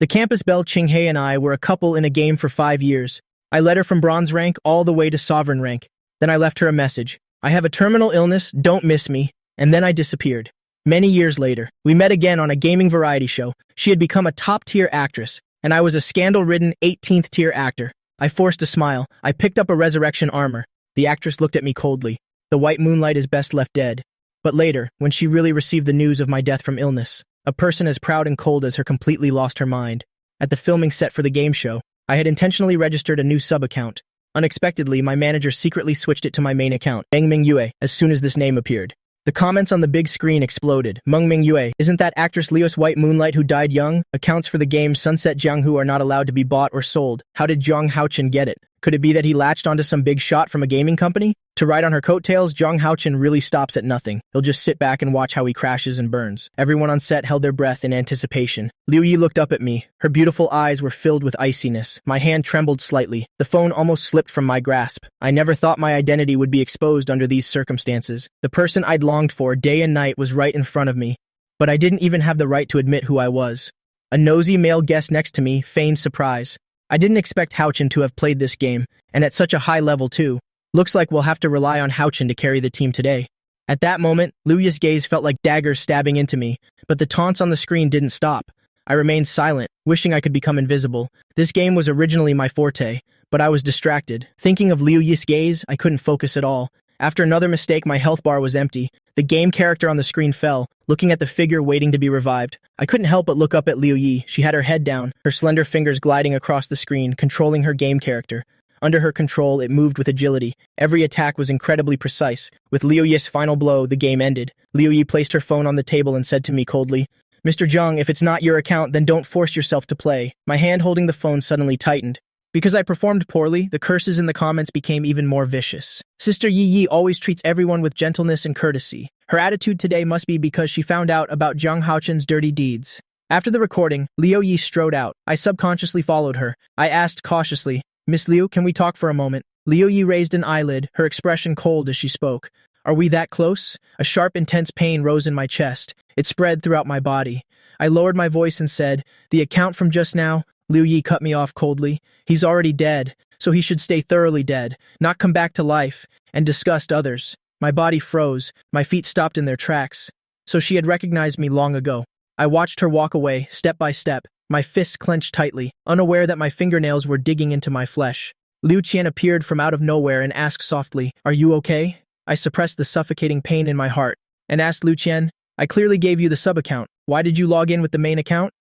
The campus belle Qinghe and I were a couple in a game for 5 years. I led her from bronze rank all the way to sovereign rank. Then I left her a message. I have a terminal illness, don't miss me. And then I disappeared. Many years later, we met again on a gaming variety show. She had become a top-tier actress, and I was a scandal-ridden 18th-tier actor. I forced a smile. I picked up a resurrection armor. The actress looked at me coldly. The white moonlight is best left dead. But later, when she really received the news of my death from illness, a person as proud and cold as her completely lost her mind. At the filming set for the game show, I had intentionally registered a new sub-account. Unexpectedly, my manager secretly switched it to my main account, Meng Mingyue, as soon as this name appeared. The comments on the big screen exploded. Meng Mingyue, isn't that actress Leo's White Moonlight who died young? Accounts for the game Sunset Jianghu are not allowed to be bought or sold. How did Zhang Haochen get it? Could it be that he latched onto some big shot from a gaming company? To ride on her coattails, Zhang Haochen really stops at nothing. He'll just sit back and watch how he crashes and burns. Everyone on set held their breath in anticipation. Liu Yi looked up at me. Her beautiful eyes were filled with iciness. My hand trembled slightly. The phone almost slipped from my grasp. I never thought my identity would be exposed under these circumstances. The person I'd longed for day and night was right in front of me. But I didn't even have the right to admit who I was. A nosy male guest next to me feigned surprise. I didn't expect Haochen to have played this game, and at such a high level too. Looks like we'll have to rely on Haochen to carry the team today. At that moment, Liu Yi's gaze felt like daggers stabbing into me, but the taunts on the screen didn't stop. I remained silent, wishing I could become invisible. This game was originally my forte, but I was distracted. Thinking of Liu Yi's gaze, I couldn't focus at all. After another mistake, my health bar was empty. The game character on the screen fell, looking at the figure waiting to be revived. I couldn't help but look up at Liu Yi. She had her head down, her slender fingers gliding across the screen, controlling her game character. Under her control, it moved with agility. Every attack was incredibly precise. With Liu Yi's final blow, the game ended. Liu Yi placed her phone on the table and said to me coldly, "Mr. Zhang, if it's not your account, then don't force yourself to play." My hand holding the phone suddenly tightened. Because I performed poorly, the curses in the comments became even more vicious. Sister Yi Yi always treats everyone with gentleness and courtesy. Her attitude today must be because she found out about Zhang Haochen's dirty deeds. After the recording, Liu Yi strode out. I subconsciously followed her. I asked cautiously, "Miss Liu, can we talk for a moment?" Liu Yi raised an eyelid, her expression cold as she spoke. "Are we that close?" A sharp, intense pain rose in my chest. It spread throughout my body. I lowered my voice and said, "The account from just now?" Liu Yi cut me off coldly. "He's already dead, so he should stay thoroughly dead, not come back to life, and disgust others." My body froze, my feet stopped in their tracks. So she had recognized me long ago. I watched her walk away, step by step, my fists clenched tightly, unaware that my fingernails were digging into my flesh. Liu Qian appeared from out of nowhere and asked softly, "Are you okay?" I suppressed the suffocating pain in my heart, and asked Liu Qian, "I clearly gave you the sub-account. Why did you log in with the main account?"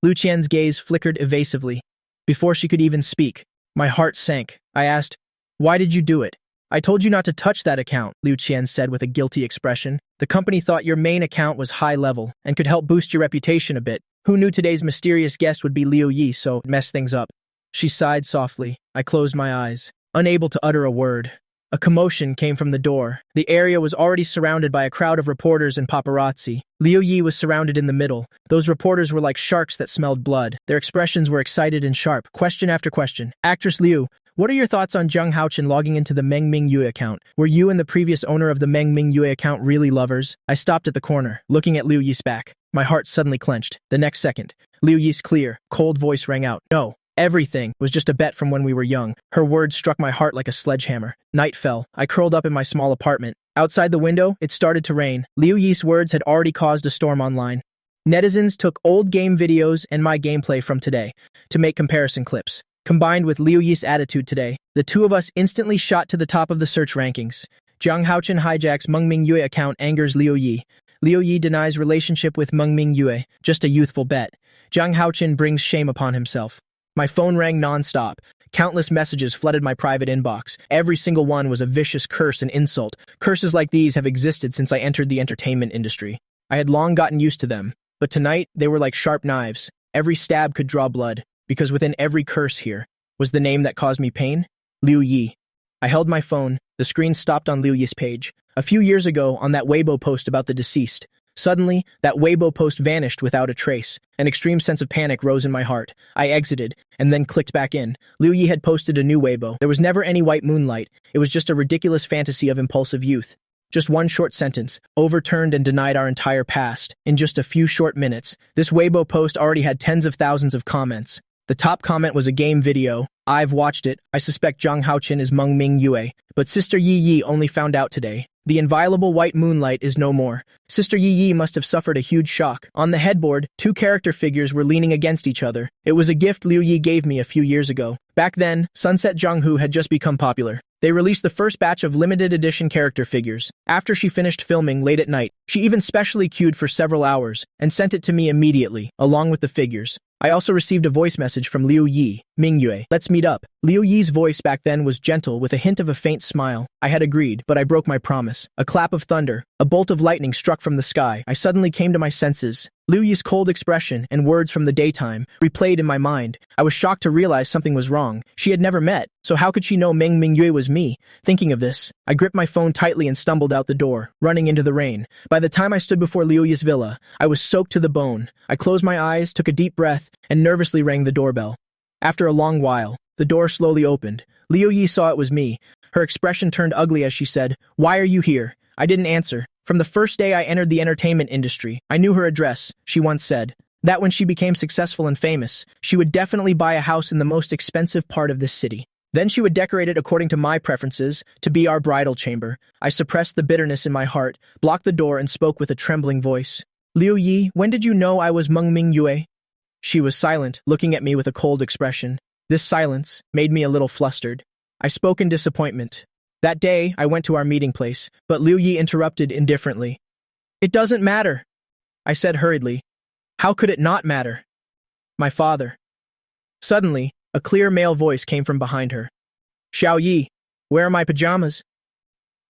Liu Qian's gaze flickered evasively. Before she could even speak, my heart sank. I asked, "Why did you do it?" "I told you not to touch that account," Liu Qian said with a guilty expression. "The company thought your main account was high level and could help boost your reputation a bit. Who knew today's mysterious guest would be Liu Yi, so it messed things up." She sighed softly. I closed my eyes, unable to utter a word. A commotion came from the door. The area was already surrounded by a crowd of reporters and paparazzi. Liu Yi was surrounded in the middle. Those reporters were like sharks that smelled blood. Their expressions were excited and sharp, question after question. "Actress Liu, what are your thoughts on Zhang Haochen logging into the Meng Mingyue account? Were you and the previous owner of the Meng Mingyue account really lovers?" I stopped at the corner, looking at Liu Yi's back. My heart suddenly clenched. The next second, Liu Yi's clear, cold voice rang out. "No. Everything was just a bet from when we were young." Her words struck my heart like a sledgehammer. Night fell. I curled up in my small apartment. Outside the window, it started to rain. Liu Yi's words had already caused a storm online. Netizens took old game videos and my gameplay from today to make comparison clips. Combined with Liu Yi's attitude today, the two of us instantly shot to the top of the search rankings. Zhang Haochen hijacks Meng Mingyue account angers Liu Yi. Liu Yi denies relationship with Meng Mingyue, just a youthful bet. Zhang Haochen brings shame upon himself. My phone rang non-stop. Countless messages flooded my private inbox. Every single one was a vicious curse and insult. Curses like these have existed since I entered the entertainment industry. I had long gotten used to them, but tonight they were like sharp knives. Every stab could draw blood, because within every curse here was the name that caused me pain, Liu Yi. I held my phone. The screen stopped on Liu Yi's page. A few years ago, on that Weibo post about the deceased, suddenly, that Weibo post vanished without a trace. An extreme sense of panic rose in my heart. I exited, and then clicked back in. Liu Yi had posted a new Weibo. There was never any white moonlight. It was just a ridiculous fantasy of impulsive youth. Just one short sentence, overturned and denied our entire past. In just a few short minutes, this Weibo post already had tens of thousands of comments. The top comment was a game video. I've watched it. I suspect Zhang Haoqin is Meng Ming Yue, but Sister Yi Yi only found out today. The inviolable white moonlight is no more. Sister Yi Yi must have suffered a huge shock. On the headboard, two character figures were leaning against each other. It was a gift Liu Yi gave me a few years ago. Back then, Sunset Zhanghu had just become popular. They released the first batch of limited edition character figures. After she finished filming late at night, she even specially queued for several hours and sent it to me immediately, along with the figures. I also received a voice message from Liu Yi, Mingyue. Let's meet up. Liu Yi's voice back then was gentle with a hint of a faint smile. I had agreed, but I broke my promise. A clap of thunder, a bolt of lightning struck from the sky. I suddenly came to my senses. Liu Yi's cold expression and words from the daytime replayed in my mind. I was shocked to realize something was wrong. She had never met, so how could she know Meng Mingyue was me? Thinking of this, I gripped my phone tightly and stumbled out the door, running into the rain. By the time I stood before Liu Yi's villa, I was soaked to the bone. I closed my eyes, took a deep breath, and nervously rang the doorbell. After a long while, the door slowly opened. Liu Yi saw it was me. Her expression turned ugly as she said, "Why are you here?" I didn't answer. From the first day I entered the entertainment industry, I knew her address, she once said. That when she became successful and famous, she would definitely buy a house in the most expensive part of this city. Then she would decorate it according to my preferences, to be our bridal chamber. I suppressed the bitterness in my heart, blocked the door, and spoke with a trembling voice. "Liu Yi, when did you know I was Meng Mingyue?" She was silent, looking at me with a cold expression. This silence made me a little flustered. I spoke in disappointment. That day, I went to our meeting place, but Liu Yi interrupted indifferently. "It doesn't matter," I said hurriedly. "How could it not matter?" "My father." Suddenly, a clear male voice came from behind her. "Xiao Yi, where are my pajamas?"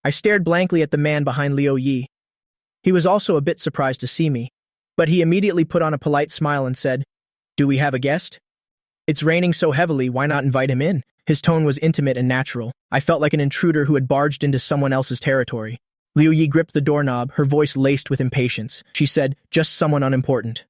I stared blankly at the man behind Liu Yi. He was also a bit surprised to see me, but he immediately put on a polite smile and said, "Do we have a guest?" "It's raining so heavily, why not invite him in?" His tone was intimate and natural. I felt like an intruder who had barged into someone else's territory. Liu Yi gripped the doorknob, her voice laced with impatience. She said, "Just someone unimportant."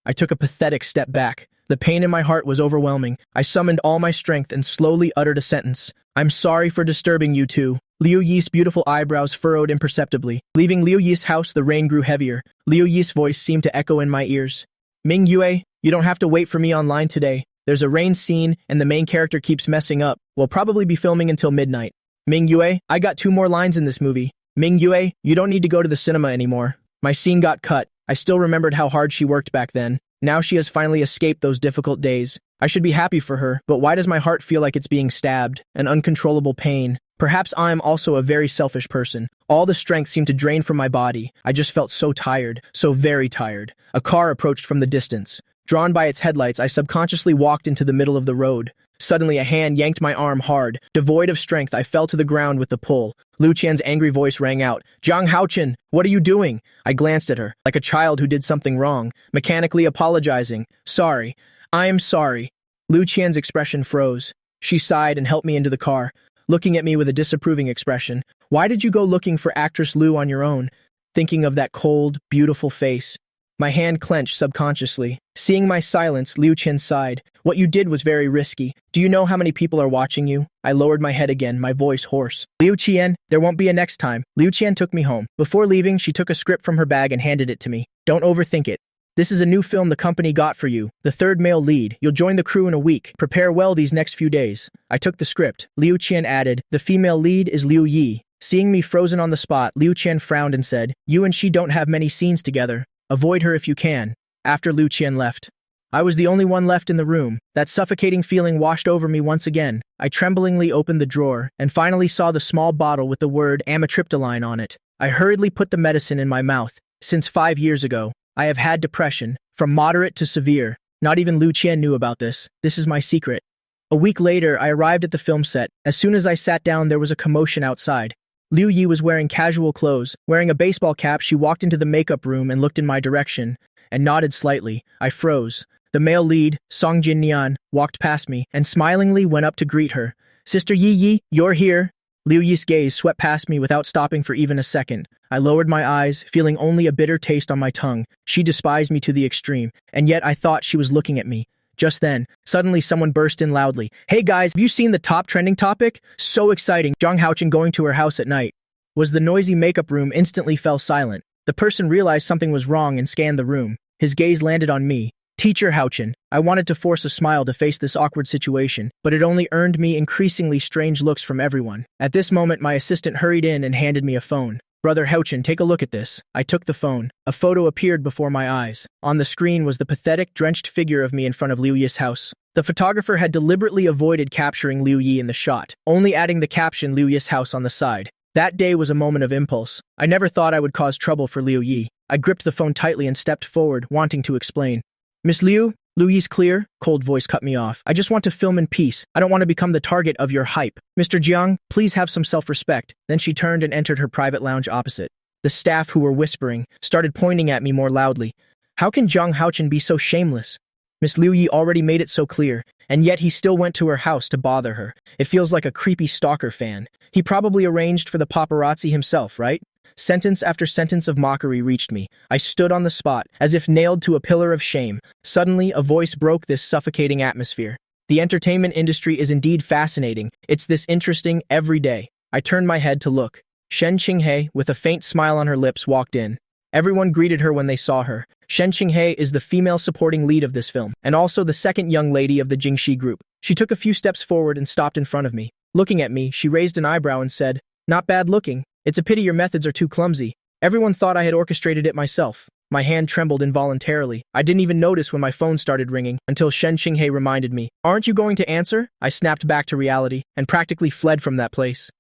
I took a pathetic step back. The pain in my heart was overwhelming. I summoned all my strength and slowly uttered a sentence. "I'm sorry for disturbing you two." Liu Yi's beautiful eyebrows furrowed imperceptibly. Leaving Liu Yi's house, the rain grew heavier. Liu Yi's voice seemed to echo in my ears. "Ming Yue, you don't have to wait for me online today. There's a rain scene, and the main character keeps messing up. We'll probably be filming until midnight. Ming Yue, I got 2 more lines in this movie. Ming Yue, you don't need to go to the cinema anymore." My scene got cut. I still remembered how hard she worked back then. Now she has finally escaped those difficult days. I should be happy for her, but why does my heart feel like it's being stabbed? An uncontrollable pain. Perhaps I'm also a very selfish person. All the strength seemed to drain from my body. I just felt so tired, so very tired. A car approached from the distance. Drawn by its headlights, I subconsciously walked into the middle of the road. Suddenly, a hand yanked my arm hard. Devoid of strength, I fell to the ground with the pull. Lu Qian's angry voice rang out. "Zhang Haoqin, what are you doing?" I glanced at her, like a child who did something wrong, mechanically apologizing. "Sorry. I am sorry." Lu Qian's expression froze. She sighed and helped me into the car, looking at me with a disapproving expression. "Why did you go looking for actress Lu on your own?" Thinking of that cold, beautiful face. My hand clenched subconsciously. Seeing my silence, Liu Qian sighed. "What you did was very risky. Do you know how many people are watching you?" I lowered my head again, my voice hoarse. "Liu Qian, there won't be a next time." Liu Qian took me home. Before leaving, she took a script from her bag and handed it to me. "Don't overthink it. This is a new film the company got for you. The third male lead. You'll join the crew in a week. Prepare well these next few days." I took the script. Liu Qian added, "The female lead is Liu Yi." Seeing me frozen on the spot, Liu Qian frowned and said, "You and she don't have many scenes together. Avoid her if you can." After Liu Qian left, I was the only one left in the room. That suffocating feeling washed over me once again. I tremblingly opened the drawer and finally saw the small bottle with the word amitriptyline on it. I hurriedly put the medicine in my mouth. Since 5 years ago, I have had depression, from moderate to severe. Not even Liu Qian knew about this. This is my secret. A week later, I arrived at the film set. As soon as I sat down, there was a commotion outside. Liu Yi was wearing casual clothes. Wearing a baseball cap, she walked into the makeup room and looked in my direction, and nodded slightly. I froze. The male lead, Song Jin Nian, walked past me, and smilingly went up to greet her. "Sister Yi Yi, you're here." Liu Yi's gaze swept past me without stopping for even a second. I lowered my eyes, feeling only a bitter taste on my tongue. She despised me to the extreme, and yet I thought she was looking at me. Just then, suddenly someone burst in loudly. "Hey guys, have you seen the top trending topic? So exciting, Zhang Haoqin going to her house at night." was the noisy makeup room instantly fell silent. The person realized something was wrong and scanned the room. His gaze landed on me. Teacher Houchin. I wanted to force a smile to face this awkward situation, but it only earned me increasingly strange looks from everyone. At this moment, my assistant hurried in and handed me a phone. Brother Houchin, take a look at this. I took the phone. A photo appeared before my eyes. On the screen was the pathetic, drenched figure of me in front of Liu Yi's house. The photographer had deliberately avoided capturing Liu Yi in the shot, only adding the caption Liu Yi's house on the side. That day was a moment of impulse. I never thought I would cause trouble for Liu Yi. I gripped the phone tightly and stepped forward, wanting to explain. Miss Liu? Liu Yi's clear? Cold voice cut me off. I just want to film in peace. I don't want to become the target of your hype. Mr. Jiang, please have some self-respect. Then she turned and entered her private lounge opposite. The staff, who were whispering, started pointing at me more loudly. How can Jiang Haochen be so shameless? Miss Liu Yi already made it so clear, and yet he still went to her house to bother her. It feels like a creepy stalker fan. He probably arranged for the paparazzi himself, right? Sentence after sentence of mockery reached me. I stood on the spot, as if nailed to a pillar of shame. Suddenly, a voice broke this suffocating atmosphere. The entertainment industry is indeed fascinating. It's this interesting every day. I turned my head to look. Shen Qinghe, with a faint smile on her lips, walked in. Everyone greeted her when they saw her. Shen Qinghe is the female supporting lead of this film, and also the second young lady of the Jingxi group. She took a few steps forward and stopped in front of me. Looking at me, she raised an eyebrow and said, "Not bad looking. It's a pity your methods are too clumsy." Everyone thought I had orchestrated it myself. My hand trembled involuntarily. I didn't even notice when my phone started ringing, until Shen Qinghe reminded me. "Aren't you going to answer?" I snapped back to reality, and practically fled from that place.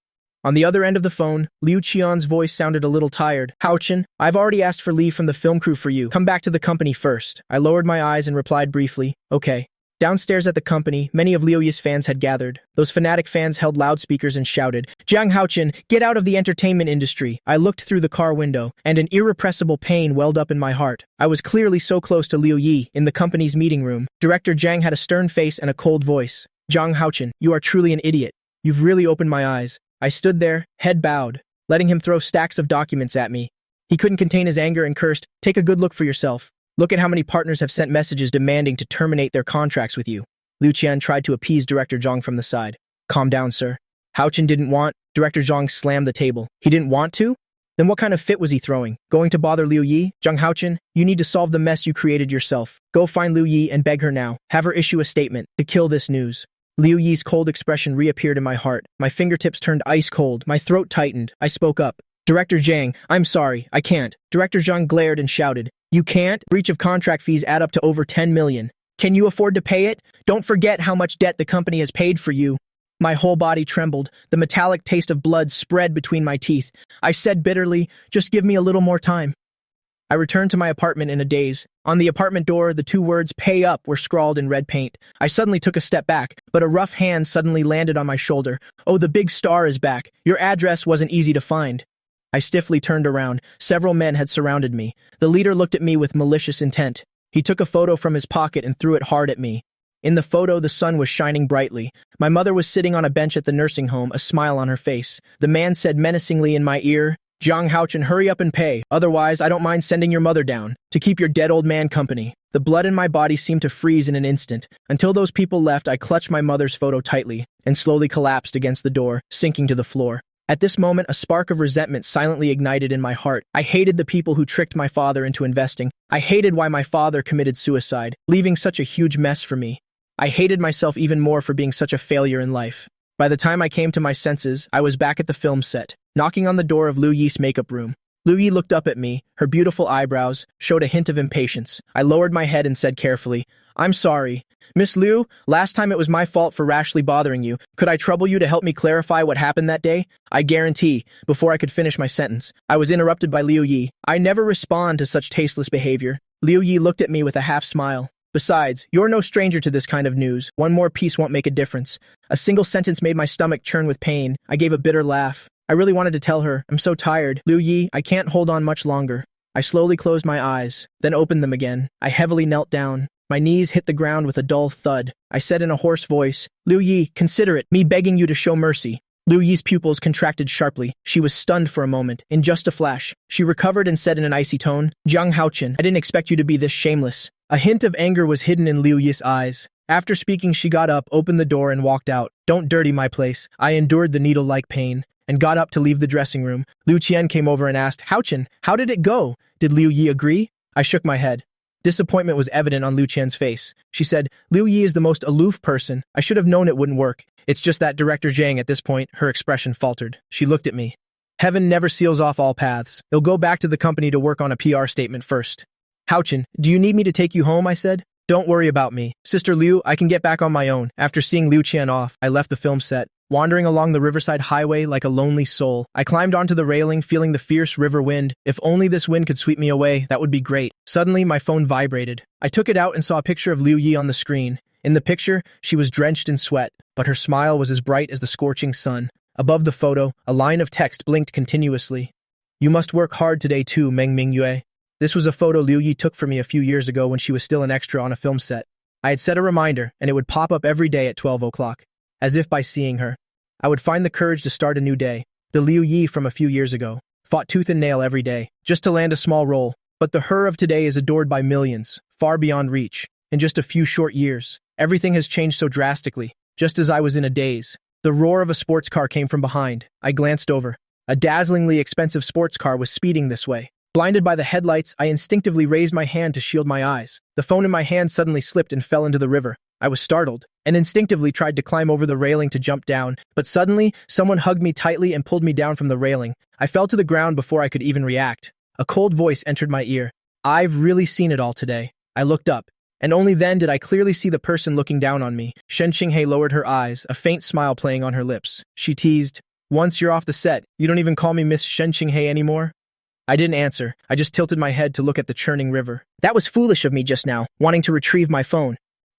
On the other end of the phone, Liu Qian's voice sounded a little tired. "Houchin, I've already asked for leave from the film crew for you. Come back to the company first." I lowered my eyes and replied briefly, "Okay." Downstairs at the company, many of Liu Yi's fans had gathered. Those fanatic fans held loudspeakers and shouted, "Jiang Haochen, get out of the entertainment industry." I looked through the car window, and an irrepressible pain welled up in my heart. I was clearly so close to Liu Yi in the company's meeting room. Director Jiang had a stern face and a cold voice. "Jiang Haochen, you are truly an idiot. You've really opened my eyes." I stood there, head bowed, letting him throw stacks of documents at me. He couldn't contain his anger and cursed, "Take a good look for yourself. Look at how many partners have sent messages demanding to terminate their contracts with you." Liu Qian tried to appease Director Zhang from the side. "Calm down, sir. Haochen didn't want..." Director Zhang slammed the table. "He didn't want to? Then what kind of fit was he throwing? Going to bother Liu Yi? Jiang Haochen, you need to solve the mess you created yourself. Go find Liu Yi and beg her now. Have her issue a statement to kill this news." Liu Yi's cold expression reappeared in my heart. My fingertips turned ice cold. My throat tightened. I spoke up. "Director Zhang, I'm sorry. I can't." Director Zhang glared and shouted, "You can't? Breach of contract fees add up to over 10 million. Can you afford to pay it? Don't forget how much debt the company has paid for you." My whole body trembled. The metallic taste of blood spread between my teeth. I said bitterly, "Just give me a little more time." I returned to my apartment in a daze. On the apartment door, the two words, "Pay up," were scrawled in red paint. I suddenly took a step back, but a rough hand suddenly landed on my shoulder. "Oh, the big star is back. Your address wasn't easy to find." I stiffly turned around. Several men had surrounded me. The leader looked at me with malicious intent. He took a photo from his pocket and threw it hard at me. In the photo, the sun was shining brightly. My mother was sitting on a bench at the nursing home, a smile on her face. The man said menacingly in my ear, "Jiang Haochen, hurry up and pay. Otherwise, I don't mind sending your mother down to keep your dead old man company." The blood in my body seemed to freeze in an instant. Until those people left, I clutched my mother's photo tightly and slowly collapsed against the door, sinking to the floor. At this moment, a spark of resentment silently ignited in my heart. I hated the people who tricked my father into investing. I hated why my father committed suicide, leaving such a huge mess for me. I hated myself even more for being such a failure in life. By the time I came to my senses, I was back at the film set, knocking on the door of Liu Yi's makeup room. Liu Yi looked up at me. Her beautiful eyebrows showed a hint of impatience. I lowered my head and said carefully, "I'm sorry. Miss Liu, last time it was my fault for rashly bothering you. Could I trouble you to help me clarify what happened that day?" I guarantee, before I could finish my sentence, I was interrupted by Liu Yi. I never respond to such tasteless behavior. Liu Yi looked at me with a half smile. "Besides, you're no stranger to this kind of news. One more piece won't make a difference." A single sentence made my stomach churn with pain. I gave a bitter laugh. I really wanted to tell her, "I'm so tired. Liu Yi, I can't hold on much longer." I slowly closed my eyes, then opened them again. I heavily knelt down. My knees hit the ground with a dull thud. I said in a hoarse voice, "Liu Yi, consider it me begging you to show mercy." Liu Yi's pupils contracted sharply. She was stunned for a moment. In just a flash, she recovered and said in an icy tone, "Jiang Haochen, I didn't expect you to be this shameless." A hint of anger was hidden in Liu Yi's eyes. After speaking, she got up, opened the door, and walked out. "Don't dirty my place." I endured the needle-like pain. and got up to leave the dressing room. Liu Qian came over and asked, "Haochen, how did it go? Did Liu Yi agree?" I shook my head. Disappointment was evident on Liu Qian's face. She said, "Liu Yi is the most aloof person. I should have known it wouldn't work. It's just that Director Zhang." At this point, her expression faltered. She looked at me. "Heaven never seals off all paths. He'll go back to the company to work on a PR statement first." "Haochen, do you need me to take you home?" I said. "Don't worry about me. Sister Liu, I can get back on my own." After seeing Liu Qian off, I left the film set. Wandering along the riverside highway like a lonely soul, I climbed onto the railing, feeling the fierce river wind. If only this wind could sweep me away, that would be great. Suddenly, my phone vibrated. I took it out and saw a picture of Liu Yi on the screen. In the picture, she was drenched in sweat, but her smile was as bright as the scorching sun. Above the photo, a line of text blinked continuously. "You must work hard today too, Meng Mingyue." This was a photo Liu Yi took for me a few years ago when she was still an extra on a film set. I had set a reminder, and it would pop up every day at 12 o'clock. As if by seeing her, I would find the courage to start a new day. The Liu Yi from a few years ago fought tooth and nail every day, just to land a small role. But the her of today is adored by millions, far beyond reach. In just a few short years, everything has changed so drastically, just as I was in a daze. The roar of a sports car came from behind. I glanced over. A dazzlingly expensive sports car was speeding this way. Blinded by the headlights, I instinctively raised my hand to shield my eyes. The phone in my hand suddenly slipped and fell into the river. I was startled, and instinctively tried to climb over the railing to jump down, but suddenly, someone hugged me tightly and pulled me down from the railing. I fell to the ground before I could even react. A cold voice entered my ear. "I've really seen it all today." I looked up, and only then did I clearly see the person looking down on me. Shen Qinghe lowered her eyes, a faint smile playing on her lips. She teased, "Once you're off the set, you don't even call me Miss Shen Qinghe anymore?" I didn't answer. I just tilted my head to look at the churning river. "That was foolish of me just now, wanting to retrieve my phone."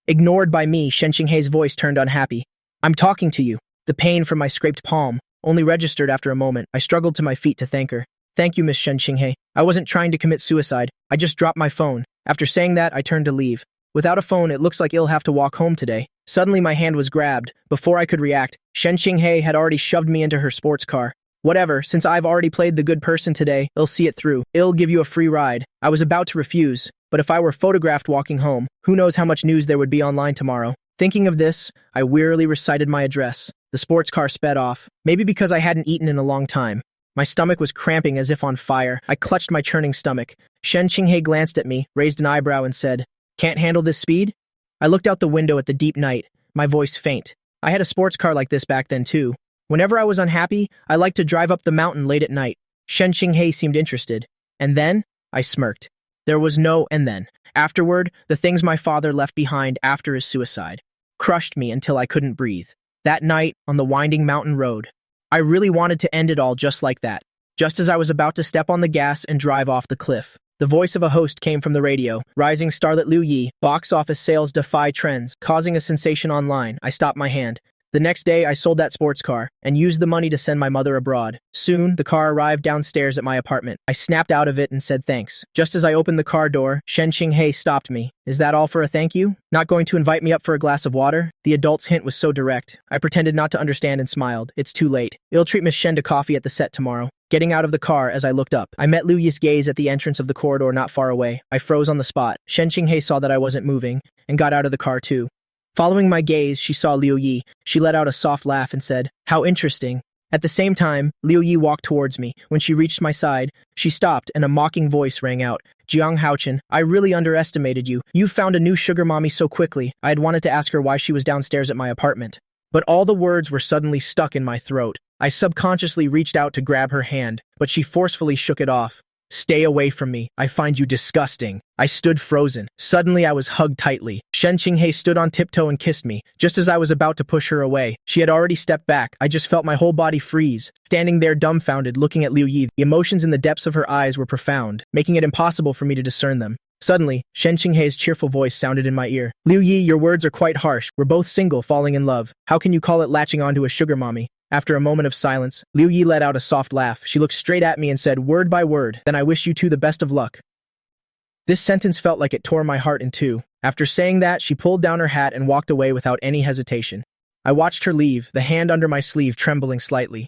Ignored by me, Shen Qinghe's voice turned unhappy. "I'm talking to you." The pain from my scraped palm only registered after a moment. I struggled to my feet to thank her. "Thank you, Miss Shen Qinghe. I wasn't trying to commit suicide. I just dropped my phone." After saying that, I turned to leave. Without a phone, it looks like I'll have to walk home today. Suddenly, my hand was grabbed. Before I could react, Shen Qinghe had already shoved me into her sports car. "Whatever, since I've already played the good person today, I'll see it through. I'll give you a free ride." I was about to refuse, but if I were photographed walking home, who knows how much news there would be online tomorrow. Thinking of this, I wearily recited my address. The sports car sped off, maybe because I hadn't eaten in a long time. My stomach was cramping as if on fire. I clutched my churning stomach. Shen Qinghe glanced at me, raised an eyebrow, and said, "Can't handle this speed?" I looked out the window at the deep night, my voice faint. I had a sports car like this back then too. Whenever I was unhappy, I liked to drive up the mountain late at night. Shen Qinghe seemed interested. And then, I smirked. There was no and then. Afterward, the things my father left behind after his suicide crushed me until I couldn't breathe. That night, on the winding mountain road, I really wanted to end it all just like that. Just as I was about to step on the gas and drive off the cliff, the voice of a host came from the radio. "Rising starlet Liu Yi, box office sales defy trends, causing a sensation online." I stopped my hand. The next day, I sold that sports car and used the money to send my mother abroad. Soon, the car arrived downstairs at my apartment. I snapped out of it and said thanks. Just as I opened the car door, Shen Qinghe stopped me. "Is that all for a thank you? Not going to invite me up for a glass of water?" The adult's hint was so direct. I pretended not to understand and smiled. "It's too late. I'll treat Miss Shen to coffee at the set tomorrow." Getting out of the car, as I looked up, I met Liu Yi's gaze at the entrance of the corridor not far away. I froze on the spot. Shen Qinghe saw that I wasn't moving and got out of the car too. Following my gaze, she saw Liu Yi. She let out a soft laugh and said, "How interesting." At the same time, Liu Yi walked towards me. When she reached my side, she stopped and a mocking voice rang out. "Jiang Haochen, I really underestimated you. You found a new sugar mommy so quickly." I had wanted to ask her why she was downstairs at my apartment, but all the words were suddenly stuck in my throat. I subconsciously reached out to grab her hand, but she forcefully shook it off. "Stay away from me. I find you disgusting." I stood frozen. Suddenly, I was hugged tightly. Shen Qinghe stood on tiptoe and kissed me. Just as I was about to push her away, she had already stepped back. I just felt my whole body freeze. Standing there dumbfounded, looking at Liu Yi, the emotions in the depths of her eyes were profound, making it impossible for me to discern them. Suddenly, Shen Qinghe's cheerful voice sounded in my ear. "Liu Yi, your words are quite harsh. We're both single, falling in love. How can you call it latching onto a sugar mommy?" After a moment of silence, Liu Yi let out a soft laugh. She looked straight at me and said, word by word, "Then I wish you two the best of luck." This sentence felt like it tore my heart in two. After saying that, she pulled down her hat and walked away without any hesitation. I watched her leave, the hand under my sleeve trembling slightly.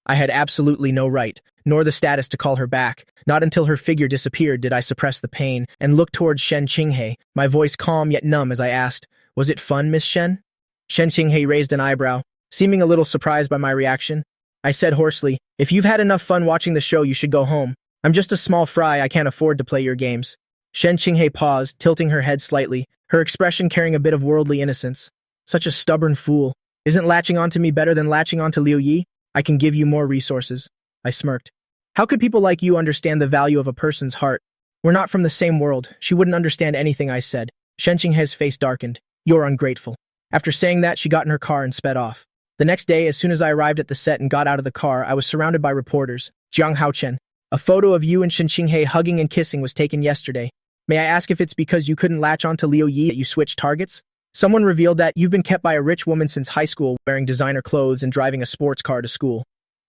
I had absolutely no right, nor the status to call her back. Not until her figure disappeared did I suppress the pain and look towards Shen Qinghe, my voice calm yet numb as I asked, "Was it fun, Miss Shen?" Shen Qinghe raised an eyebrow, seeming a little surprised by my reaction. I said hoarsely. If you've had enough fun watching the show, you should go home. I'm just a small fry, I can't afford to play your games. Shen Qinghe paused, tilting her head slightly, her expression carrying a bit of worldly innocence. Such a stubborn fool. Isn't latching onto me better than latching onto Liu Yi? I can give you more resources. I smirked. How could people like you understand the value of a person's heart? We're not from the same world. She wouldn't understand anything I said. Shen Qinghe's face darkened. You're ungrateful. After saying that, she got in her car and sped off. The next day, as soon as I arrived at the set and got out of the car, I was surrounded by reporters. Jiang Haochen, a photo of you and Shen Qinghe hugging and kissing was taken yesterday. May I ask if it's because you couldn't latch onto Liu Yi that you switched targets? Someone revealed that you've been kept by a rich woman since high school, wearing designer clothes and driving a sports car to school.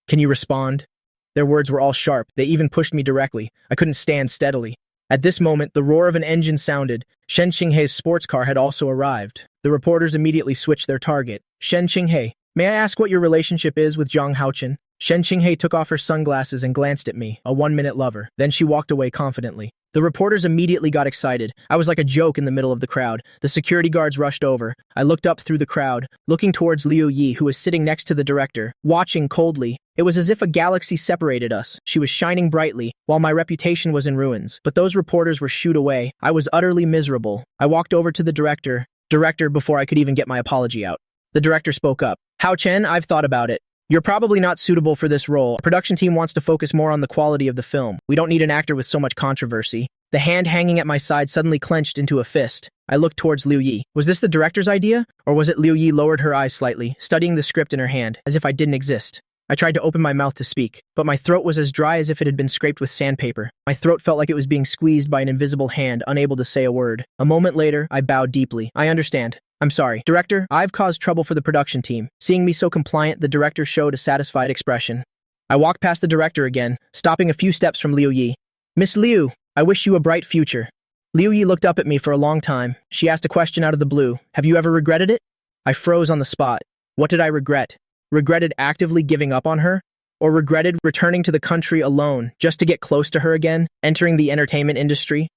Can you respond? Their words were all sharp. They even pushed me directly. I couldn't stand steadily. At this moment, the roar of an engine sounded. Shen Qinghe's sports car had also arrived. The reporters immediately switched their target. Shen Qinghe, may I ask what your relationship is with Jiang Haochen? Shen Qinghe took off her sunglasses and glanced at me, a one-minute lover. Then she walked away confidently. The reporters immediately got excited. I was like a joke in the middle of the crowd. The security guards rushed over. I looked up through the crowd, looking towards Liu Yi, who was sitting next to the director, watching coldly. It was as if a galaxy separated us. She was shining brightly, while my reputation was in ruins. But those reporters were shooed away. I was utterly miserable. I walked over to the director, before I could even get my apology out. The director spoke up. Hao Chen, I've thought about it. You're probably not suitable for this role. Our production team wants to focus more on the quality of the film. We don't need an actor with so much controversy. The hand hanging at my side suddenly clenched into a fist. I looked towards Liu Yi. Was this the director's idea? Or was it Liu Yi lowered her eyes slightly, studying the script in her hand, as if I didn't exist? I tried to open my mouth to speak, but my throat was as dry as if it had been scraped with sandpaper. My throat felt like it was being squeezed by an invisible hand, unable to say a word. A moment later, I bowed deeply. I understand. I'm sorry. Director, I've caused trouble for the production team. Seeing me so compliant, the director showed a satisfied expression. I walked past the director again, stopping a few steps from Liu Yi. Miss Liu, I wish you a bright future. Liu Yi looked up at me for a long time. She asked a question out of the blue. Have you ever regretted it? I froze on the spot. What did I regret? Regretted actively giving up on her? Or regretted returning to the country alone just to get close to her again, entering the entertainment industry?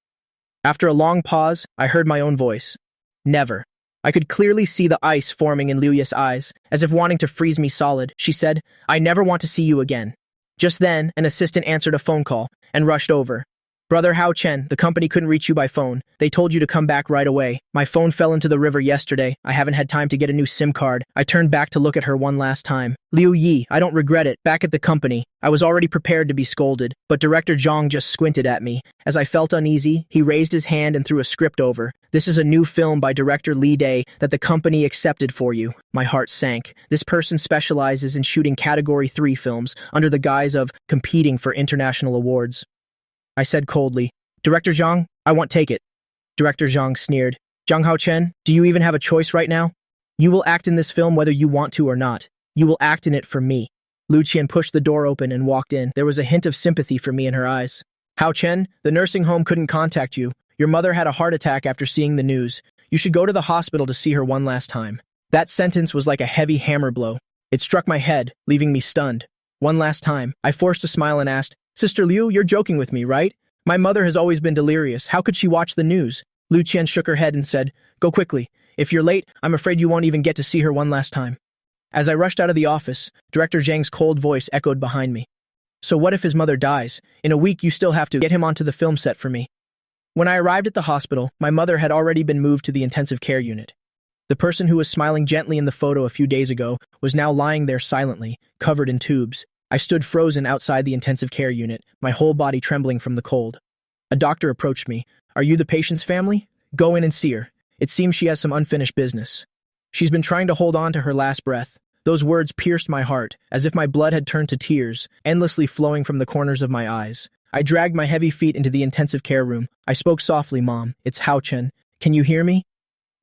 After a long pause, I heard my own voice. Never. I could clearly see the ice forming in Liu Yi's eyes, as if wanting to freeze me solid. She said, I never want to see you again. Just then, an assistant answered a phone call and rushed over. Brother Hao Chen, the company couldn't reach you by phone. They told you to come back right away. My phone fell into the river yesterday. I haven't had time to get a new SIM card. I turned back to look at her one last time. Liu Yi, I don't regret it. Back at the company, I was already prepared to be scolded, but Director Zhang just squinted at me. As I felt uneasy, he raised his hand and threw a script over. This is a new film by director Li Day that the company accepted for you. My heart sank. This person specializes in shooting Category 3 films under the guise of competing for international awards. I said coldly, Director Zhang, I won't take it. Director Zhang sneered. Zhang Haochen, do you even have a choice right now? You will act in this film whether you want to or not. You will act in it for me. Lu Qian pushed the door open and walked in. There was a hint of sympathy for me in her eyes. Hao Chen, the nursing home couldn't contact you. Your mother had a heart attack after seeing the news. You should go to the hospital to see her one last time. That sentence was like a heavy hammer blow. It struck my head, leaving me stunned. One last time, I forced a smile and asked, Sister Liu, you're joking with me, right? My mother has always been delirious. How could she watch the news? Lu Qian shook her head and said, Go quickly. If you're late, I'm afraid you won't even get to see her one last time. As I rushed out of the office, Director Zhang's cold voice echoed behind me. So what if his mother dies? In a week, you still have to get him onto the film set for me. When I arrived at the hospital, my mother had already been moved to the intensive care unit. The person who was smiling gently in the photo a few days ago was now lying there silently, covered in tubes. I stood frozen outside the intensive care unit, my whole body trembling from the cold. A doctor approached me. Are you the patient's family? Go in and see her. It seems she has some unfinished business. She's been trying to hold on to her last breath. Those words pierced my heart, as if my blood had turned to tears, endlessly flowing from the corners of my eyes. I dragged my heavy feet into the intensive care room. I spoke softly, Mom. It's Hao Chen. Can you hear me?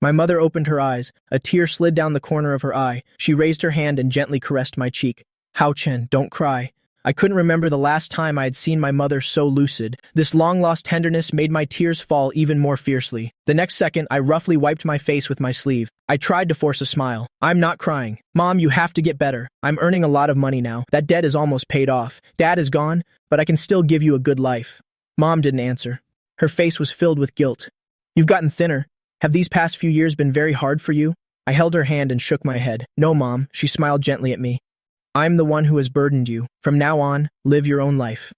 My mother opened her eyes. A tear slid down the corner of her eye. She raised her hand and gently caressed my cheek. Hao Chen, don't cry. I couldn't remember the last time I had seen my mother so lucid. This long-lost tenderness made my tears fall even more fiercely. The next second, I roughly wiped my face with my sleeve. I tried to force a smile. I'm not crying. Mom, you have to get better. I'm earning a lot of money now. That debt is almost paid off. Dad is gone, but I can still give you a good life. Mom didn't answer. Her face was filled with guilt. You've gotten thinner. Have these past few years been very hard for you? I held her hand and shook my head. No, Mom. She smiled gently at me. I'm the one who has burdened you. From now on, live your own life."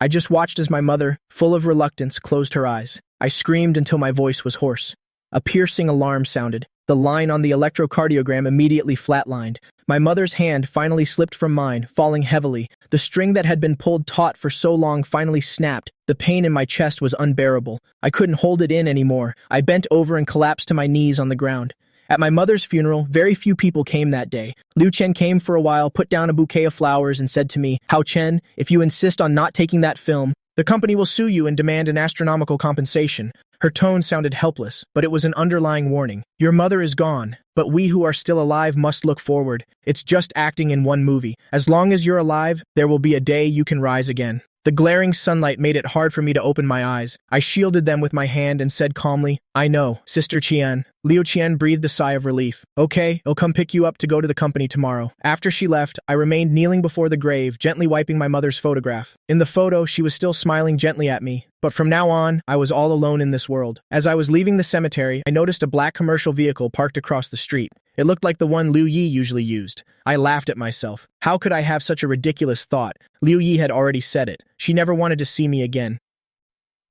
I just watched as my mother, full of reluctance, closed her eyes. I screamed until my voice was hoarse. A piercing alarm sounded. The line on the electrocardiogram immediately flatlined. My mother's hand finally slipped from mine, falling heavily. The string that had been pulled taut for so long finally snapped. The pain in my chest was unbearable. I couldn't hold it in anymore. I bent over and collapsed to my knees on the ground. At my mother's funeral, very few people came that day. Liu Chen came for a while, put down a bouquet of flowers, and said to me, "Hao Chen, if you insist on not taking that film, the company will sue you and demand an astronomical compensation." Her tone sounded helpless, but it was an underlying warning. "Your mother is gone, but we who are still alive must look forward. It's just acting in one movie. As long as you're alive, there will be a day you can rise again." The glaring sunlight made it hard for me to open my eyes. I shielded them with my hand and said calmly, "I know, Sister Qian." Liu Qian breathed a sigh of relief. "Okay, I'll come pick you up to go to the company tomorrow." After she left, I remained kneeling before the grave, gently wiping my mother's photograph. In the photo, she was still smiling gently at me. But from now on, I was all alone in this world. As I was leaving the cemetery, I noticed a black commercial vehicle parked across the street. It looked like the one Liu Yi usually used. I laughed at myself. How could I have such a ridiculous thought? Liu Yi had already said it. She never wanted to see me again.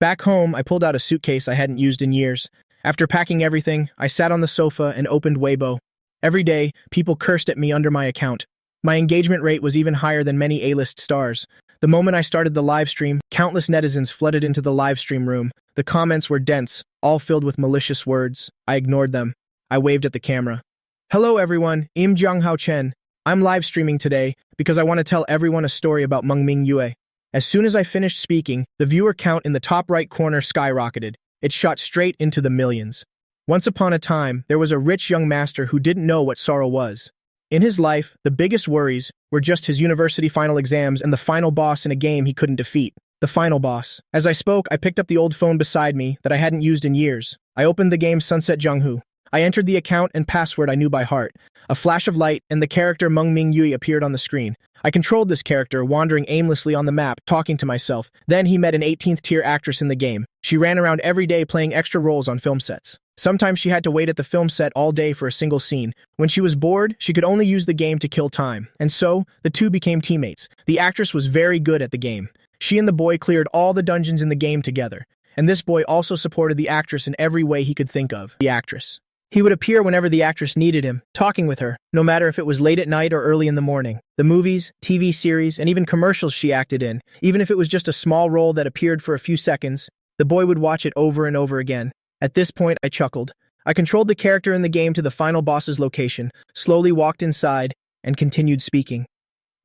Back home, I pulled out a suitcase I hadn't used in years. After packing everything, I sat on the sofa and opened Weibo. Every day, people cursed at me under my account. My engagement rate was even higher than many A-list stars. The moment I started the live stream, countless netizens flooded into the live stream room. The comments were dense, all filled with malicious words. I ignored them. I waved at the camera. "Hello everyone, I'm Jiang Hao Chen. I'm live streaming today because I want to tell everyone a story about Mengming Yue." As soon as I finished speaking, the viewer count in the top right corner skyrocketed. It shot straight into the millions. Once upon a time, there was a rich young master who didn't know what sorrow was. In his life, the biggest worries were just his university final exams and the final boss in a game he couldn't defeat. The final boss. As I spoke, I picked up the old phone beside me that I hadn't used in years. I opened the game Sunset Zhenghu. I entered the account and password I knew by heart. A flash of light, and the character Mengming Yue appeared on the screen. I controlled this character, wandering aimlessly on the map, talking to myself. Then he met an 18th tier actress in the game. She ran around every day playing extra roles on film sets. Sometimes she had to wait at the film set all day for a single scene. When she was bored, she could only use the game to kill time. And so, the two became teammates. The actress was very good at the game. She and the boy cleared all the dungeons in the game together. And this boy also supported the actress in every way he could think of. The actress. He would appear whenever the actress needed him, talking with her, no matter if it was late at night or early in the morning. The movies, TV series, and even commercials she acted in, even if it was just a small role that appeared for a few seconds, the boy would watch it over and over again. At this point, I chuckled. I controlled the character in the game to the final boss's location, slowly walked inside, and continued speaking.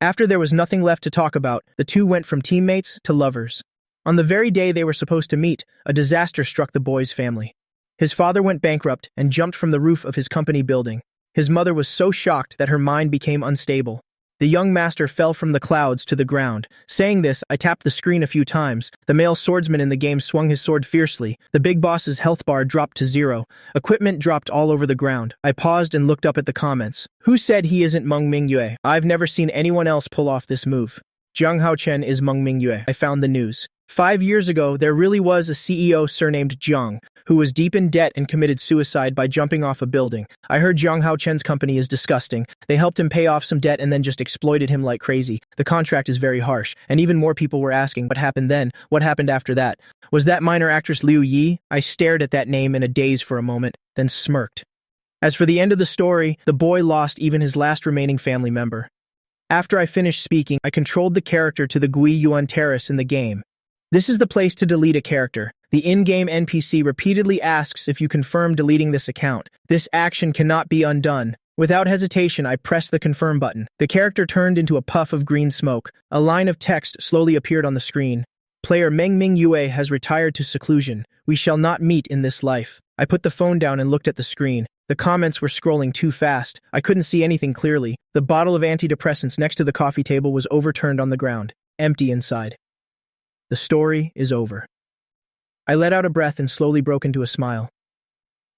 After there was nothing left to talk about, the two went from teammates to lovers. On the very day they were supposed to meet, a disaster struck the boy's family. His father went bankrupt and jumped from the roof of his company building. His mother was so shocked that her mind became unstable. The young master fell from the clouds to the ground. Saying this, I tapped the screen a few times. The male swordsman in the game swung his sword fiercely. The big boss's health bar dropped to 0. Equipment dropped all over the ground. I paused and looked up at the comments. Who said he isn't Mengming Yue? I've never seen anyone else pull off this move. Jiang Hao Chen is Mengming Yue. I found the news. 5 years ago, there really was a CEO surnamed Jiang, who was deep in debt and committed suicide by jumping off a building. I heard Jiang Hao Chen's company is disgusting. They helped him pay off some debt and then just exploited him like crazy. The contract is very harsh, and even more people were asking, what happened then? What happened after that? Was that minor actress Liu Yi? I stared at that name in a daze for a moment, then smirked. As for the end of the story, the boy lost even his last remaining family member. After I finished speaking, I controlled the character to the Gui Yuan Terrace in the game. This is the place to delete a character. The in-game NPC repeatedly asks if you confirm deleting this account. This action cannot be undone. Without hesitation, I pressed the confirm button. The character turned into a puff of green smoke. A line of text slowly appeared on the screen. Player Mengming Yue has retired to seclusion. We shall not meet in this life. I put the phone down and looked at the screen. The comments were scrolling too fast. I couldn't see anything clearly. The bottle of antidepressants next to the coffee table was overturned on the ground, empty inside. The story is over. I let out a breath and slowly broke into a smile.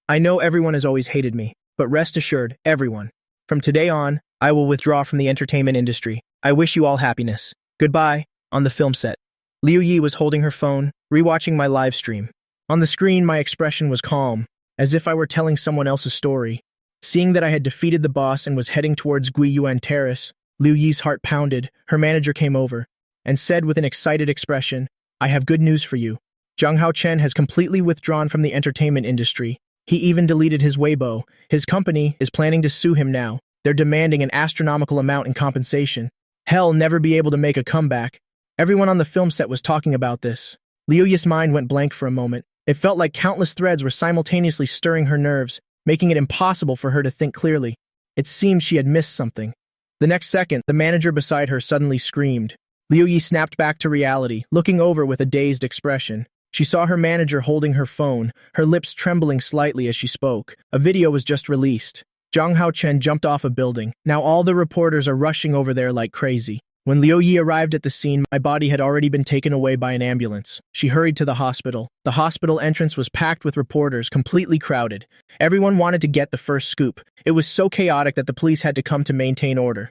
I know everyone has always hated me, but rest assured, everyone. From today on, I will withdraw from the entertainment industry. I wish you all happiness. Goodbye, on the film set. Liu Yi was holding her phone, rewatching my live stream. On the screen, my expression was calm, as if I were telling someone else's story. Seeing that I had defeated the boss and was heading towards Gui Yuan Terrace, Liu Yi's heart pounded. Her manager came over and said with an excited expression, "I have good news for you. Zhang Haochen has completely withdrawn from the entertainment industry. He even deleted his Weibo. His company is planning to sue him now. They're demanding an astronomical amount in compensation. He'll never be able to make a comeback." Everyone on the film set was talking about this. Liu Yi's mind went blank for a moment. It felt like countless threads were simultaneously stirring her nerves, making it impossible for her to think clearly. It seemed she had missed something. The next second, the manager beside her suddenly screamed. Liu Yi snapped back to reality, looking over with a dazed expression. She saw her manager holding her phone, her lips trembling slightly as she spoke. A video was just released. Zhang Haochen jumped off a building. Now all the reporters are rushing over there like crazy. When Liu Yi arrived at the scene, my body had already been taken away by an ambulance. She hurried to the hospital. The hospital entrance was packed with reporters, completely crowded. Everyone wanted to get the first scoop. It was so chaotic that the police had to come to maintain order.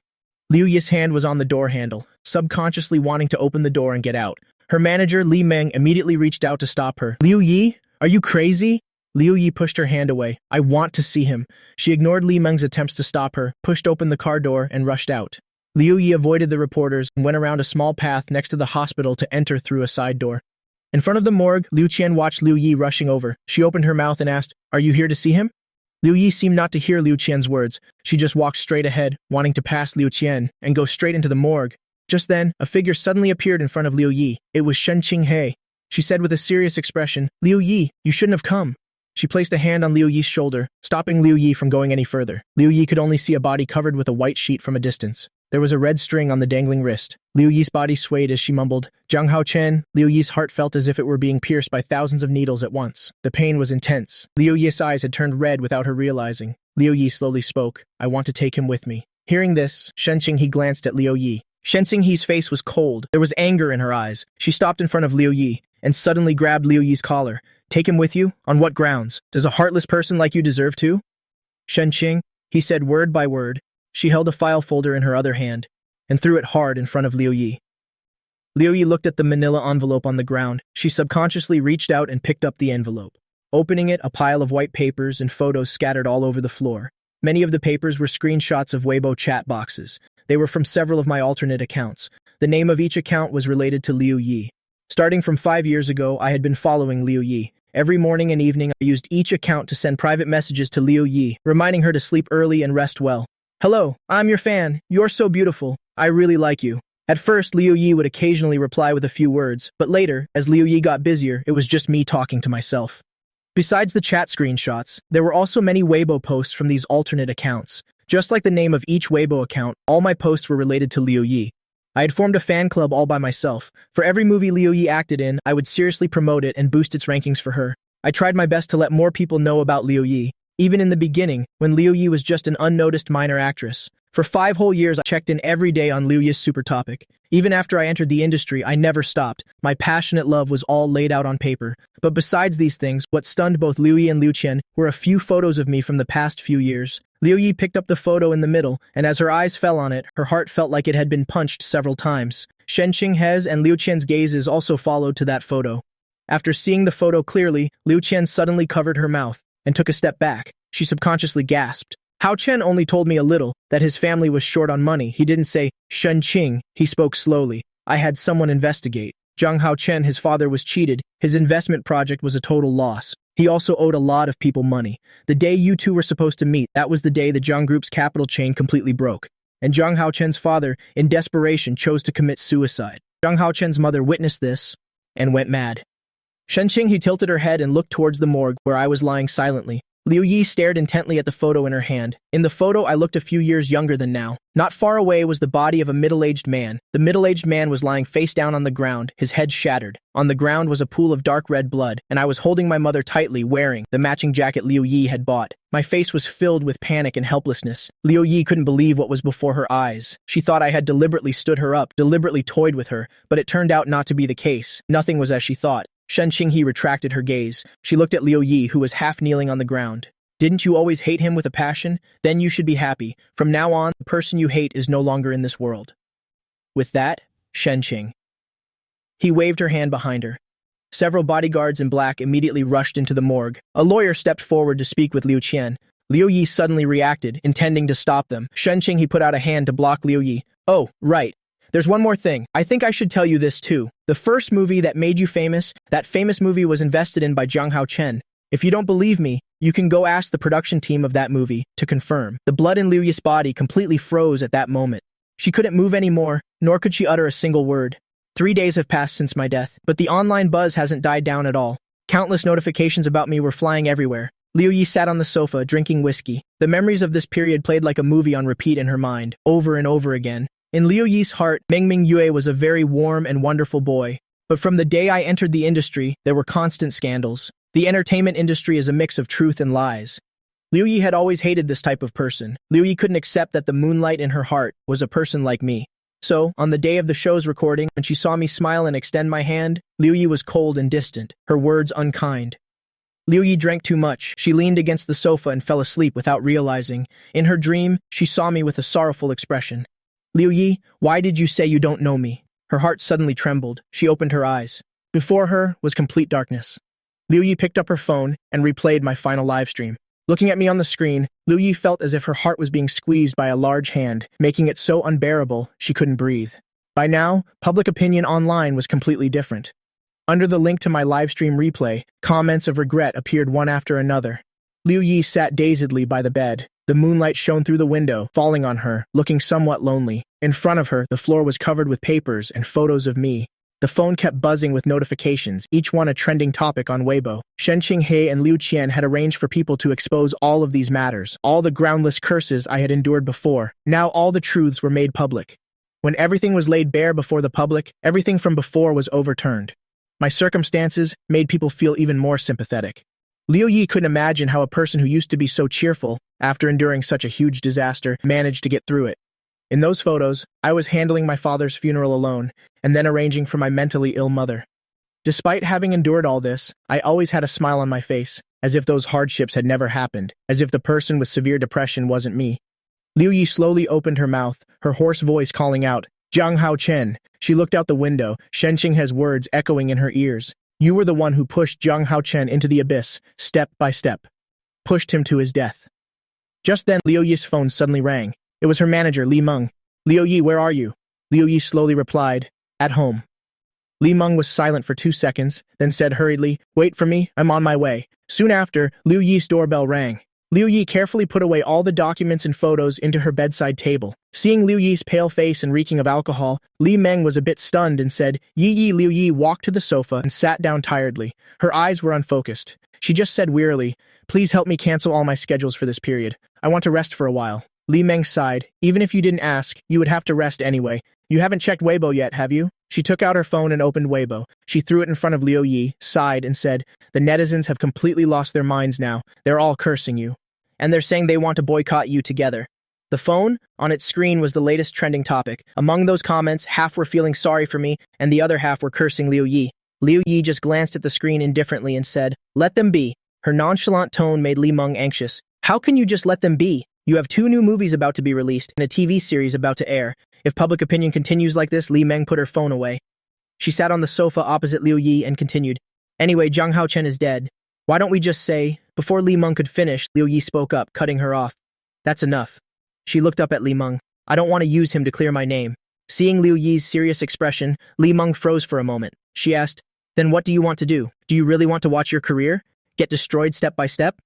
Liu Yi's hand was on the door handle, subconsciously wanting to open the door and get out. Her manager, Li Meng, immediately reached out to stop her. "Liu Yi, are you crazy?" Liu Yi pushed her hand away. "I want to see him." She ignored Li Meng's attempts to stop her, pushed open the car door, and rushed out. Liu Yi avoided the reporters and went around a small path next to the hospital to enter through a side door. In front of the morgue, Liu Qian watched Liu Yi rushing over. She opened her mouth and asked, "Are you here to see him?" Liu Yi seemed not to hear Liu Qian's words. She just walked straight ahead, wanting to pass Liu Qian and go straight into the morgue. Just then, a figure suddenly appeared in front of Liu Yi. It was Shen Qinghe. She said with a serious expression, "Liu Yi, you shouldn't have come." She placed a hand on Liu Yi's shoulder, stopping Liu Yi from going any further. Liu Yi could only see a body covered with a white sheet from a distance. There was a red string on the dangling wrist. Liu Yi's body swayed as she mumbled, "Zhang Haochen." Liu Yi's heart felt as if it were being pierced by thousands of needles at once. The pain was intense. Liu Yi's eyes had turned red without her realizing. Liu Yi slowly spoke, "I want to take him with me." Hearing this, Shen Qinghe glanced at Liu Yi. Shen Qinghe's face was cold. There was anger in her eyes. She stopped in front of Liu Yi and suddenly grabbed Liu Yi's collar. "Take him with you? On what grounds? Does a heartless person like you deserve to?" "Shen Qing," he said word by word. She held a file folder in her other hand and threw it hard in front of Liu Yi. Liu Yi looked at the manila envelope on the ground. She subconsciously reached out and picked up the envelope. Opening it, a pile of white papers and photos scattered all over the floor. Many of the papers were screenshots of Weibo chat boxes. They were from several of my alternate accounts. The name of each account was related to Liu Yi. Starting from 5 years ago, I had been following Liu Yi. Every morning and evening, I used each account to send private messages to Liu Yi, reminding her to sleep early and rest well. "Hello, I'm your fan. You're so beautiful. I really like you." At first, Liu Yi would occasionally reply with a few words, but later, as Liu Yi got busier, it was just me talking to myself. Besides the chat screenshots, there were also many Weibo posts from these alternate accounts. Just like the name of each Weibo account, all my posts were related to Liu Yi. I had formed a fan club all by myself. For every movie Liu Yi acted in, I would seriously promote it and boost its rankings for her. I tried my best to let more people know about Liu Yi, even in the beginning, when Liu Yi was just an unnoticed minor actress. For 5 whole years, I checked in every day on Liu Yi's super topic. Even after I entered the industry, I never stopped. My passionate love was all laid out on paper. But besides these things, what stunned both Liu Yi and Liu Qian were a few photos of me from the past few years. Liu Yi picked up the photo in the middle, and as her eyes fell on it, her heart felt like it had been punched several times. Shen Qinghe's and Liu Qian's gazes also followed to that photo. After seeing the photo clearly, Liu Qian suddenly covered her mouth and took a step back. She subconsciously gasped. Hao Chen only told me a little, that his family was short on money. He didn't say, "Shen Qing," he spoke slowly. "I had someone investigate. Zhang Haochen, his father, was cheated. His investment project was a total loss. He also owed a lot of people money. The day you two were supposed to meet, that was the day the Zhang Group's capital chain completely broke. And Zhang Haochen's father, in desperation, chose to commit suicide. Zhang Haochen's mother witnessed this and went mad." Shen Qinghe tilted her head and looked towards the morgue, where I was lying silently. Liu Yi stared intently at the photo in her hand. In the photo, I looked a few years younger than now. Not far away was the body of a middle-aged man. The middle-aged man was lying face down on the ground, his head shattered. On the ground was a pool of dark red blood, and I was holding my mother tightly, wearing the matching jacket Liu Yi had bought. My face was filled with panic and helplessness. Liu Yi couldn't believe what was before her eyes. She thought I had deliberately stood her up, deliberately toyed with her, but it turned out not to be the case. Nothing was as she thought. Shen Qinghe retracted her gaze. She looked at Liu Yi, who was half kneeling on the ground. "Didn't you always hate him with a passion? Then you should be happy. From now on, the person you hate is no longer in this world." With that, Shen Qing. He waved her hand behind her. Several bodyguards in black immediately rushed into the morgue. A lawyer stepped forward to speak with Liu Qian. Liu Yi suddenly reacted, intending to stop them. Shenqing, he put out a hand to block Liu Yi. Oh, right. There's one more thing. I think I should tell you this too. The first movie that made you famous, that famous movie was invested in by Zhang Haochen. If you don't believe me, you can go ask the production team of that movie to confirm. The blood in Liu Yi's body completely froze at that moment. She couldn't move anymore, nor could she utter a single word. 3 days have passed since my death, but the online buzz hasn't died down at all. Countless notifications about me were flying everywhere. Liu Yi sat on the sofa, drinking whiskey. The memories of this period played like a movie on repeat in her mind, over and over again. In Liu Yi's heart, Mengming Yue was a very warm and wonderful boy. But from the day I entered the industry, there were constant scandals. The entertainment industry is a mix of truth and lies. Liu Yi had always hated this type of person. Liu Yi couldn't accept that the moonlight in her heart was a person like me. So, on the day of the show's recording, when she saw me smile and extend my hand, Liu Yi was cold and distant, her words unkind. Liu Yi drank too much. She leaned against the sofa and fell asleep without realizing. In her dream, she saw me with a sorrowful expression. Liu Yi, why did you say you don't know me? Her heart suddenly trembled. She opened her eyes. Before her was complete darkness. Liu Yi picked up her phone and replayed my final live stream. Looking at me on the screen, Liu Yi felt as if her heart was being squeezed by a large hand, making it so unbearable she couldn't breathe. By now, public opinion online was completely different. Under the link to my livestream replay, comments of regret appeared one after another. Liu Yi sat dazedly by the bed. The moonlight shone through the window, falling on her, looking somewhat lonely. In front of her, the floor was covered with papers and photos of me. The phone kept buzzing with notifications, each one a trending topic on Weibo. Shen Qinghe and Liu Qian had arranged for people to expose all of these matters, all the groundless curses I had endured before. Now all the truths were made public. When everything was laid bare before the public, everything from before was overturned. My circumstances made people feel even more sympathetic. Liu Yi couldn't imagine how a person who used to be so cheerful, after enduring such a huge disaster, managed to get through it. In those photos, I was handling my father's funeral alone, and then arranging for my mentally ill mother. Despite having endured all this, I always had a smile on my face, as if those hardships had never happened, as if the person with severe depression wasn't me. Liu Yi slowly opened her mouth, her hoarse voice calling out, Zhang Haochen. She looked out the window, Shen Qinghe's words echoing in her ears. You were the one who pushed Zhang Haochen into the abyss, step by step. Pushed him to his death. Just then, Liu Yi's phone suddenly rang. It was her manager, Li Meng. Liu Yi, where are you? Liu Yi slowly replied, at home. Li Meng was silent for 2 seconds, then said hurriedly, wait for me, I'm on my way. Soon after, Liu Yi's doorbell rang. Liu Yi carefully put away all the documents and photos into her bedside table. Seeing Liu Yi's pale face and reeking of alcohol, Li Meng was a bit stunned and said, Yi. Liu Yi walked to the sofa and sat down tiredly. Her eyes were unfocused. She just said wearily, please help me cancel all my schedules for this period. I want to rest for a while. Li Meng sighed. Even if you didn't ask, you would have to rest anyway. You haven't checked Weibo yet, have you? She took out her phone and opened Weibo. She threw it in front of Liu Yi, sighed, and said, the netizens have completely lost their minds now. They're all cursing you. And they're saying they want to boycott you together. The phone, on its screen, was the latest trending topic. Among those comments, half were feeling sorry for me, and the other half were cursing Liu Yi. Liu Yi just glanced at the screen indifferently and said, let them be. Her nonchalant tone made Li Meng anxious. How can you just let them be? You have 2 new movies about to be released and a TV series about to air. If public opinion continues like this, Li Meng put her phone away. She sat on the sofa opposite Liu Yi and continued, anyway, Zhang Haochen is dead. Why don't we just say... Before Li Meng could finish, Liu Yi spoke up, cutting her off. That's enough. She looked up at Li Meng. I don't want to use him to clear my name. Seeing Liu Yi's serious expression, Li Meng froze for a moment. She asked, then what do you want to do? Do you really want to watch your career get destroyed step by step?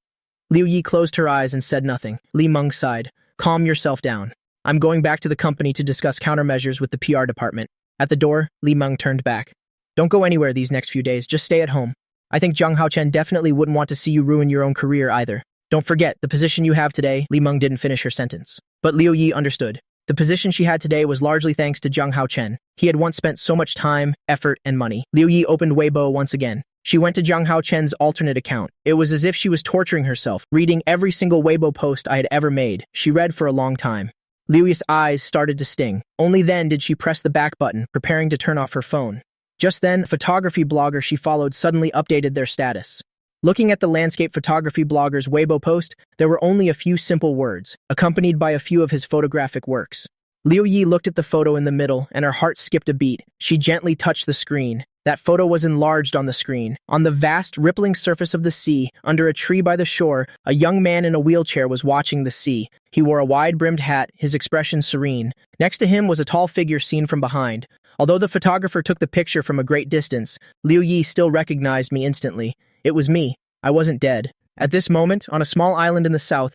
Liu Yi closed her eyes and said nothing. Li Meng sighed. Calm yourself down. I'm going back to the company to discuss countermeasures with the PR department. At the door, Li Meng turned back. Don't go anywhere these next few days. Just stay at home. I think Zhang Haochen definitely wouldn't want to see you ruin your own career either. Don't forget, the position you have today, Li Meng didn't finish her sentence. But Liu Yi understood. The position she had today was largely thanks to Zhang Haochen. He had once spent so much time, effort, and money. Liu Yi opened Weibo once again. She went to Zhang Haochen's alternate account. It was as if she was torturing herself, reading every single Weibo post I had ever made. She read for a long time. Liu Yi's eyes started to sting. Only then did she press the back button, preparing to turn off her phone. Just then, a photography blogger she followed suddenly updated their status. Looking at the landscape photography blogger's Weibo post, there were only a few simple words, accompanied by a few of his photographic works. Liu Yi looked at the photo in the middle, and her heart skipped a beat. She gently touched the screen. That photo was enlarged on the screen. On the vast, rippling surface of the sea, under a tree by the shore, a young man in a wheelchair was watching the sea. He wore a wide-brimmed hat, his expression serene. Next to him was a tall figure seen from behind. Although the photographer took the picture from a great distance, Liu Yi still recognized me instantly. It was me. I wasn't dead. At this moment, on a small island in the south,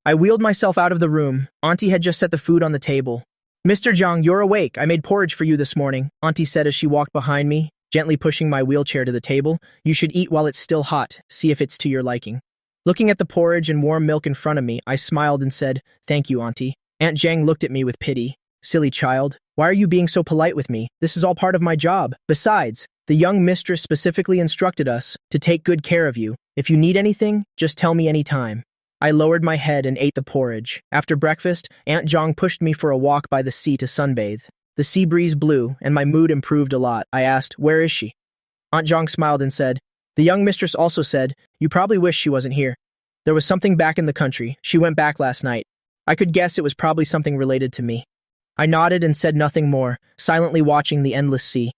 I wheeled myself out of the room. Auntie had just set the food on the table. "Mr. Zhang, you're awake. I made porridge for you this morning," Auntie said as she walked behind me, gently pushing my wheelchair to the table. "You should eat while it's still hot. See if it's to your liking." Looking at the porridge and warm milk in front of me, I smiled and said, "Thank you, Auntie." Aunt Zhang looked at me with pity. "Silly child. Why are you being so polite with me? This is all part of my job. Besides, the young mistress specifically instructed us to take good care of you. If you need anything, just tell me any time." I lowered my head and ate the porridge. After breakfast, Aunt Zhang pushed me for a walk by the sea to sunbathe. The sea breeze blew, and my mood improved a lot. I asked, "Where is she?" Aunt Zhang smiled and said, "The young mistress also said, you probably wish she wasn't here. There was something back in the country. She went back last night. I could guess it was probably something related to me." I nodded and said nothing more, silently watching the endless sea.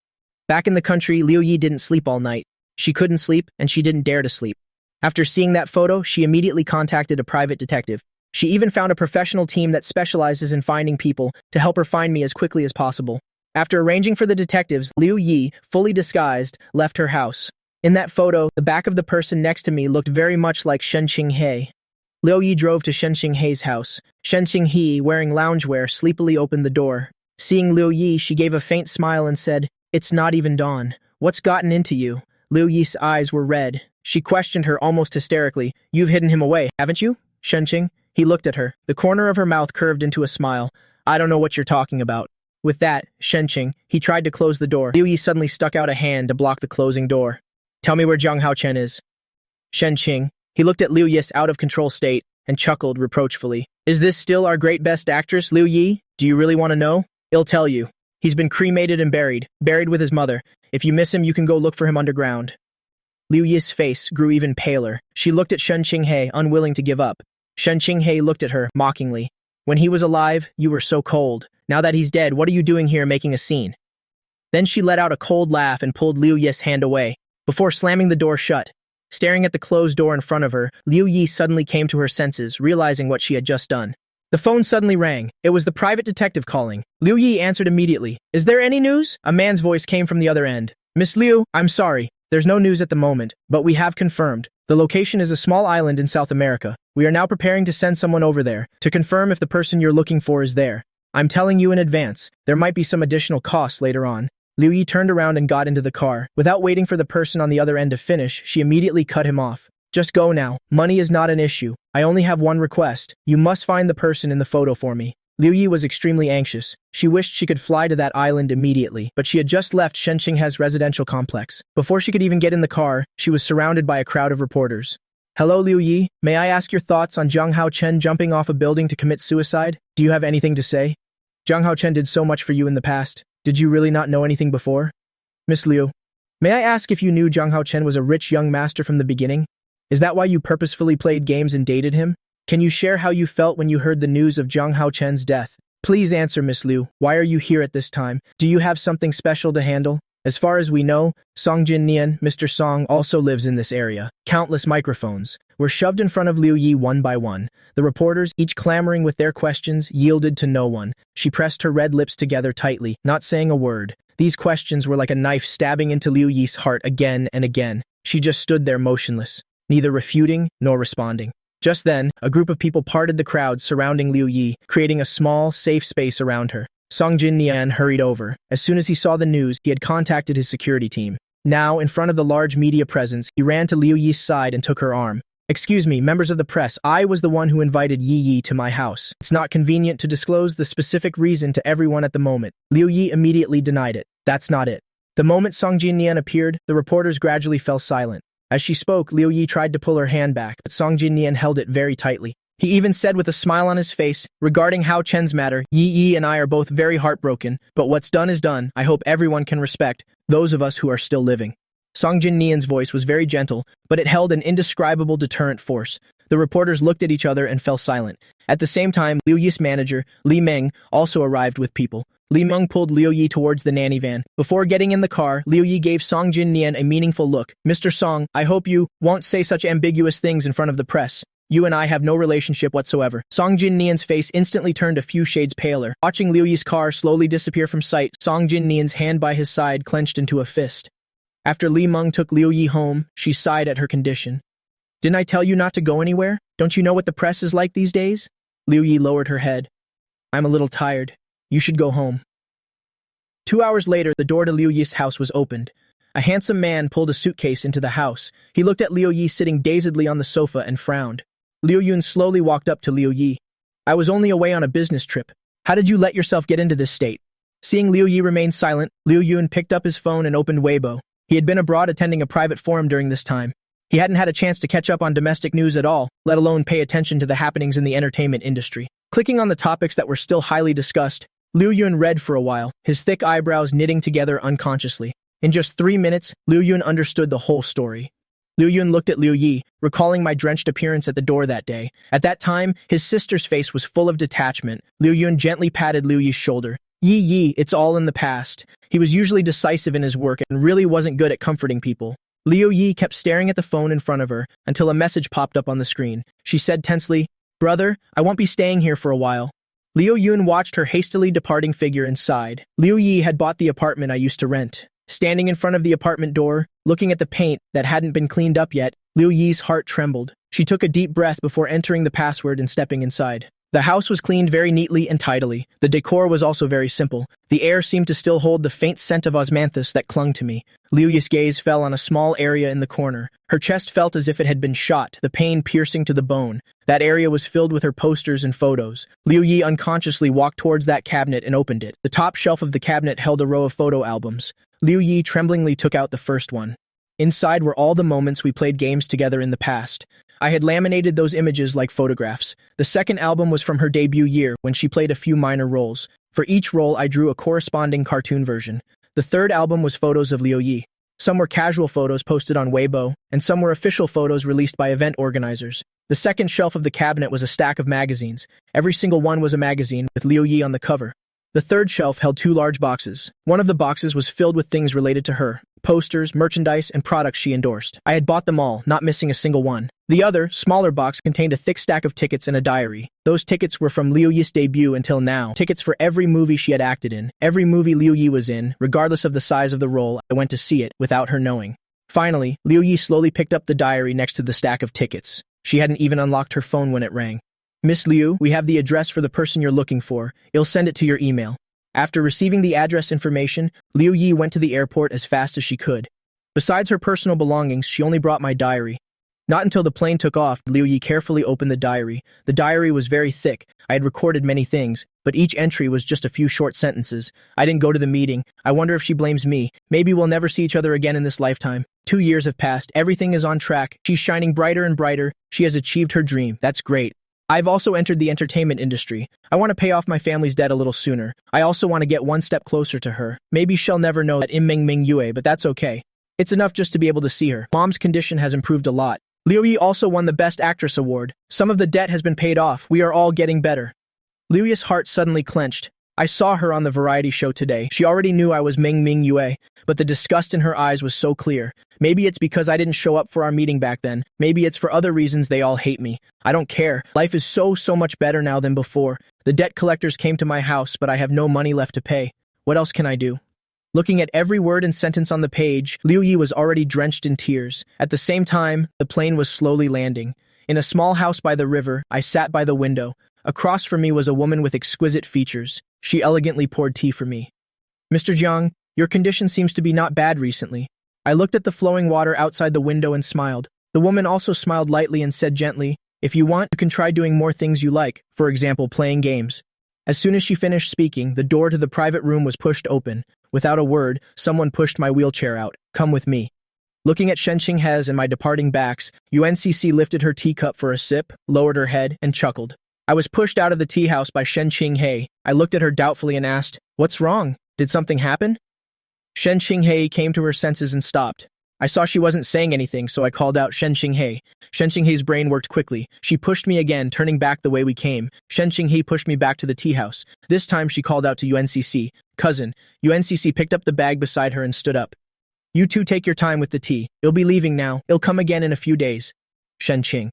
Back in the country, Liu Yi didn't sleep all night. She couldn't sleep, and she didn't dare to sleep. After seeing that photo, she immediately contacted a private detective. She even found a professional team that specializes in finding people to help her find me as quickly as possible. After arranging for the detectives, Liu Yi, fully disguised, left her house. In that photo, the back of the person next to me looked very much like Shen Qinghe. Liu Yi drove to Shen Qinghe's house. Shen Qinghe, wearing loungewear, sleepily opened the door. Seeing Liu Yi, she gave a faint smile and said, "It's not even dawn. What's gotten into you?" Liu Yi's eyes were red. She questioned her almost hysterically. "You've hidden him away, haven't you, Shen Qing?" He looked at her. The corner of her mouth curved into a smile. "I don't know what you're talking about." With that, Shen Qing, he tried to close the door. Liu Yi suddenly stuck out a hand to block the closing door. "Tell me where Zhang Haochen is." Shen Qing, he looked at Liu Yi's out-of-control state and chuckled reproachfully. "Is this still our great best actress, Liu Yi? Do you really want to know? I'll tell you. He's been cremated and buried with his mother. If you miss him, you can go look for him underground." Liu Yi's face grew even paler. She looked at Shen Qinghe, unwilling to give up. Shen Qinghe looked at her, mockingly. "When he was alive, you were so cold. Now that he's dead, what are you doing here making a scene?" Then she let out a cold laugh and pulled Liu Yi's hand away, before slamming the door shut. Staring at the closed door in front of her, Liu Yi suddenly came to her senses, realizing what she had just done. The phone suddenly rang. It was the private detective calling. Liu Yi answered immediately. "Is there any news?" A man's voice came from the other end. "Miss Liu, I'm sorry. There's no news at the moment, but we have confirmed. The location is a small island in South America. We are now preparing to send someone over there to confirm if the person you're looking for is there. I'm telling you in advance, there might be some additional costs later on." Liu Yi turned around and got into the car. Without waiting for the person on the other end to finish, she immediately cut him off. "Just go now. Money is not an issue. I only have one request. You must find the person in the photo for me." Liu Yi was extremely anxious. She wished she could fly to that island immediately, but she had just left Shen Qinghe's residential complex. Before she could even get in the car, she was surrounded by a crowd of reporters. "Hello, Liu Yi. May I ask your thoughts on Zhang Haochen jumping off a building to commit suicide? Do you have anything to say? Zhang Haochen did so much for you in the past. Did you really not know anything before?" "Miss Liu, may I ask if you knew Zhang Haochen was a rich young master from the beginning? Is that why you purposefully played games and dated him? Can you share how you felt when you heard the news of Zhang Haochen's death? Please answer, Miss Liu. Why are you here at this time? Do you have something special to handle?" As far as we know, Song Jin Nian, Mr. Song, also lives in this area. Countless microphones were shoved in front of Liu Yi one by one. The reporters, each clamoring with their questions, yielded to no one. She pressed her red lips together tightly, not saying a word. These questions were like a knife stabbing into Liu Yi's heart again and again. She just stood there motionless, neither refuting nor responding. Just then, a group of people parted the crowd surrounding Liu Yi, creating a small, safe space around her. Song Jin Nian hurried over. As soon as he saw the news, he had contacted his security team. Now, in front of the large media presence, he ran to Liu Yi's side and took her arm. "Excuse me, members of the press, I was the one who invited Yi to my house. It's not convenient to disclose the specific reason to everyone at the moment." Liu Yi immediately denied it. "That's not it." The moment Song Jin Nian appeared, the reporters gradually fell silent. As she spoke, Liu Yi tried to pull her hand back, but Song Jin Nian held it very tightly. He even said with a smile on his face, "Regarding Hao Chen's matter, Yi and I are both very heartbroken, but what's done is done. I hope everyone can respect those of us who are still living." Song Jin Nian's voice was very gentle, but it held an indescribable deterrent force. The reporters looked at each other and fell silent. At the same time, Liu Yi's manager, Li Meng, also arrived with people. Li Meng pulled Liu Yi towards the nanny van. Before getting in the car, Liu Yi gave Song Jin Nian a meaningful look. "Mr. Song, I hope you won't say such ambiguous things in front of the press. You and I have no relationship whatsoever." Song Jin Nian's face instantly turned a few shades paler. Watching Liu Yi's car slowly disappear from sight, Song Jin Nian's hand by his side clenched into a fist. After Li Meng took Liu Yi home, she sighed at her condition. "Didn't I tell you not to go anywhere? Don't you know what the press is like these days?" Liu Yi lowered her head. "I'm a little tired. You should go home." 2 hours later, the door to Liu Yi's house was opened. A handsome man pulled a suitcase into the house. He looked at Liu Yi sitting dazedly on the sofa and frowned. Liu Yun slowly walked up to Liu Yi. "I was only away on a business trip. How did you let yourself get into this state?" Seeing Liu Yi remain silent, Liu Yun picked up his phone and opened Weibo. He had been abroad attending a private forum during this time. He hadn't had a chance to catch up on domestic news at all, let alone pay attention to the happenings in the entertainment industry. Clicking on the topics that were still highly discussed, Liu Yun read for a while, his thick eyebrows knitting together unconsciously. In just 3 minutes, Liu Yun understood the whole story. Liu Yun looked at Liu Yi, recalling my drenched appearance at the door that day. At that time, his sister's face was full of detachment. Liu Yun gently patted Liu Yi's shoulder. Yi, it's all in the past." He was usually decisive in his work and really wasn't good at comforting people. Liu Yi kept staring at the phone in front of her until a message popped up on the screen. She said tensely, "Brother, I won't be staying here for a while." Liu Yun watched her hastily departing figure and sighed. Liu Yi had bought the apartment I used to rent. Standing in front of the apartment door, looking at the paint that hadn't been cleaned up yet, Liu Yi's heart trembled. She took a deep breath before entering the password and stepping inside. The house was cleaned very neatly and tidily. The decor was also very simple. The air seemed to still hold the faint scent of osmanthus that clung to me. Liu Yi's gaze fell on a small area in the corner. Her chest felt as if it had been shot, the pain piercing to the bone. That area was filled with her posters and photos. Liu Yi unconsciously walked towards that cabinet and opened it. The top shelf of the cabinet held a row of photo albums. Liu Yi tremblingly took out the first one. Inside were all the moments we played games together in the past. I had laminated those images like photographs. The second album was from her debut year, when she played a few minor roles. For each role, I drew a corresponding cartoon version. The third album was photos of Liu Yi. Some were casual photos posted on Weibo, and some were official photos released by event organizers. The second shelf of the cabinet was a stack of magazines. Every single one was a magazine, with Liu Yi on the cover. The third shelf held 2 large boxes. One of the boxes was filled with things related to her. Posters, merchandise, and products she endorsed. I had bought them all, not missing a single one. The other, smaller box contained a thick stack of tickets and a diary. Those tickets were from Liu Yi's debut until now. Tickets for every movie she had acted in. Every movie Liu Yi was in, regardless of the size of the role, I went to see it, without her knowing. Finally, Liu Yi slowly picked up the diary next to the stack of tickets. She hadn't even unlocked her phone when it rang. "Miss Liu, we have the address for the person you're looking for. I'll send it to your email." After receiving the address information, Liu Yi went to the airport as fast as she could. Besides her personal belongings, she only brought my diary. Not until the plane took off did Liu Yi carefully open the diary. The diary was very thick. I had recorded many things, but each entry was just a few short sentences. "I didn't go to the meeting. I wonder if she blames me. Maybe we'll never see each other again in this lifetime. 2 years have passed. Everything is on track. She's shining brighter and brighter. She has achieved her dream. That's great. I've also entered the entertainment industry. I want to pay off my family's debt a little sooner. I also want to get one step closer to her. Maybe she'll never know that I'm Ming Ming Yue, but that's okay. It's enough just to be able to see her. Mom's condition has improved a lot. Liu Yi also won the Best Actress award. Some of the debt has been paid off. We are all getting better." Liu Yi's heart suddenly clenched. I saw her on the variety show today. She already knew I was Ming Ming Yue, but the disgust in her eyes was so clear. Maybe it's because I didn't show up for our meeting back then. Maybe it's for other reasons they all hate me. I don't care. Life is so much better now than before. The debt collectors came to my house, but I have no money left to pay. What else can I do? Looking at every word and sentence on the page, Liu Yi was already drenched in tears. At the same time, the plane was slowly landing. In a small house by the river, I sat by the window. Across from me was a woman with exquisite features. She elegantly poured tea for me. "Mr. Jiang, your condition seems to be not bad recently." I looked at the flowing water outside the window and smiled. The woman also smiled lightly and said gently, "If you want, you can try doing more things you like, for example, playing games." As soon as she finished speaking, the door to the private room was pushed open. Without a word, someone pushed my wheelchair out. "Come with me." Looking at Shen Qinghe's and my departing backs, UNCC lifted her teacup for a sip, lowered her head, and chuckled. I was pushed out of the tea house by Shen Qinghe. I looked at her doubtfully and asked, "What's wrong? Did something happen?" Shen Qinghe came to her senses and stopped. I saw she wasn't saying anything, so I called out Shen Xinghe. Shen Xinghe's brain worked quickly. She pushed me again, turning back the way we came. Shen Xinghe pushed me back to the tea house. This time she called out to UNCC. Cousin. UNCC picked up the bag beside her and stood up. You two take your time with the tea. It'll be leaving now. It'll come again in a few days. Shen Qing.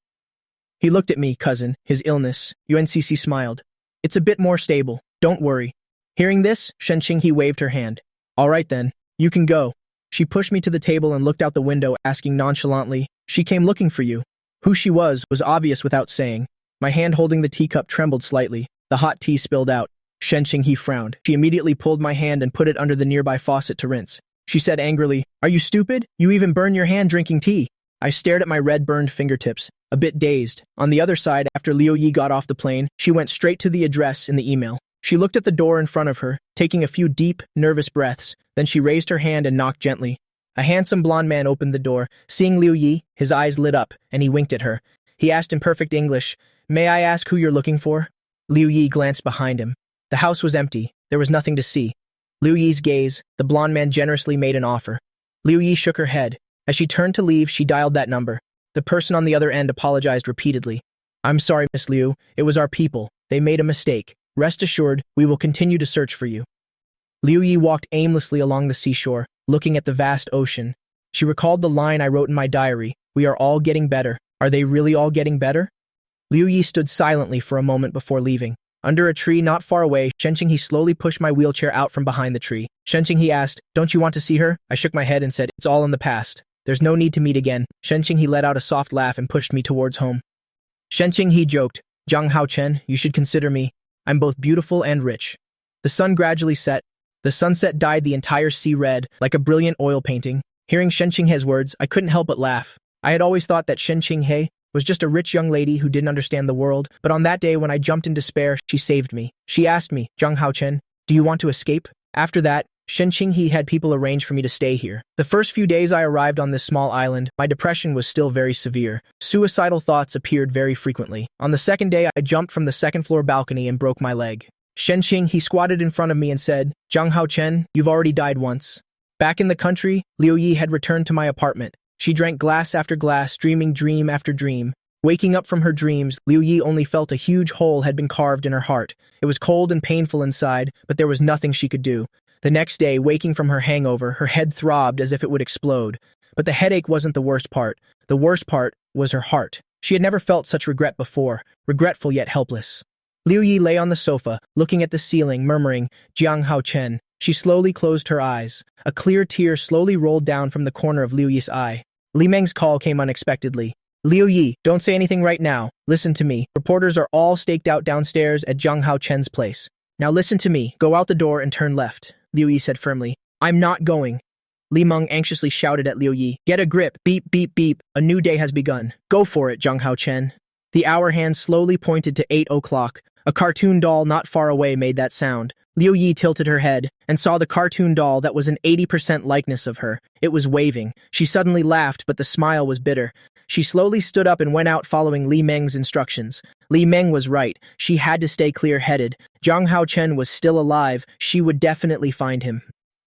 He looked at me, cousin. His illness. UNCC smiled. It's a bit more stable. Don't worry. Hearing this, Shen Xinghe waved her hand. All right then. You can go. She pushed me to the table and looked out the window, asking nonchalantly, She came looking for you. Who she was obvious without saying. My hand holding the teacup trembled slightly. The hot tea spilled out. Shen Xinghe frowned. She immediately pulled my hand and put it under the nearby faucet to rinse. She said angrily, Are you stupid? You even burn your hand drinking tea. I stared at my red-burned fingertips, a bit dazed. On the other side, after Liu Yi got off the plane, she went straight to the address in the email. She looked at the door in front of her, taking a few deep, nervous breaths. Then she raised her hand and knocked gently. A handsome blonde man opened the door. Seeing Liu Yi, his eyes lit up, and he winked at her. He asked in perfect English, May I ask who you're looking for? Liu Yi glanced behind him. The house was empty. There was nothing to see. Liu Yi's gaze, the blonde man generously made an offer. Liu Yi shook her head. As she turned to leave, she dialed that number. The person on the other end apologized repeatedly. I'm sorry, Miss Liu. It was our people. They made a mistake. Rest assured, we will continue to search for you. Liu Yi walked aimlessly along the seashore, looking at the vast ocean. She recalled the line I wrote in my diary, We are all getting better. Are they really all getting better? Liu Yi stood silently for a moment before leaving. Under a tree not far away, Shen Qinghe slowly pushed my wheelchair out from behind the tree. Shen Qinghe asked, Don't you want to see her? I shook my head and said, It's all in the past. There's no need to meet again. Shen Qinghe let out a soft laugh and pushed me towards home. Shen Qinghe joked, Zhang Haochen, you should consider me. I'm both beautiful and rich. The sun gradually set. The sunset dyed the entire sea red, like a brilliant oil painting. Hearing Shen Qinghe's words, I couldn't help but laugh. I had always thought that Shen Qinghe was just a rich young lady who didn't understand the world, but on that day when I jumped in despair, she saved me. She asked me, Zhang Haochen, do you want to escape? After that, Shen Qinghe had people arrange for me to stay here. The first few days I arrived on this small island, my depression was still very severe. Suicidal thoughts appeared very frequently. On the second day, I jumped from the second-floor balcony and broke my leg. Shen Qinghe squatted in front of me and said, Zhang Haochen, you've already died once. Back in the country, Liu Yi had returned to my apartment. She drank glass after glass, dreaming dream after dream. Waking up from her dreams, Liu Yi only felt a huge hole had been carved in her heart. It was cold and painful inside, but there was nothing she could do. The next day, waking from her hangover, her head throbbed as if it would explode. But the headache wasn't the worst part. The worst part was her heart. She had never felt such regret before, regretful yet helpless. Liu Yi lay on the sofa, looking at the ceiling, murmuring, Jiang Haochen. She slowly closed her eyes. A clear tear slowly rolled down from the corner of Liu Yi's eye. Li Meng's call came unexpectedly. Liu Yi, don't say anything right now. Listen to me. Reporters are all staked out downstairs at Zhang Haochen's place. Now listen to me. Go out the door and turn left. Liu Yi said firmly. I'm not going. Li Meng anxiously shouted at Liu Yi. Get a grip. Beep, beep, beep. A new day has begun. Go for it, Zhang Haochen. The hour hand slowly pointed to 8 o'clock. A cartoon doll not far away made that sound. Liu Yi tilted her head and saw the cartoon doll that was an 80% likeness of her. It was waving. She suddenly laughed, but the smile was bitter. She slowly stood up and went out following Li Meng's instructions. Li Meng was right. She had to stay clear-headed. Zhang Haochen was still alive. She would definitely find him.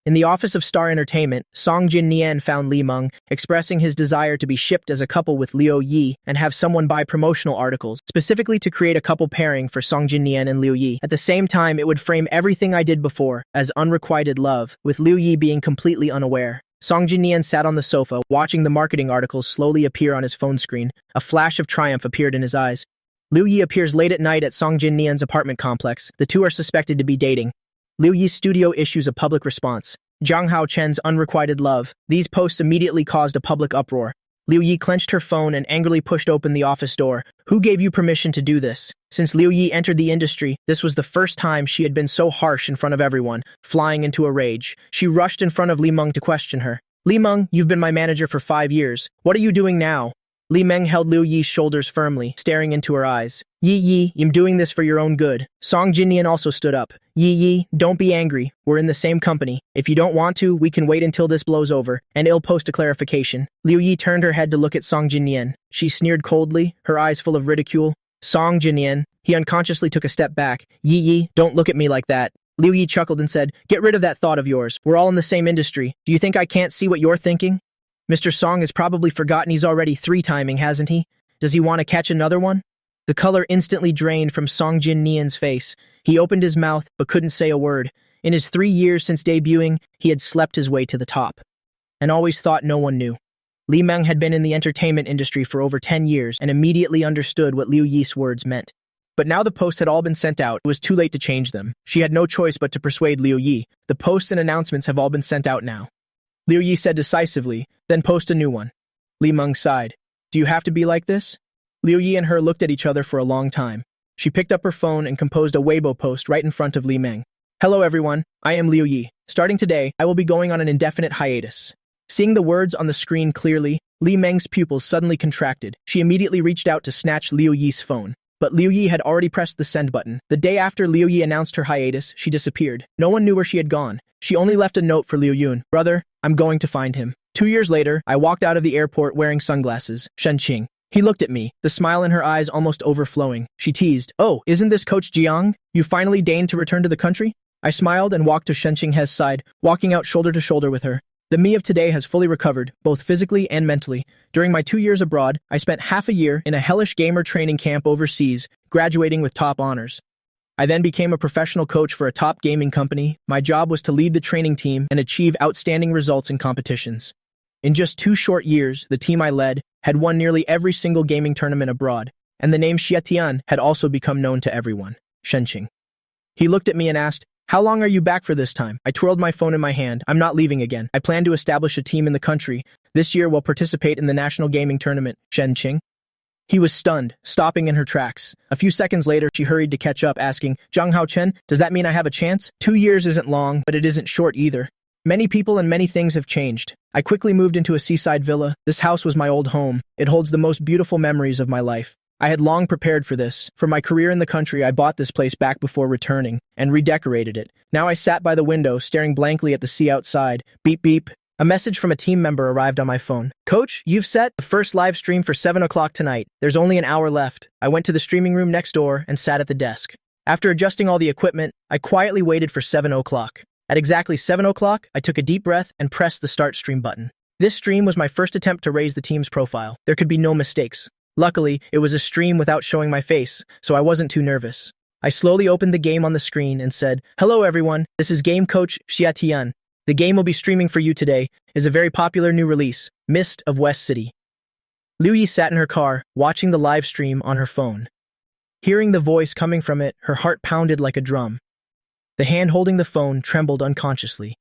In the office of Star Entertainment, Song Jin Nian found Li Meng, expressing his desire to be shipped as a couple with Liu Yi and have someone buy promotional articles, specifically to create a couple pairing for Song Jin Nian and Liu Yi. At the same time, it would frame everything I did before as unrequited love, with Liu Yi being completely unaware. Song Jin Nian sat on the sofa, watching the marketing articles slowly appear on his phone screen. A flash of triumph appeared in his eyes. Liu Yi appears late at night at Song Jin Nian's apartment complex. The two are suspected to be dating. Liu Yi's studio issues a public response. Zhang Haochen's unrequited love. These posts immediately caused a public uproar. Liu Yi clenched her phone and angrily pushed open the office door. Who gave you permission to do this? Since Liu Yi entered the industry, this was the first time she had been so harsh in front of everyone, flying into a rage. She rushed in front of Li Meng to question her. Li Meng, you've been my manager for 5 years. What are you doing now? Li Meng held Liu Yi's shoulders firmly, staring into her eyes. Yi, I'm doing this for your own good. Song Jinnian also stood up. Yi, don't be angry. We're in the same company. If you don't want to, we can wait until this blows over, and I'll post a clarification. Liu Yi turned her head to look at Song Jinnian. She sneered coldly, her eyes full of ridicule. Song Jinnian. He unconsciously took a step back. Yi, don't look at me like that. Liu Yi chuckled and said, Get rid of that thought of yours. We're all in the same industry. Do you think I can't see what you're thinking? Mr. Song has probably forgotten he's already three-timing, hasn't he? Does he want to catch another one? The color instantly drained from Song Jin Nian's face. He opened his mouth but couldn't say a word. In his 3 years since debuting, he had slept his way to the top. And always thought no one knew. Li Meng had been in the entertainment industry for over 10 years and immediately understood what Liu Yi's words meant. But now the posts had all been sent out. It was too late to change them. She had no choice but to persuade Liu Yi. The posts and announcements have all been sent out now. Liu Yi said decisively, then post a new one. Li Meng sighed. Do you have to be like this? Liu Yi and her looked at each other for a long time. She picked up her phone and composed a Weibo post right in front of Li Meng. Hello everyone, I am Liu Yi. Starting today, I will be going on an indefinite hiatus. Seeing the words on the screen clearly, Li Meng's pupils suddenly contracted. She immediately reached out to snatch Liu Yi's phone. But Liu Yi had already pressed the send button. The day after Liu Yi announced her hiatus, she disappeared. No one knew where she had gone. She only left a note for Liu Yun. Brother, I'm going to find him. 2 years later, I walked out of the airport wearing sunglasses. Shenqing. He looked at me, the smile in her eyes almost overflowing. She teased, Oh, isn't this Coach Jiang? You finally deigned to return to the country? I smiled and walked to Shenqing He's side, walking out shoulder to shoulder with her. The me of today has fully recovered, both physically and mentally. During my 2 years abroad, I spent half a year in a hellish gamer training camp overseas, graduating with top honors. I then became a professional coach for a top gaming company. My job was to lead the training team and achieve outstanding results in competitions. In just 2 short years, the team I led had won nearly every single gaming tournament abroad, and the name Xie Tian had also become known to everyone. Shenqing. He looked at me and asked, How long are you back for this time? I twirled my phone in my hand. I'm not leaving again. I plan to establish a team in the country. This year we'll participate in the national gaming tournament. Shenqing. He was stunned, stopping in her tracks. A few seconds later, she hurried to catch up, asking, Zhang Haochen, does that mean I have a chance? 2 years isn't long, but it isn't short either. Many people and many things have changed. I quickly moved into a seaside villa. This house was my old home. It holds the most beautiful memories of my life. I had long prepared for this. For my career in the country, I bought this place back before returning and redecorated it. Now I sat by the window, staring blankly at the sea outside. Beep beep. A message from a team member arrived on my phone. Coach, you've set the first live stream for 7 o'clock tonight. There's only an hour left. I went to the streaming room next door and sat at the desk. After adjusting all the equipment, I quietly waited for 7 o'clock. At exactly 7 o'clock, I took a deep breath and pressed the start stream button. This stream was my first attempt to raise the team's profile. There could be no mistakes. Luckily, it was a stream without showing my face, so I wasn't too nervous. I slowly opened the game on the screen and said, Hello everyone, this is Game Coach Xie Tian. The game we'll be streaming for you today is a very popular new release, Mist of West City. Liu Yi sat in her car, watching the live stream on her phone. Hearing the voice coming from it, her heart pounded like a drum. The hand holding the phone trembled unconsciously.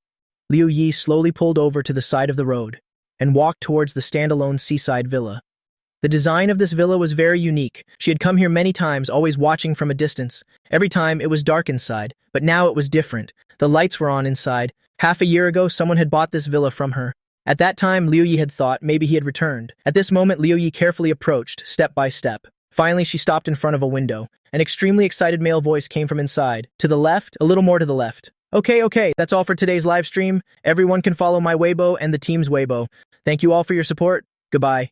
Liu Yi slowly pulled over to the side of the road and walked towards the standalone seaside villa. The design of this villa was very unique. She had come here many times, always watching from a distance. Every time it was dark inside, but now it was different. The lights were on inside. Half a year ago, someone had bought this villa from her. At that time, Liu Yi had thought maybe he had returned. At this moment, Liu Yi carefully approached, step by step. Finally, she stopped in front of a window. An extremely excited male voice came from inside. To the left, a little more to the left. Okay, that's all for today's live stream. Everyone can follow my Weibo and the team's Weibo. Thank you all for your support. Goodbye.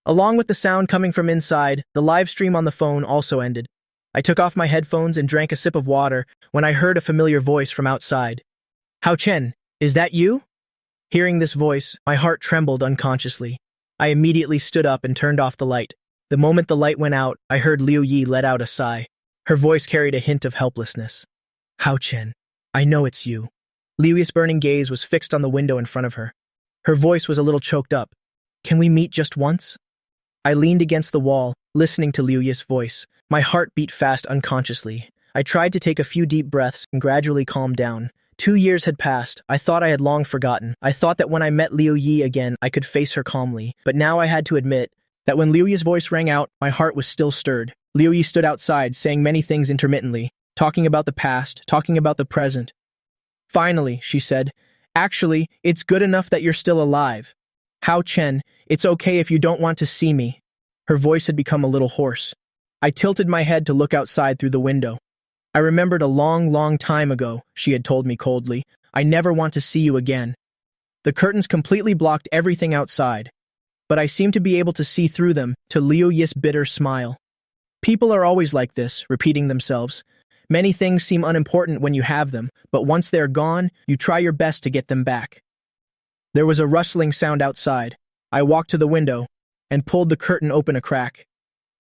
Along with the sound coming from inside, the live stream on the phone also ended. I took off my headphones and drank a sip of water when I heard a familiar voice from outside. Hao Chen, is that you? Hearing this voice, my heart trembled unconsciously. I immediately stood up and turned off the light. The moment the light went out, I heard Liu Yi let out a sigh. Her voice carried a hint of helplessness. Hao Chen, I know it's you. Liu Yi's burning gaze was fixed on the window in front of her. Her voice was a little choked up. Can we meet just once? I leaned against the wall, listening to Liu Yi's voice. My heart beat fast unconsciously. I tried to take a few deep breaths and gradually calm down. 2 years had passed. I thought I had long forgotten. I thought that when I met Liu Yi again, I could face her calmly. But now I had to admit that when Liu Yi's voice rang out, my heart was still stirred. Liu Yi stood outside, saying many things intermittently, talking about the past, talking about the present. Finally, she said, Actually, it's good enough that you're still alive. Hao Chen, it's okay if you don't want to see me. Her voice had become a little hoarse. I tilted my head to look outside through the window. I remembered a long time ago, she had told me coldly, I never want to see you again. The curtains completely blocked everything outside, but I seemed to be able to see through them to Liu Yi's bitter smile. People are always like this, repeating themselves. Many things seem unimportant when you have them, but once they're gone, you try your best to get them back. There was a rustling sound outside. I walked to the window and pulled the curtain open a crack.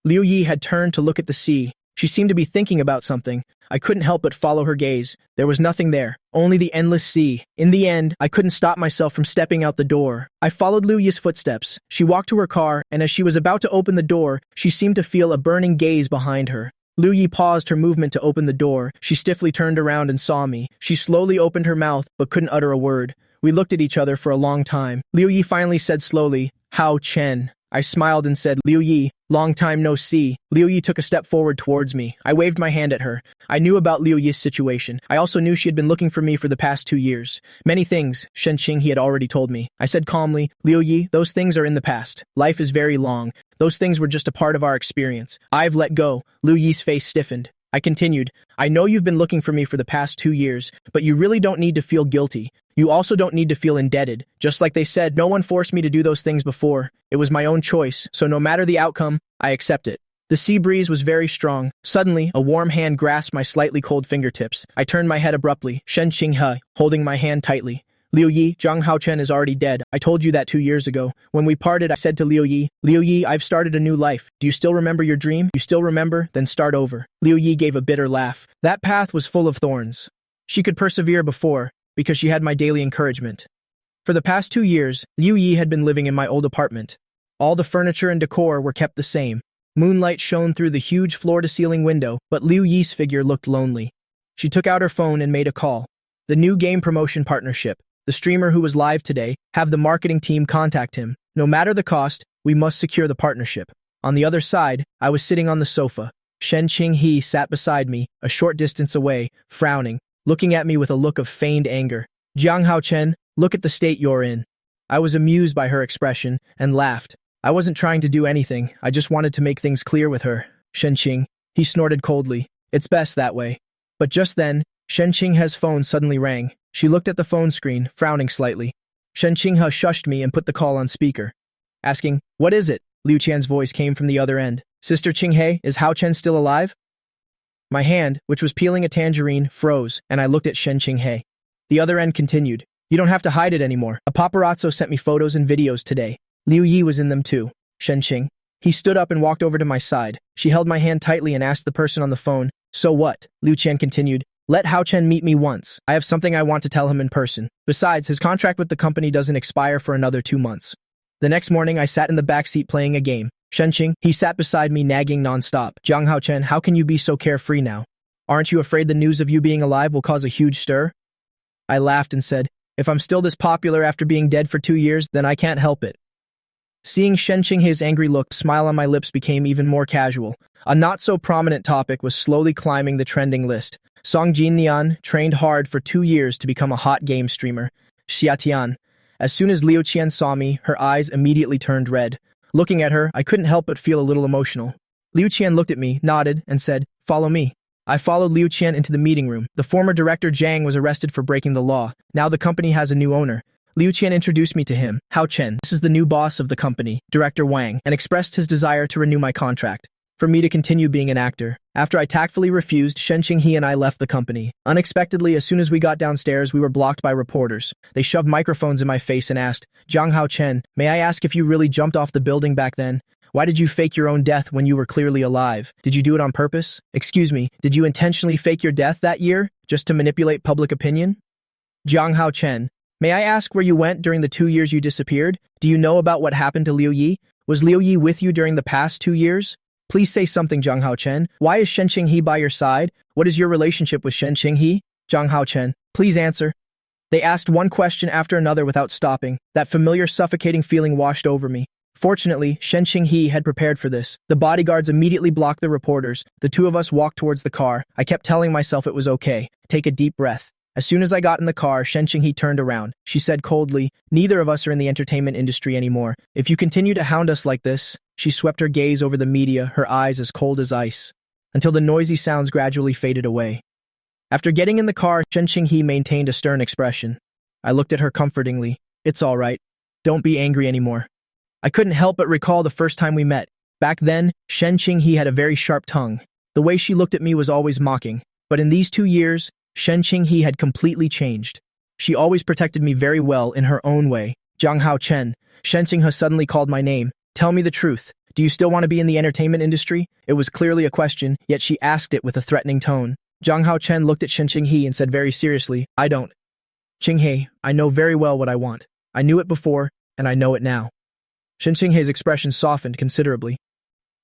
Liu Yi had turned to look at the sea. She seemed to be thinking about something. I couldn't help but follow her gaze. There was nothing there, only the endless sea. In the end, I couldn't stop myself from stepping out the door. I followed Liu Yi's footsteps. She walked to her car, and as she was about to open the door, she seemed to feel a burning gaze behind her. Liu Yi paused her movement to open the door. She stiffly turned around and saw me. She slowly opened her mouth, but couldn't utter a word. We looked at each other for a long time. Liu Yi finally said slowly, "Hao Chen." I smiled and said, "Liu Yi, long time no see." Liu Yi took a step forward towards me. I waved my hand at her. I knew about Liu Yi's situation. I also knew she had been looking for me for the past 2 years. Many things, Shen Qing he had already told me. I said calmly, "Liu Yi, those things are in the past. Life is very long. Those things were just a part of our experience. I've let go." Liu Yi's face stiffened. I continued, "I know you've been looking for me for the past 2 years, but you really don't need to feel guilty. You also don't need to feel indebted. Just like they said, no one forced me to do those things before. It was my own choice, so no matter the outcome, I accept it." The sea breeze was very strong. Suddenly, a warm hand grasped my slightly cold fingertips. I turned my head abruptly, Shen Qinghe, holding my hand tightly. "Liu Yi, Zhang Haochen is already dead. I told you that 2 years ago. When we parted, I said to Liu Yi, I've started a new life. Do you still remember your dream? You still remember? Then start over." Liu Yi gave a bitter laugh. That path was full of thorns. She could persevere before, because she had my daily encouragement. For the past 2 years, Liu Yi had been living in my old apartment. All the furniture and decor were kept the same. Moonlight shone through the huge floor-to-ceiling window, but Liu Yi's figure looked lonely. She took out her phone and made a call. The new game promotion partnership. The streamer who was live today, have the marketing team contact him. No matter the cost, we must secure the partnership. On the other side, I was sitting on the sofa. Shen Qinghe sat beside me, a short distance away, frowning, looking at me with a look of feigned anger. "Jiang Haochen, look at the state you're in." I was amused by her expression and laughed. I wasn't trying to do anything. I just wanted to make things clear with her. "Shen Qing," he snorted coldly. "It's best that way." But just then, Shen Qinghe's phone suddenly rang. She looked at the phone screen, frowning slightly. Shen Qinghe shushed me and put the call on speaker. Asking, "What is it?" Liu Qian's voice came from the other end. "Sister Qinghe, is Hao Chen still alive?" My hand, which was peeling a tangerine, froze, and I looked at Shen Qinghe. The other end continued, "You don't have to hide it anymore. A paparazzo sent me photos and videos today. Liu Yi was in them too." Shen Qing. He stood up and walked over to my side. She held my hand tightly and asked the person on the phone, "So what?" Liu Qian continued, "Let Hao Chen meet me once. I have something I want to tell him in person. Besides, his contract with the company doesn't expire for another 2 months." The next morning, I sat in the backseat playing a game. Shen Qing, he sat beside me nagging nonstop. "Jiang Hao Chen, how can you be so carefree now? Aren't you afraid the news of you being alive will cause a huge stir?" I laughed and said, "If I'm still this popular after being dead for 2 years, then I can't help it." Seeing Shen Qinghe's angry look, the smile on my lips became even more casual. A not-so-prominent topic was slowly climbing the trending list. Song Jinnian trained hard for 2 years to become a hot game streamer. Xiatian. As soon as Liu Qian saw me, her eyes immediately turned red. Looking at her, I couldn't help but feel a little emotional. Liu Qian looked at me, nodded, and said, "Follow me." I followed Liu Qian into the meeting room. The former director Zhang was arrested for breaking the law. Now the company has a new owner. Liu Qian introduced me to him. "Hao Chen, this is the new boss of the company, Director Wang," and expressed his desire to renew my contract, for me to continue being an actor. After I tactfully refused, Shen Qinghe and I left the company. Unexpectedly, as soon as we got downstairs, we were blocked by reporters. They shoved microphones in my face and asked, "Jiang Hao Chen, may I ask if you really jumped off the building back then? Why did you fake your own death when you were clearly alive? Did you do it on purpose? Excuse me, did you intentionally fake your death that year, just to manipulate public opinion? Jiang Hao Chen, may I ask where you went during the 2 years you disappeared? Do you know about what happened to Liu Yi? Was Liu Yi with you during the past 2 years? Please say something, Jiang Hao Chen. Why is Shen Qinghe by your side? What is your relationship with Shen Qinghe? Jiang Hao Chen, please answer." They asked one question after another without stopping. That familiar suffocating feeling washed over me. Fortunately, Shen Qinghe had prepared for this. The bodyguards immediately blocked the reporters. The two of us walked towards the car. I kept telling myself it was okay. Take a deep breath. As soon as I got in the car, Shen Qinghe turned around. She said coldly, "Neither of us are in the entertainment industry anymore. If you continue to hound us like this..." She swept her gaze over the media, her eyes as cold as ice, until the noisy sounds gradually faded away. After getting in the car, Shen Qinghe maintained a stern expression. I looked at her comfortingly. "It's all right. Don't be angry anymore." I couldn't help but recall the first time we met. Back then, Shen Qinghe had a very sharp tongue. The way she looked at me was always mocking. But in these 2 years, Shen Qinghe had completely changed. She always protected me very well in her own way. Jiang Hao Chen. Shen Qinghe suddenly called my name. Tell me the truth. Do you still want to be in the entertainment industry? It was clearly a question, yet she asked it with a threatening tone. Jiang Hao Chen looked at Shen Qinghe and said very seriously, I don't. Qinghe, I know very well what I want. I knew it before, and I know it now. Shen Qinghe's expression softened considerably.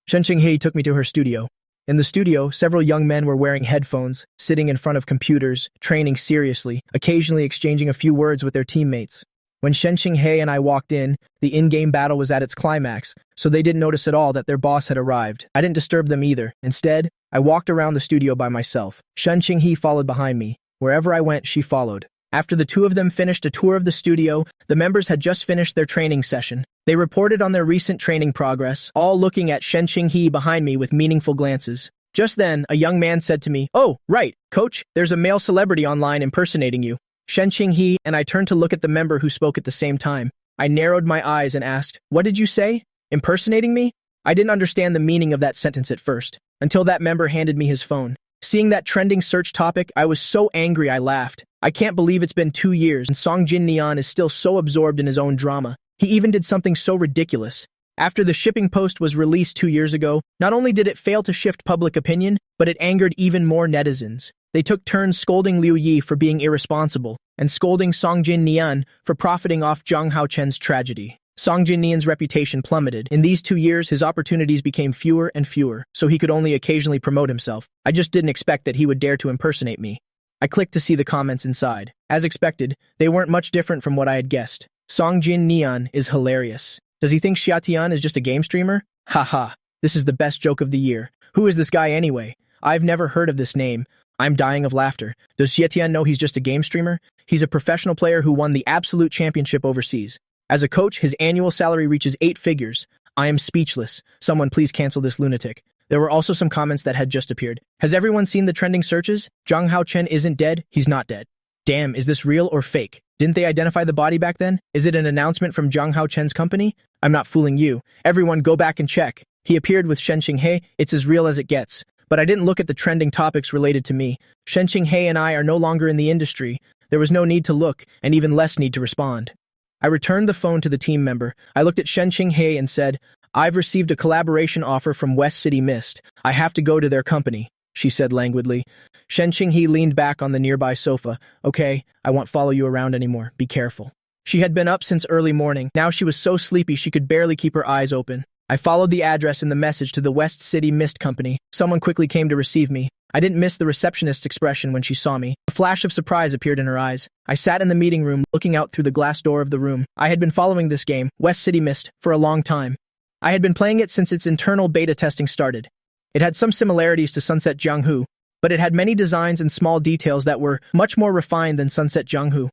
Shen Qinghe took me to her studio. In the studio, several young men were wearing headphones, sitting in front of computers, training seriously, occasionally exchanging a few words with their teammates. When Shen Qinghe and I walked in, the in-game battle was at its climax, so they didn't notice at all that their boss had arrived. I didn't disturb them either. Instead, I walked around the studio by myself. Shen Qinghe followed behind me. Wherever I went, she followed. After the two of them finished a tour of the studio, the members had just finished their training session. They reported on their recent training progress, all looking at Shen Qinghe behind me with meaningful glances. Just then, a young man said to me, "Oh, right, coach, there's a male celebrity online impersonating you." Shen Qinghe and I turned to look at the member who spoke at the same time. I narrowed my eyes and asked, "What did you say? Impersonating me?" I didn't understand the meaning of that sentence at first, until that member handed me his phone. Seeing that trending search topic, I was so angry I laughed. I can't believe it's been 2 years and Song Jin Neon is still so absorbed in his own drama. He even did something so ridiculous. After the shipping post was released 2 years ago, not only did it fail to shift public opinion, but it angered even more netizens. They took turns scolding Liu Yi for being irresponsible, and scolding Song Jin Neon for profiting off Jiang Hao Chen's tragedy. Song Jin Neon's reputation plummeted. In these 2 years, his opportunities became fewer and fewer, so he could only occasionally promote himself. I just didn't expect that he would dare to impersonate me. I clicked to see the comments inside. As expected, they weren't much different from what I had guessed. Song Jin Neon is hilarious. Does he think Xia Tian is just a game streamer? Haha, this is the best joke of the year. Who is this guy anyway? I've never heard of this name. I'm dying of laughter. Does Xia Tian know he's just a game streamer? He's a professional player who won the absolute championship overseas. As a coach, his annual salary reaches 8 figures. I am speechless. Someone please cancel this lunatic. There were also some comments that had just appeared. Has everyone seen the trending searches? Jiang Hao Chen isn't dead. He's not dead. Damn, is this real or fake? Didn't they identify the body back then? Is it an announcement from Jiang Hao Chen's company? I'm not fooling you. Everyone go back and check. He appeared with Shen Qinghe. It's as real as it gets. But I didn't look at the trending topics related to me. Shen Qinghe and I are no longer in the industry. There was no need to look, and even less need to respond. I returned the phone to the team member. I looked at Shen Qinghe and said, I've received a collaboration offer from West City Mist. I have to go to their company, she said languidly. Shen Qinghe leaned back on the nearby sofa. Okay, I won't follow you around anymore. Be careful. She had been up since early morning. Now she was so sleepy she could barely keep her eyes open. I followed the address in the message to the West City Mist Company. Someone quickly came to receive me. I didn't miss the receptionist's expression when she saw me. A flash of surprise appeared in her eyes. I sat in the meeting room, looking out through the glass door of the room. I had been following this game, West City Mist, for a long time. I had been playing it since its internal beta testing started. It had some similarities to Sunset Jianghu, but it had many designs and small details that were much more refined than Sunset Jianghu.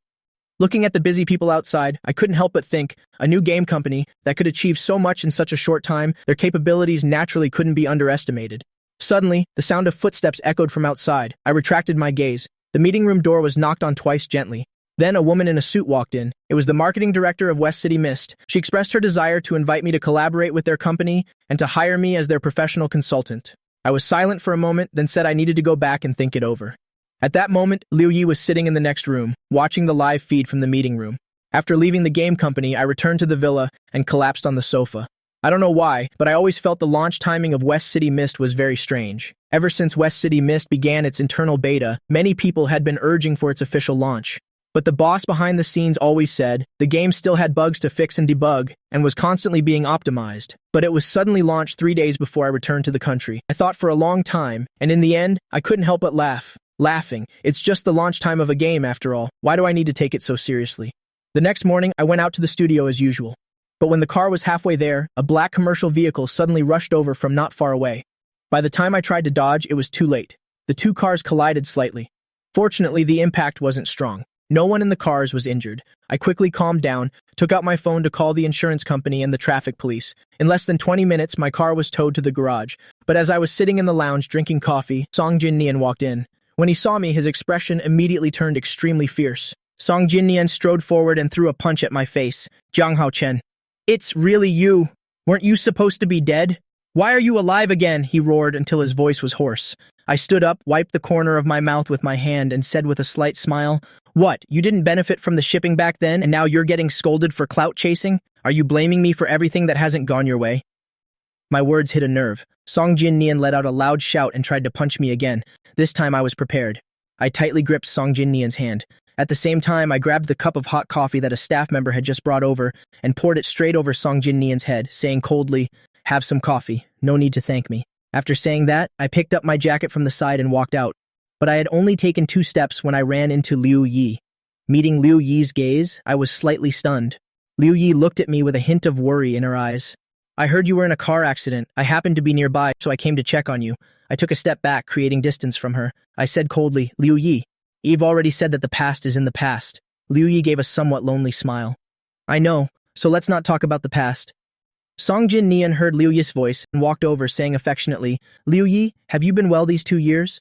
Looking at the busy people outside, I couldn't help but think, a new game company that could achieve so much in such a short time, their capabilities naturally couldn't be underestimated. Suddenly, the sound of footsteps echoed from outside. I retracted my gaze. The meeting room door was knocked on twice gently. Then a woman in a suit walked in. It was the marketing director of West City Mist. She expressed her desire to invite me to collaborate with their company and to hire me as their professional consultant. I was silent for a moment, then said I needed to go back and think it over. At that moment, Liu Yi was sitting in the next room, watching the live feed from the meeting room. After leaving the game company, I returned to the villa and collapsed on the sofa. I don't know why, but I always felt the launch timing of West City Mist was very strange. Ever since West City Mist began its internal beta, many people had been urging for its official launch. But the boss behind the scenes always said the game still had bugs to fix and debug and was constantly being optimized. But it was suddenly launched 3 days before I returned to the country. I thought for a long time, and in the end, I couldn't help but laugh. Laughing. It's just the launch time of a game after all. Why do I need to take it so seriously? The next morning, I went out to the studio as usual. But when the car was halfway there, a black commercial vehicle suddenly rushed over from not far away. By the time I tried to dodge, it was too late. The two cars collided slightly. Fortunately, the impact wasn't strong. No one in the cars was injured. I quickly calmed down, took out my phone to call the insurance company and the traffic police. In less than 20 minutes, my car was towed to the garage. But as I was sitting in the lounge drinking coffee, Song Jin Nian walked in. When he saw me, his expression immediately turned extremely fierce. Song Jin Nian strode forward and threw a punch at my face. Jiang Hao Chen. It's really you. Weren't you supposed to be dead? Why are you alive again? He roared until his voice was hoarse. I stood up, wiped the corner of my mouth with my hand, and said with a slight smile, What, you didn't benefit from the shipping back then, and now you're getting scolded for clout chasing? Are you blaming me for everything that hasn't gone your way? My words hit a nerve. Song Jin Nian let out a loud shout and tried to punch me again. This time I was prepared. I tightly gripped Song Jin Nian's hand. At the same time, I grabbed the cup of hot coffee that a staff member had just brought over and poured it straight over Song Jin Nian's head, saying coldly, "Have some coffee. No need to thank me." After saying that, I picked up my jacket from the side and walked out. But I had only taken 2 steps when I ran into Liu Yi. Meeting Liu Yi's gaze, I was slightly stunned. Liu Yi looked at me with a hint of worry in her eyes. "I heard you were in a car accident. I happened to be nearby, so I came to check on you." I took a step back, creating distance from her. I said coldly, "Liu Yi, Eve already said that the past is in the past." Liu Yi gave a somewhat lonely smile. "I know, so let's not talk about the past." Song Jin Nian heard Liu Yi's voice and walked over, saying affectionately, "Liu Yi, have you been well these 2 years?"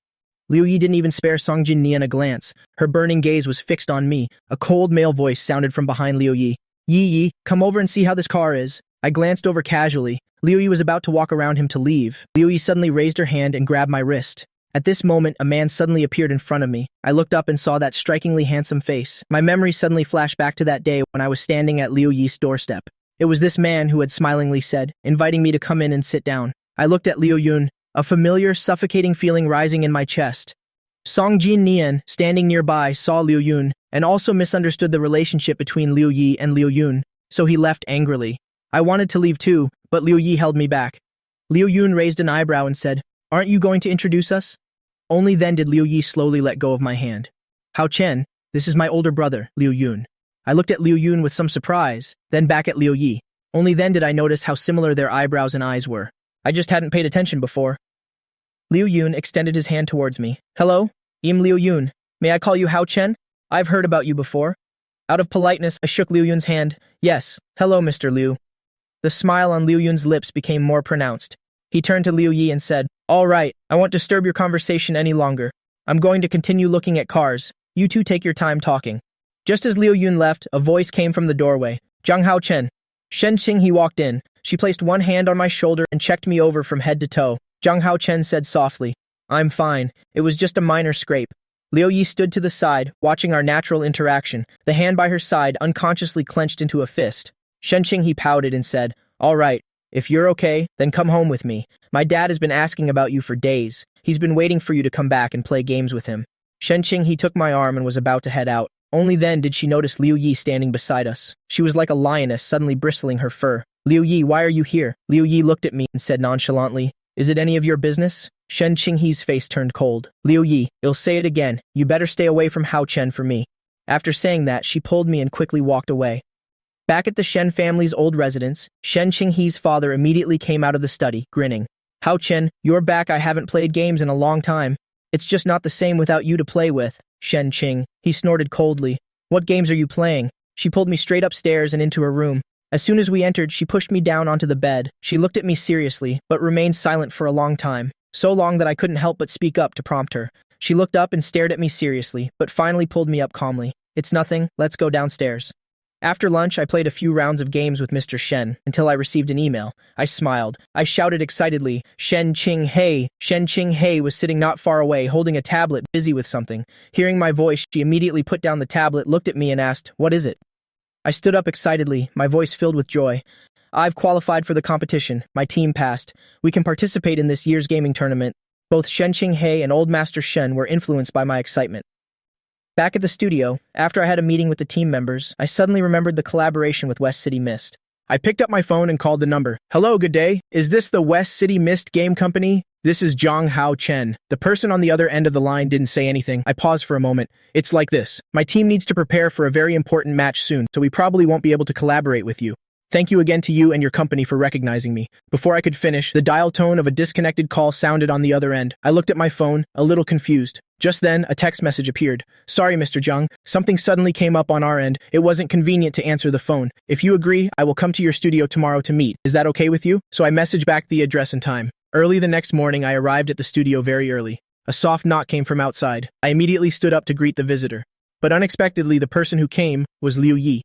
Liu Yi didn't even spare Song Jin Nian a glance. Her burning gaze was fixed on me. A cold male voice sounded from behind Liu Yi. Yi, come over and see how this car is." I glanced over casually. Liu Yi was about to walk around him to leave. Liu Yi suddenly raised her hand and grabbed my wrist. At this moment, a man suddenly appeared in front of me. I looked up and saw that strikingly handsome face. My memory suddenly flashed back to that day when I was standing at Liu Yi's doorstep. It was this man who had smilingly said, inviting me to come in and sit down. I looked at Liu Yun, a familiar, suffocating feeling rising in my chest. Song Jin Nian, standing nearby, saw Liu Yun, and also misunderstood the relationship between Liu Yi and Liu Yun, so he left angrily. I wanted to leave too, but Liu Yi held me back. Liu Yun raised an eyebrow and said, "Aren't you going to introduce us?" Only then did Liu Yi slowly let go of my hand. "Hao Chen, this is my older brother, Liu Yun." I looked at Liu Yun with some surprise, then back at Liu Yi. Only then did I notice how similar their eyebrows and eyes were. I just hadn't paid attention before. Liu Yun extended his hand towards me. "Hello, I'm Liu Yun. May I call you Hao Chen? I've heard about you before." Out of politeness, I shook Liu Yun's hand. "Yes, hello, Mr. Liu." The smile on Liu Yun's lips became more pronounced. He turned to Liu Yi and said, "All right, I won't disturb your conversation any longer. I'm going to continue looking at cars. You two take your time talking." Just as Liu Yun left, a voice came from the doorway. "Zhang Hao Chen." Shen Qing walked in. She placed one hand on my shoulder and checked me over from head to toe. Zhang Hao Chen said softly, "I'm fine. It was just a minor scrape." Liu Yi stood to the side, watching our natural interaction, the hand by her side unconsciously clenched into a fist. Shen Qing pouted and said, "All right, if you're okay, then come home with me. My dad has been asking about you for days. He's been waiting for you to come back and play games with him." Shen Qing took my arm and was about to head out. Only then did she notice Liu Yi standing beside us. She was like a lioness suddenly bristling her fur. "Liu Yi, why are you here?" Liu Yi looked at me and said nonchalantly, "Is it any of your business?" Shen Qing's face turned cold. "Liu Yi, I'll say it again. You better stay away from Hao Chen for me." After saying that, she pulled me and quickly walked away. Back at the Shen family's old residence, Shen Qing's father immediately came out of the study, grinning. "Hao Chen, you're back. I haven't played games in a long time. It's just not the same without you to play with." Shen Qing, he snorted coldly. "What games are you playing?" She pulled me straight upstairs and into her room. As soon as we entered, she pushed me down onto the bed. She looked at me seriously, but remained silent for a long time. So long that I couldn't help but speak up to prompt her. She looked up and stared at me seriously, but finally pulled me up calmly. "It's nothing, let's go downstairs." After lunch, I played a few rounds of games with Mr. Shen, until I received an email. I smiled. I shouted excitedly, "Shen Qing He!" Shen Qing He was sitting not far away, holding a tablet, busy with something. Hearing my voice, she immediately put down the tablet, looked at me and asked, "What is it?" I stood up excitedly, my voice filled with joy. "I've qualified for the competition. My team passed. We can participate in this year's gaming tournament." Both Shen Qing He and Old Master Shen were influenced by my excitement. Back at the studio, after I had a meeting with the team members, I suddenly remembered the collaboration with West City Mist. I picked up my phone and called the number. "Hello, good day. Is this the West City Mist Game Company? This is Zhang Hao Chen." The person on the other end of the line didn't say anything. I paused for a moment. "It's like this. My team needs to prepare for a very important match soon, so we probably won't be able to collaborate with you. Thank you again to you and your company for recognizing me." Before I could finish, the dial tone of a disconnected call sounded on the other end. I looked at my phone, a little confused. Just then, a text message appeared. "Sorry, Mr. Zhang. Something suddenly came up on our end. It wasn't convenient to answer the phone. If you agree, I will come to your studio tomorrow to meet. Is that okay with you?" So I messaged back the address and time. Early the next morning, I arrived at the studio very early. A soft knock came from outside. I immediately stood up to greet the visitor. But unexpectedly, the person who came was Liu Yi.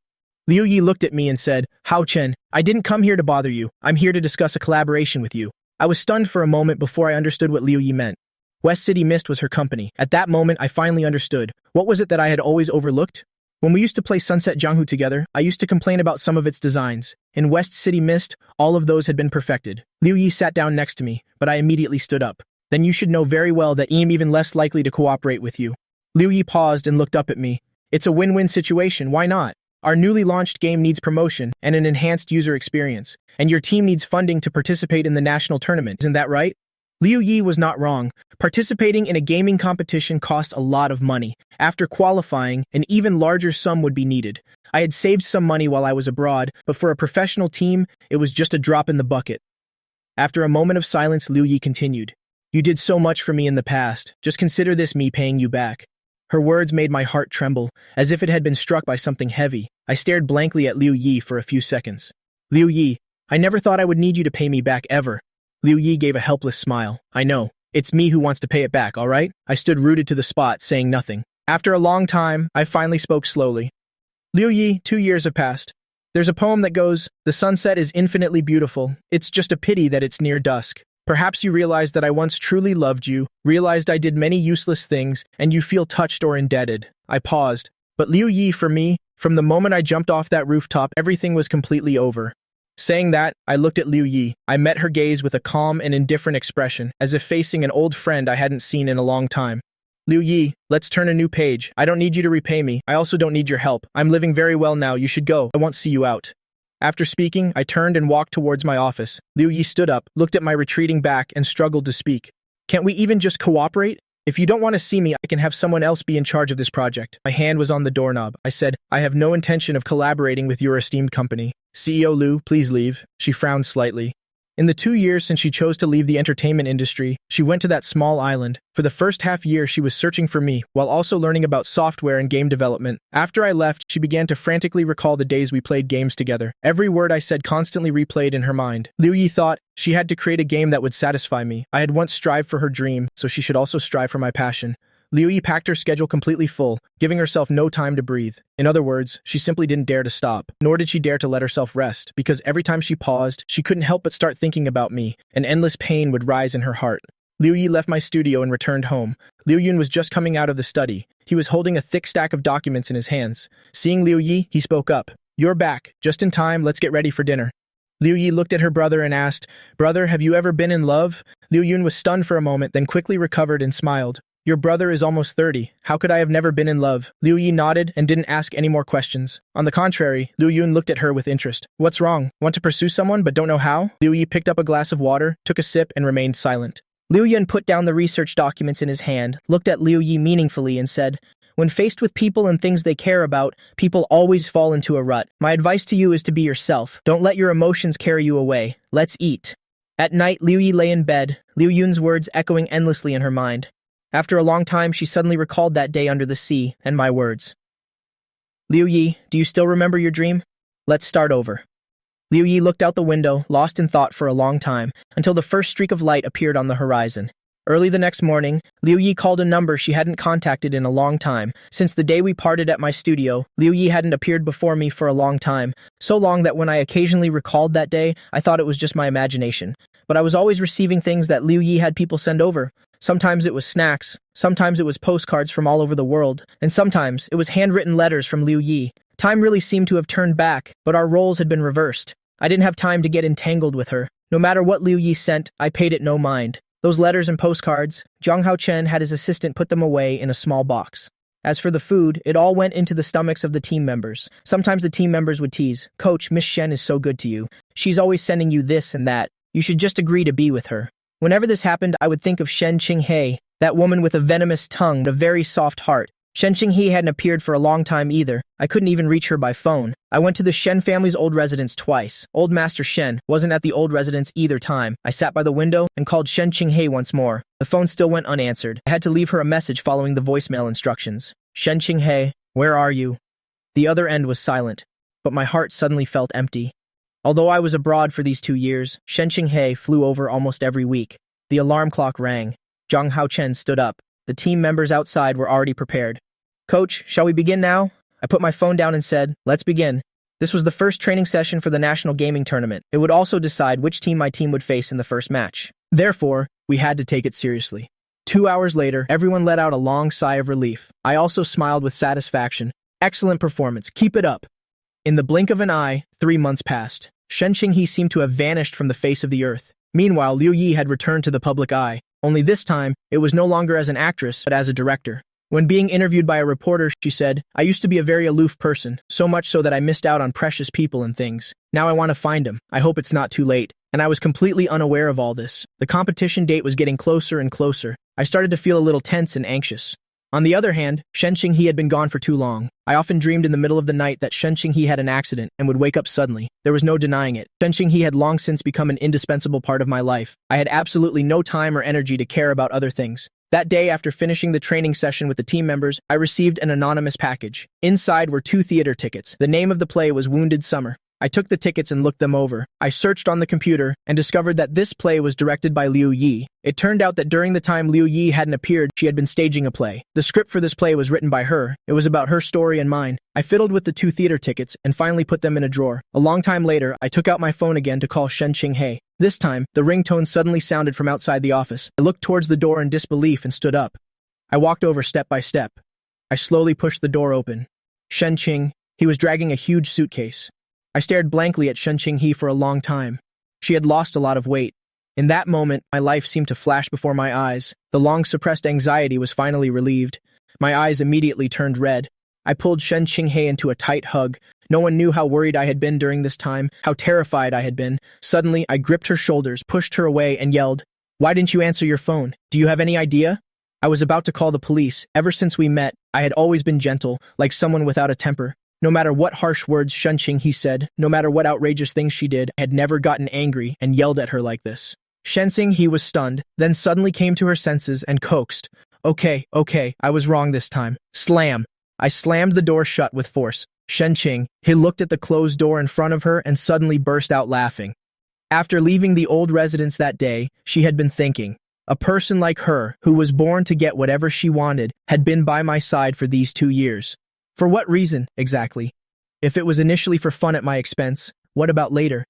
Liu Yi looked at me and said, "Hao Chen, I didn't come here to bother you. I'm here to discuss a collaboration with you." I was stunned for a moment before I understood what Liu Yi meant. West City Mist was her company. At that moment, I finally understood. What was it that I had always overlooked? When we used to play Sunset Jianghu together, I used to complain about some of its designs. In West City Mist, all of those had been perfected. Liu Yi sat down next to me, but I immediately stood up. Then you should know very well that I am even less likely to cooperate with you. Liu Yi paused and looked up at me. It's a win-win situation, why not? Our newly launched game needs promotion and an enhanced user experience, and your team needs funding to participate in the national tournament, isn't that right? Liu Yi was not wrong. Participating in a gaming competition cost a lot of money. After qualifying, an even larger sum would be needed. I had saved some money while I was abroad, but for a professional team, it was just a drop in the bucket. After a moment of silence, Liu Yi continued. You did so much for me in the past. Just consider this me paying you back. Her words made my heart tremble, as if it had been struck by something heavy. I stared blankly at Liu Yi for a few seconds. Liu Yi, I never thought I would need you to pay me back ever. Liu Yi gave a helpless smile. I know. It's me who wants to pay it back, all right? I stood rooted to the spot, saying nothing. After a long time, I finally spoke slowly. Liu Yi, 2 years have passed. There's a poem that goes, the sunset is infinitely beautiful. It's just a pity that it's near dusk. Perhaps you realized that I once truly loved you, realized I did many useless things, and you feel touched or indebted. I paused. But Liu Yi, for me, from the moment I jumped off that rooftop, everything was completely over. Saying that, I looked at Liu Yi. I met her gaze with a calm and indifferent expression, as if facing an old friend I hadn't seen in a long time. Liu Yi, let's turn a new page. I don't need you to repay me. I also don't need your help. I'm living very well now. You should go. I won't see you out. After speaking, I turned and walked towards my office. Liu Yi stood up, looked at my retreating back, and struggled to speak. Can't we even just cooperate? If you don't want to see me, I can have someone else be in charge of this project. My hand was on the doorknob. I said, I have no intention of collaborating with your esteemed company. CEO Liu, please leave. She frowned slightly. In the 2 years since she chose to leave the entertainment industry, she went to that small island. For the first half year, she was searching for me, while also learning about software and game development. After I left, she began to frantically recall the days we played games together. Every word I said constantly replayed in her mind. Liu Yi thought she had to create a game that would satisfy me. I had once strived for her dream, so she should also strive for my passion. Liu Yi packed her schedule completely full, giving herself no time to breathe. In other words, she simply didn't dare to stop, nor did she dare to let herself rest, because every time she paused, she couldn't help but start thinking about me. An endless pain would rise in her heart. Liu Yi left my studio and returned home. Liu Yun was just coming out of the study. He was holding a thick stack of documents in his hands. Seeing Liu Yi, he spoke up. You're back. Just in time, let's get ready for dinner. Liu Yi looked at her brother and asked, Brother, have you ever been in love? Liu Yun was stunned for a moment, then quickly recovered and smiled. Your brother is almost 30. How could I have never been in love? Liu Yi nodded and didn't ask any more questions. On the contrary, Liu Yun looked at her with interest. What's wrong? Want to pursue someone but don't know how? Liu Yi picked up a glass of water, took a sip, and remained silent. Liu Yun put down the research documents in his hand, looked at Liu Yi meaningfully and said, When faced with people and things they care about, people always fall into a rut. My advice to you is to be yourself. Don't let your emotions carry you away. Let's eat. At night, Liu Yi lay in bed, Liu Yun's words echoing endlessly in her mind. After a long time, she suddenly recalled that day under the sea and my words. Liu Yi, do you still remember your dream? Let's start over. Liu Yi looked out the window, lost in thought for a long time, until the first streak of light appeared on the horizon. Early the next morning, Liu Yi called a number she hadn't contacted in a long time. Since the day we parted at my studio, Liu Yi hadn't appeared before me for a long time, so long that when I occasionally recalled that day, I thought it was just my imagination. But I was always receiving things that Liu Yi had people send over. Sometimes it was snacks, sometimes it was postcards from all over the world, and sometimes it was handwritten letters from Liu Yi. Time really seemed to have turned back, but our roles had been reversed. I didn't have time to get entangled with her. No matter what Liu Yi sent, I paid it no mind. Those letters and postcards, Zhang Haochen had his assistant put them away in a small box. As for the food, it all went into the stomachs of the team members. Sometimes the team members would tease, Coach, Miss Shen is so good to you. She's always sending you this and that. You should just agree to be with her. Whenever this happened, I would think of Shen Qinghe, that woman with a venomous tongue and a very soft heart. Shen Qinghe hadn't appeared for a long time either. I couldn't even reach her by phone. I went to the Shen family's old residence twice. Old Master Shen wasn't at the old residence either time. I sat by the window and called Shen Qinghe once more. The phone still went unanswered. I had to leave her a message following the voicemail instructions. Shen Qinghe, where are you? The other end was silent, but my heart suddenly felt empty. Although I was abroad for these 2 years, Shen Qinghe flew over almost every week. The alarm clock rang. Zhang Haochen stood up. The team members outside were already prepared. Coach, shall we begin now? I put my phone down and said, let's begin. This was the first training session for the national gaming tournament. It would also decide which team my team would face in the first match. Therefore, we had to take it seriously. 2 hours later, everyone let out a long sigh of relief. I also smiled with satisfaction. Excellent performance. Keep it up. In the blink of an eye, 3 months passed. Shen Qinghe seemed to have vanished from the face of the earth. Meanwhile, Liu Yi had returned to the public eye. Only this time, it was no longer as an actress, but as a director. When being interviewed by a reporter, she said, "I used to be a very aloof person, so much so that I missed out on precious people and things. Now I want to find them. I hope it's not too late." And I was completely unaware of all this. The competition date was getting closer and closer. I started to feel a little tense and anxious. On the other hand, Shen Qinghe had been gone for too long. I often dreamed in the middle of the night that Shen Qinghe had an accident and would wake up suddenly. There was no denying it. Shen Qinghe had long since become an indispensable part of my life. I had absolutely no time or energy to care about other things. That day, after finishing the training session with the team members, I received an anonymous package. Inside were 2 theater tickets. The name of the play was Wounded Summer. I took the tickets and looked them over. I searched on the computer and discovered that this play was directed by Liu Yi. It turned out that during the time Liu Yi hadn't appeared, she had been staging a play. The script for this play was written by her. It was about her story and mine. I fiddled with the 2 theater tickets and finally put them in a drawer. A long time later, I took out my phone again to call Shen Qinghe. This time, the ringtone suddenly sounded from outside the office. I looked towards the door in disbelief and stood up. I walked over step by step. I slowly pushed the door open. Shen Qing, he was dragging a huge suitcase. I stared blankly at Shen Qinghe for a long time. She had lost a lot of weight. In that moment, my life seemed to flash before my eyes. The long-suppressed anxiety was finally relieved. My eyes immediately turned red. I pulled Shen Qinghe into a tight hug. No one knew how worried I had been during this time, how terrified I had been. Suddenly, I gripped her shoulders, pushed her away, and yelled, "Why didn't you answer your phone? Do you have any idea?" I was about to call the police. Ever since we met, I had always been gentle, like someone without a temper. No matter what harsh words Shen Qinghe said, no matter what outrageous things she did, I had never gotten angry and yelled at her like this. Shen Qinghe was stunned, then suddenly came to her senses and coaxed, Okay, I was wrong this time. Slam. I slammed the door shut with force. Shen Qinghe looked at the closed door in front of her and suddenly burst out laughing. After leaving the old residence that day, she had been thinking, a person like her, who was born to get whatever she wanted, had been by my side for these 2 years. For what reason, exactly? If it was initially for fun at my expense, what about later?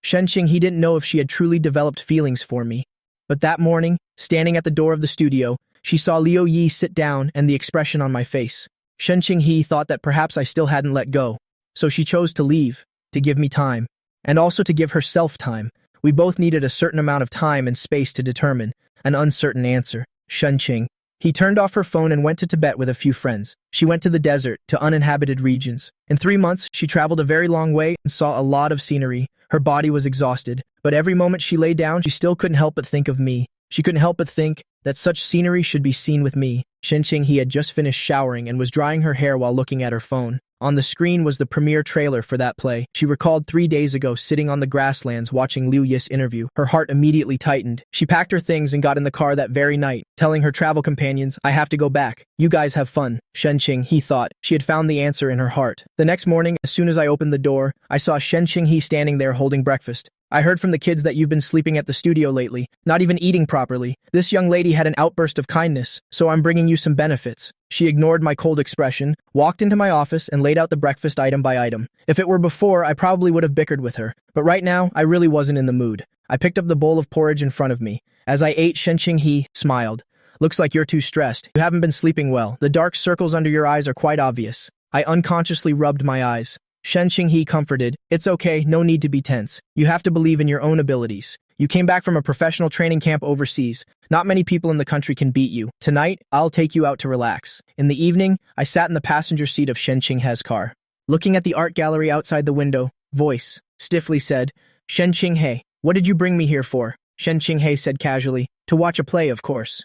Shen Qinghe didn't know if she had truly developed feelings for me. But that morning, standing at the door of the studio, she saw Liu Yi sit down and the expression on my face. Shen Qinghe thought that perhaps I still hadn't let go. So she chose to leave, to give me time. And also to give herself time. We both needed a certain amount of time and space to determine an uncertain answer. Shen Qinghe. He turned off her phone and went to Tibet with a few friends. She went to the desert, to uninhabited regions. In 3 months, she traveled a very long way and saw a lot of scenery. Her body was exhausted, but every moment she lay down, she still couldn't help but think of me. She couldn't help but think that such scenery should be seen with me. Shen Qinghe had just finished showering and was drying her hair while looking at her phone. On the screen was the premiere trailer for that play. She recalled 3 days ago sitting on the grasslands watching Liu Yi's interview. Her heart immediately tightened. She packed her things and got in the car that very night, telling her travel companions, "I have to go back. You guys have fun." Shen Qinghe thought she had found the answer in her heart. The next morning, as soon as I opened the door, I saw Shen Qinghe standing there holding breakfast. "I heard from the kids that you've been sleeping at the studio lately, not even eating properly. This young lady had an outburst of kindness, so I'm bringing you some benefits." She ignored my cold expression, walked into my office, and laid out the breakfast item by item. If it were before, I probably would have bickered with her, but right now, I really wasn't in the mood. I picked up the bowl of porridge in front of me. As I ate, Shen Qinghe smiled. "Looks like you're too stressed. You haven't been sleeping well. The dark circles under your eyes are quite obvious." I unconsciously rubbed my eyes. Shen Qinghe comforted, "It's okay, no need to be tense. You have to believe in your own abilities. You came back from a professional training camp overseas. Not many people in the country can beat you. Tonight, I'll take you out to relax." In the evening, I sat in the passenger seat of Shen Qinghe's car. Looking at the art gallery outside the window, voice stiffly said, "Shen Qinghe, what did you bring me here for?" Shen Qinghe said casually, "To watch a play, of course."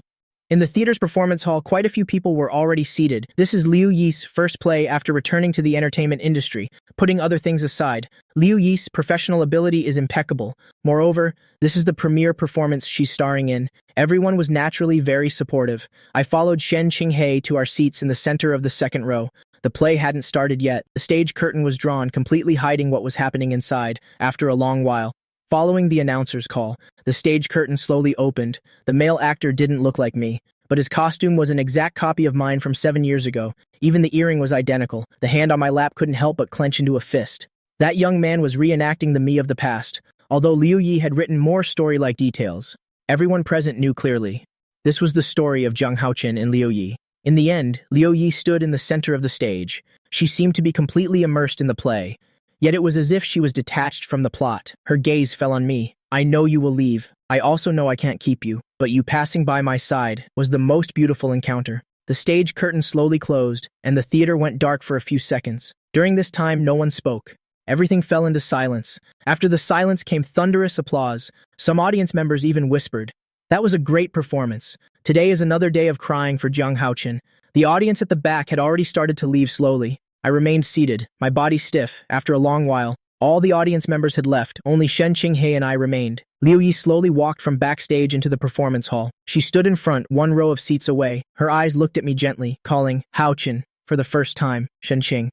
In the theater's performance hall, quite a few people were already seated. This is Liu Yi's first play after returning to the entertainment industry. Putting other things aside, Liu Yi's professional ability is impeccable. Moreover, this is the premiere performance she's starring in. Everyone was naturally very supportive. I followed Shen Qinghe to our seats in the center of the second row. The play hadn't started yet. The stage curtain was drawn, completely hiding what was happening inside. After a long while, following the announcer's call, the stage curtain slowly opened. The male actor didn't look like me, but his costume was an exact copy of mine from 7 years ago. Even the earring was identical. The hand on my lap couldn't help but clench into a fist. That young man was reenacting the me of the past, although Liu Yi had written more story-like details. Everyone present knew clearly. This was the story of Zhang Haochen and Liu Yi. In the end, Liu Yi stood in the center of the stage. She seemed to be completely immersed in the play, yet it was as if she was detached from the plot. Her gaze fell on me. I know you will leave. I also know I can't keep you, but you passing by my side was the most beautiful encounter. The stage curtain slowly closed, and the theater went dark for a few seconds. During this time, no one spoke. Everything fell into silence. After the silence came thunderous applause. Some audience members even whispered, "That was a great performance. Today is another day of crying for Zhang Haochen." The audience at the back had already started to leave slowly. I remained seated, my body stiff. After a long while, all the audience members had left. Only Shen Qinghe and I remained. Liu Yi slowly walked from backstage into the performance hall. She stood in front, one row of seats away. Her eyes looked at me gently, calling, "Haochen," for the first time, Shen Qing.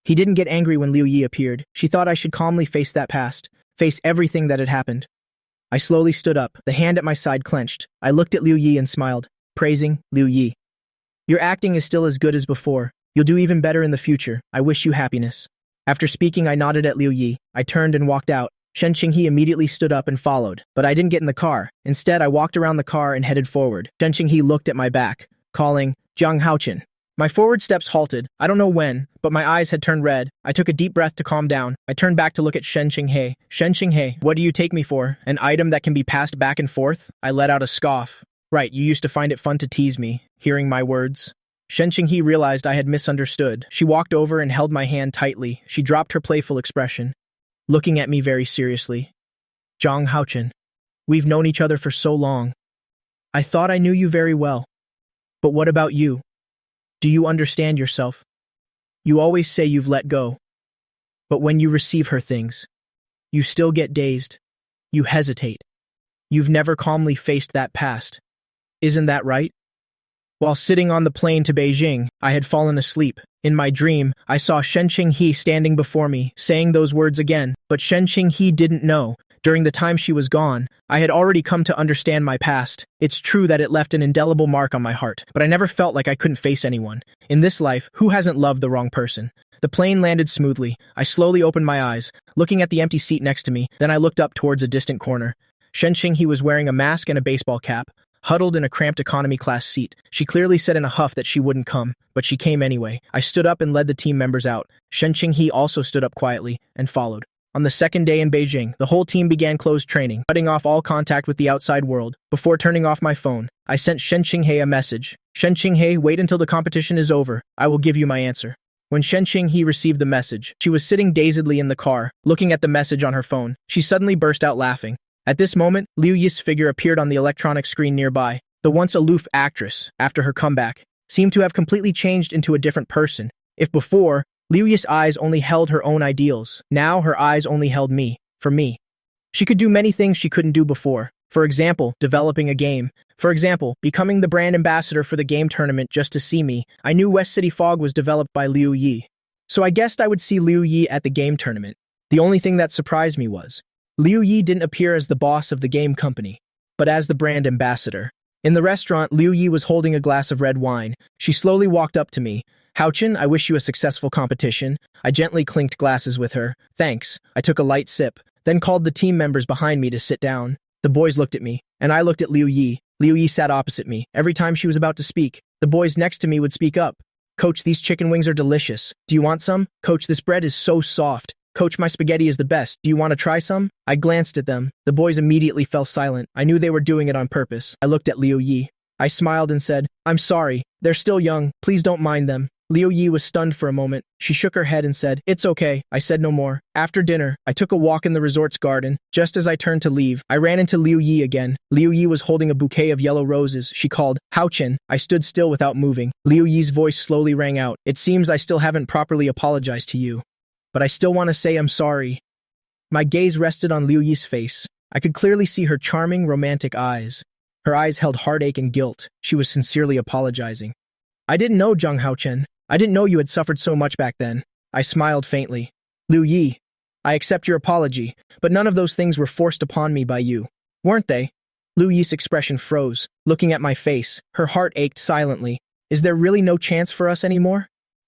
He didn't get angry when Liu Yi appeared. She thought I should calmly face that past, face everything that had happened. I slowly stood up, the hand at my side clenched. I looked at Liu Yi and smiled, praising Liu Yi. "Your acting is still as good as before. You'll do even better in the future. I wish you happiness." After speaking, I nodded at Liu Yi. I turned and walked out. Shen Qinghe immediately stood up and followed, but I didn't get in the car. Instead, I walked around the car and headed forward. Shen Qinghe looked at my back, calling, "Zhang Haochen." My forward steps halted. I don't know when, but my eyes had turned red. I took a deep breath to calm down. I turned back to look at Shen Qinghe. "Shen Qinghe, what do you take me for? An item that can be passed back and forth?" I let out a scoff. "Right, you used to find it fun to tease me, hearing my words." Shen Qinghe realized I had misunderstood. She walked over and held my hand tightly. She dropped her playful expression, looking at me very seriously. "Zhang Haochen, we've known each other for so long. I thought I knew you very well. But what about you? Do you understand yourself? You always say you've let go. But when you receive her things, you still get dazed. You hesitate. You've never calmly faced that past. Isn't that right?" While sitting on the plane to Beijing, I had fallen asleep. In my dream, I saw Shen Qinghe standing before me, saying those words again, but Shen Qinghe didn't know. During the time she was gone, I had already come to understand my past. It's true that it left an indelible mark on my heart, but I never felt like I couldn't face anyone. In this life, who hasn't loved the wrong person? The plane landed smoothly. I slowly opened my eyes, looking at the empty seat next to me, then I looked up towards a distant corner. Shen Qinghe was wearing a mask and a baseball cap, huddled in a cramped economy class seat. She clearly said in a huff that she wouldn't come, but she came anyway. I stood up and led the team members out. Shen Qinghe also stood up quietly and followed. On the second day in Beijing, the whole team began closed training, cutting off all contact with the outside world. Before turning off my phone, I sent Shen Qinghe a message. "Shen Qinghe, wait until the competition is over. I will give you my answer." When Shen Qinghe received the message, she was sitting dazedly in the car, looking at the message on her phone. She suddenly burst out laughing. At this moment, Liu Yi's figure appeared on the electronic screen nearby. The once aloof actress, after her comeback, seemed to have completely changed into a different person. If before, Liu Yi's eyes only held her own ideals, now her eyes only held me, for me. She could do many things she couldn't do before. For example, developing a game. For example, becoming the brand ambassador for the game tournament just to see me. I knew West City Fog was developed by Liu Yi, so I guessed I would see Liu Yi at the game tournament. The only thing that surprised me was, Liu Yi didn't appear as the boss of the game company, but as the brand ambassador. In the restaurant, Liu Yi was holding a glass of red wine. She slowly walked up to me. "Haochen, I wish you a successful competition." I gently clinked glasses with her. "Thanks." I took a light sip, then called the team members behind me to sit down. The boys looked at me, and I looked at Liu Yi. Liu Yi sat opposite me. Every time she was about to speak, the boys next to me would speak up. "Coach, these chicken wings are delicious. Do you want some? Coach, this bread is so soft. Coach, my spaghetti is the best. Do you want to try some?" I glanced at them. The boys immediately fell silent. I knew they were doing it on purpose. I looked at Liu Yi. I smiled and said, "I'm sorry. They're still young. Please don't mind them." Liu Yi was stunned for a moment. She shook her head and said, "It's okay." I said no more. After dinner, I took a walk in the resort's garden. Just as I turned to leave, I ran into Liu Yi again. Liu Yi was holding a bouquet of yellow roses. She called, "Haochen." I stood still without moving. Liu Yi's voice slowly rang out. "It seems I still haven't properly apologized to you. But I still want to say I'm sorry." My gaze rested on Liu Yi's face. I could clearly see her charming, romantic eyes. Her eyes held heartache and guilt. She was sincerely apologizing. "I didn't know, Zhang Haochen. I didn't know you had suffered so much back then." I smiled faintly. "Liu Yi, I accept your apology, but none of those things were forced upon me by you, weren't they?" Liu Yi's expression froze, looking at my face. Her heart ached silently. "Is there really no chance for us anymore?"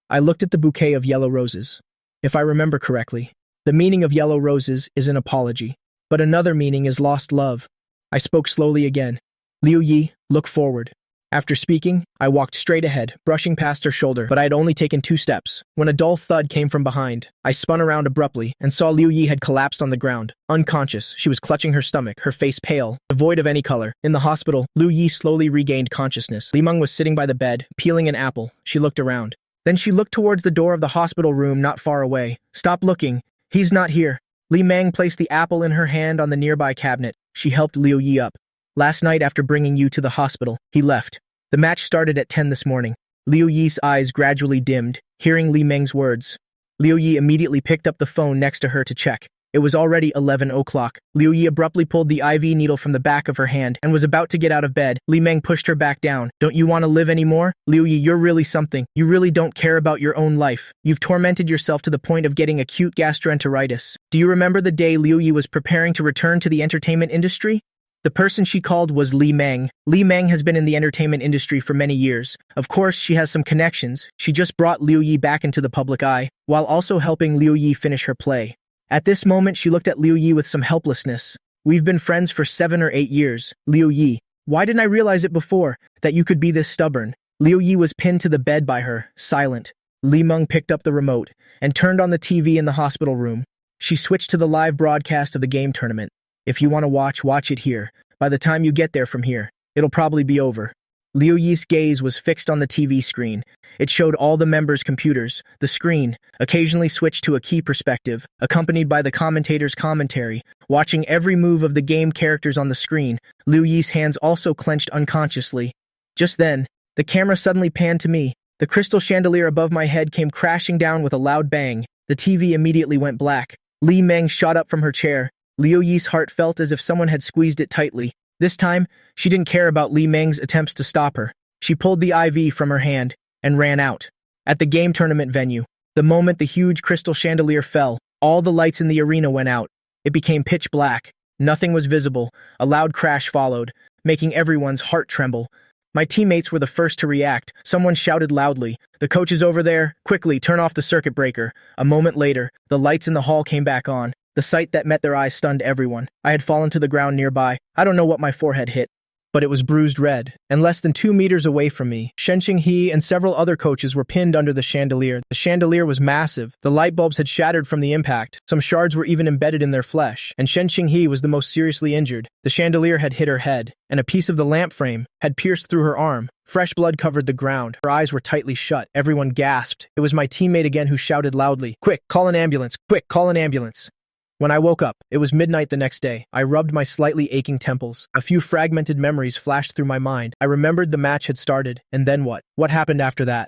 I looked at the bouquet of yellow roses. If I remember correctly, the meaning of yellow roses is an apology, but another meaning is lost love. I spoke slowly again. Liu Yi, look forward. After speaking, I walked straight ahead, brushing past her shoulder, but I had only taken 2 steps when a dull thud came from behind. I spun around abruptly and saw Liu Yi had collapsed on the ground. Unconscious, she was clutching her stomach, her face pale, devoid of any color. In the hospital, Liu Yi slowly regained consciousness. Li Meng was sitting by the bed, peeling an apple. She looked around. Then she looked towards the door of the hospital room not far away. Stop looking. He's not here. Li Meng placed the apple in her hand on the nearby cabinet. She helped Liu Yi up. Last night after bringing you to the hospital, he left. The match started at 10 this morning. Liu Yi's eyes gradually dimmed, hearing Li Meng's words. Liu Yi immediately picked up the phone next to her to check. It was already 11 o'clock. Liu Yi abruptly pulled the IV needle from the back of her hand and was about to get out of bed. Li Meng pushed her back down. Don't you want to live anymore? Liu Yi, you're really something. You really don't care about your own life. You've tormented yourself to the point of getting acute gastroenteritis. Do you remember the day Liu Yi was preparing to return to the entertainment industry? The person she called was Li Meng. Li Meng has been in the entertainment industry for many years. Of course, she has some connections. She just brought Liu Yi back into the public eye, while also helping Liu Yi finish her play. At this moment, she looked at Liu Yi with some helplessness. We've been friends for 7 or 8 years. Liu Yi, why didn't I realize it before, that you could be this stubborn? Liu Yi was pinned to the bed by her, silent. Li Meng picked up the remote and turned on the TV in the hospital room. She switched to the live broadcast of the game tournament. If you want to watch it here. By the time you get there from here, it'll probably be over. Liu Yi's gaze was fixed on the TV screen. It showed all the members' computers. The screen occasionally switched to a key perspective, accompanied by the commentator's commentary. Watching every move of the game characters on the screen, Liu Yi's hands also clenched unconsciously. Just then, the camera suddenly panned to me. The crystal chandelier above my head came crashing down with a loud bang. The TV immediately went black. Li Meng shot up from her chair. Liu Yi's heart felt as if someone had squeezed it tightly. This time, she didn't care about Li Meng's attempts to stop her. She pulled the IV from her hand and ran out. At the game tournament venue, the moment the huge crystal chandelier fell, all the lights in the arena went out. It became pitch black. Nothing was visible. A loud crash followed, making everyone's heart tremble. My teammates were the first to react. Someone shouted loudly, "The coach is over there! Quickly, turn off the circuit breaker!" A moment later, the lights in the hall came back on. The sight that met their eyes stunned everyone. I had fallen to the ground nearby. I don't know what my forehead hit, but it was bruised red. And less than 2 meters away from me, Shen Qinghe and several other coaches were pinned under the chandelier. The chandelier was massive. The light bulbs had shattered from the impact. Some shards were even embedded in their flesh, and Shen Qinghe was the most seriously injured. The chandelier had hit her head, and a piece of the lamp frame had pierced through her arm. Fresh blood covered the ground. Her eyes were tightly shut. Everyone gasped. It was my teammate again who shouted loudly, "Quick, call an ambulance! Quick, call an ambulance!" When I woke up, it was midnight the next day. I rubbed my slightly aching temples. A few fragmented memories flashed through my mind. I remembered the match had started, and then what? What happened after that?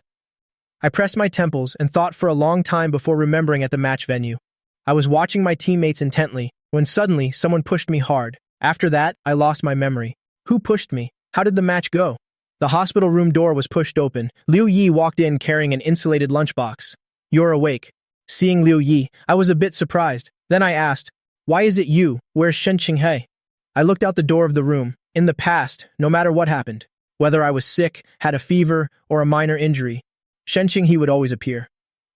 I pressed my temples and thought for a long time before remembering at the match venue. I was watching my teammates intently, when suddenly someone pushed me hard. After that, I lost my memory. Who pushed me? How did the match go? The hospital room door was pushed open. Liu Yi walked in carrying an insulated lunchbox. "You're awake." Seeing Liu Yi, I was a bit surprised. Then I asked, "Why is it you? Where's Shen Qinghe?" I looked out the door of the room. In the past, no matter what happened, whether I was sick, had a fever, or a minor injury, Shen Qinghe would always appear.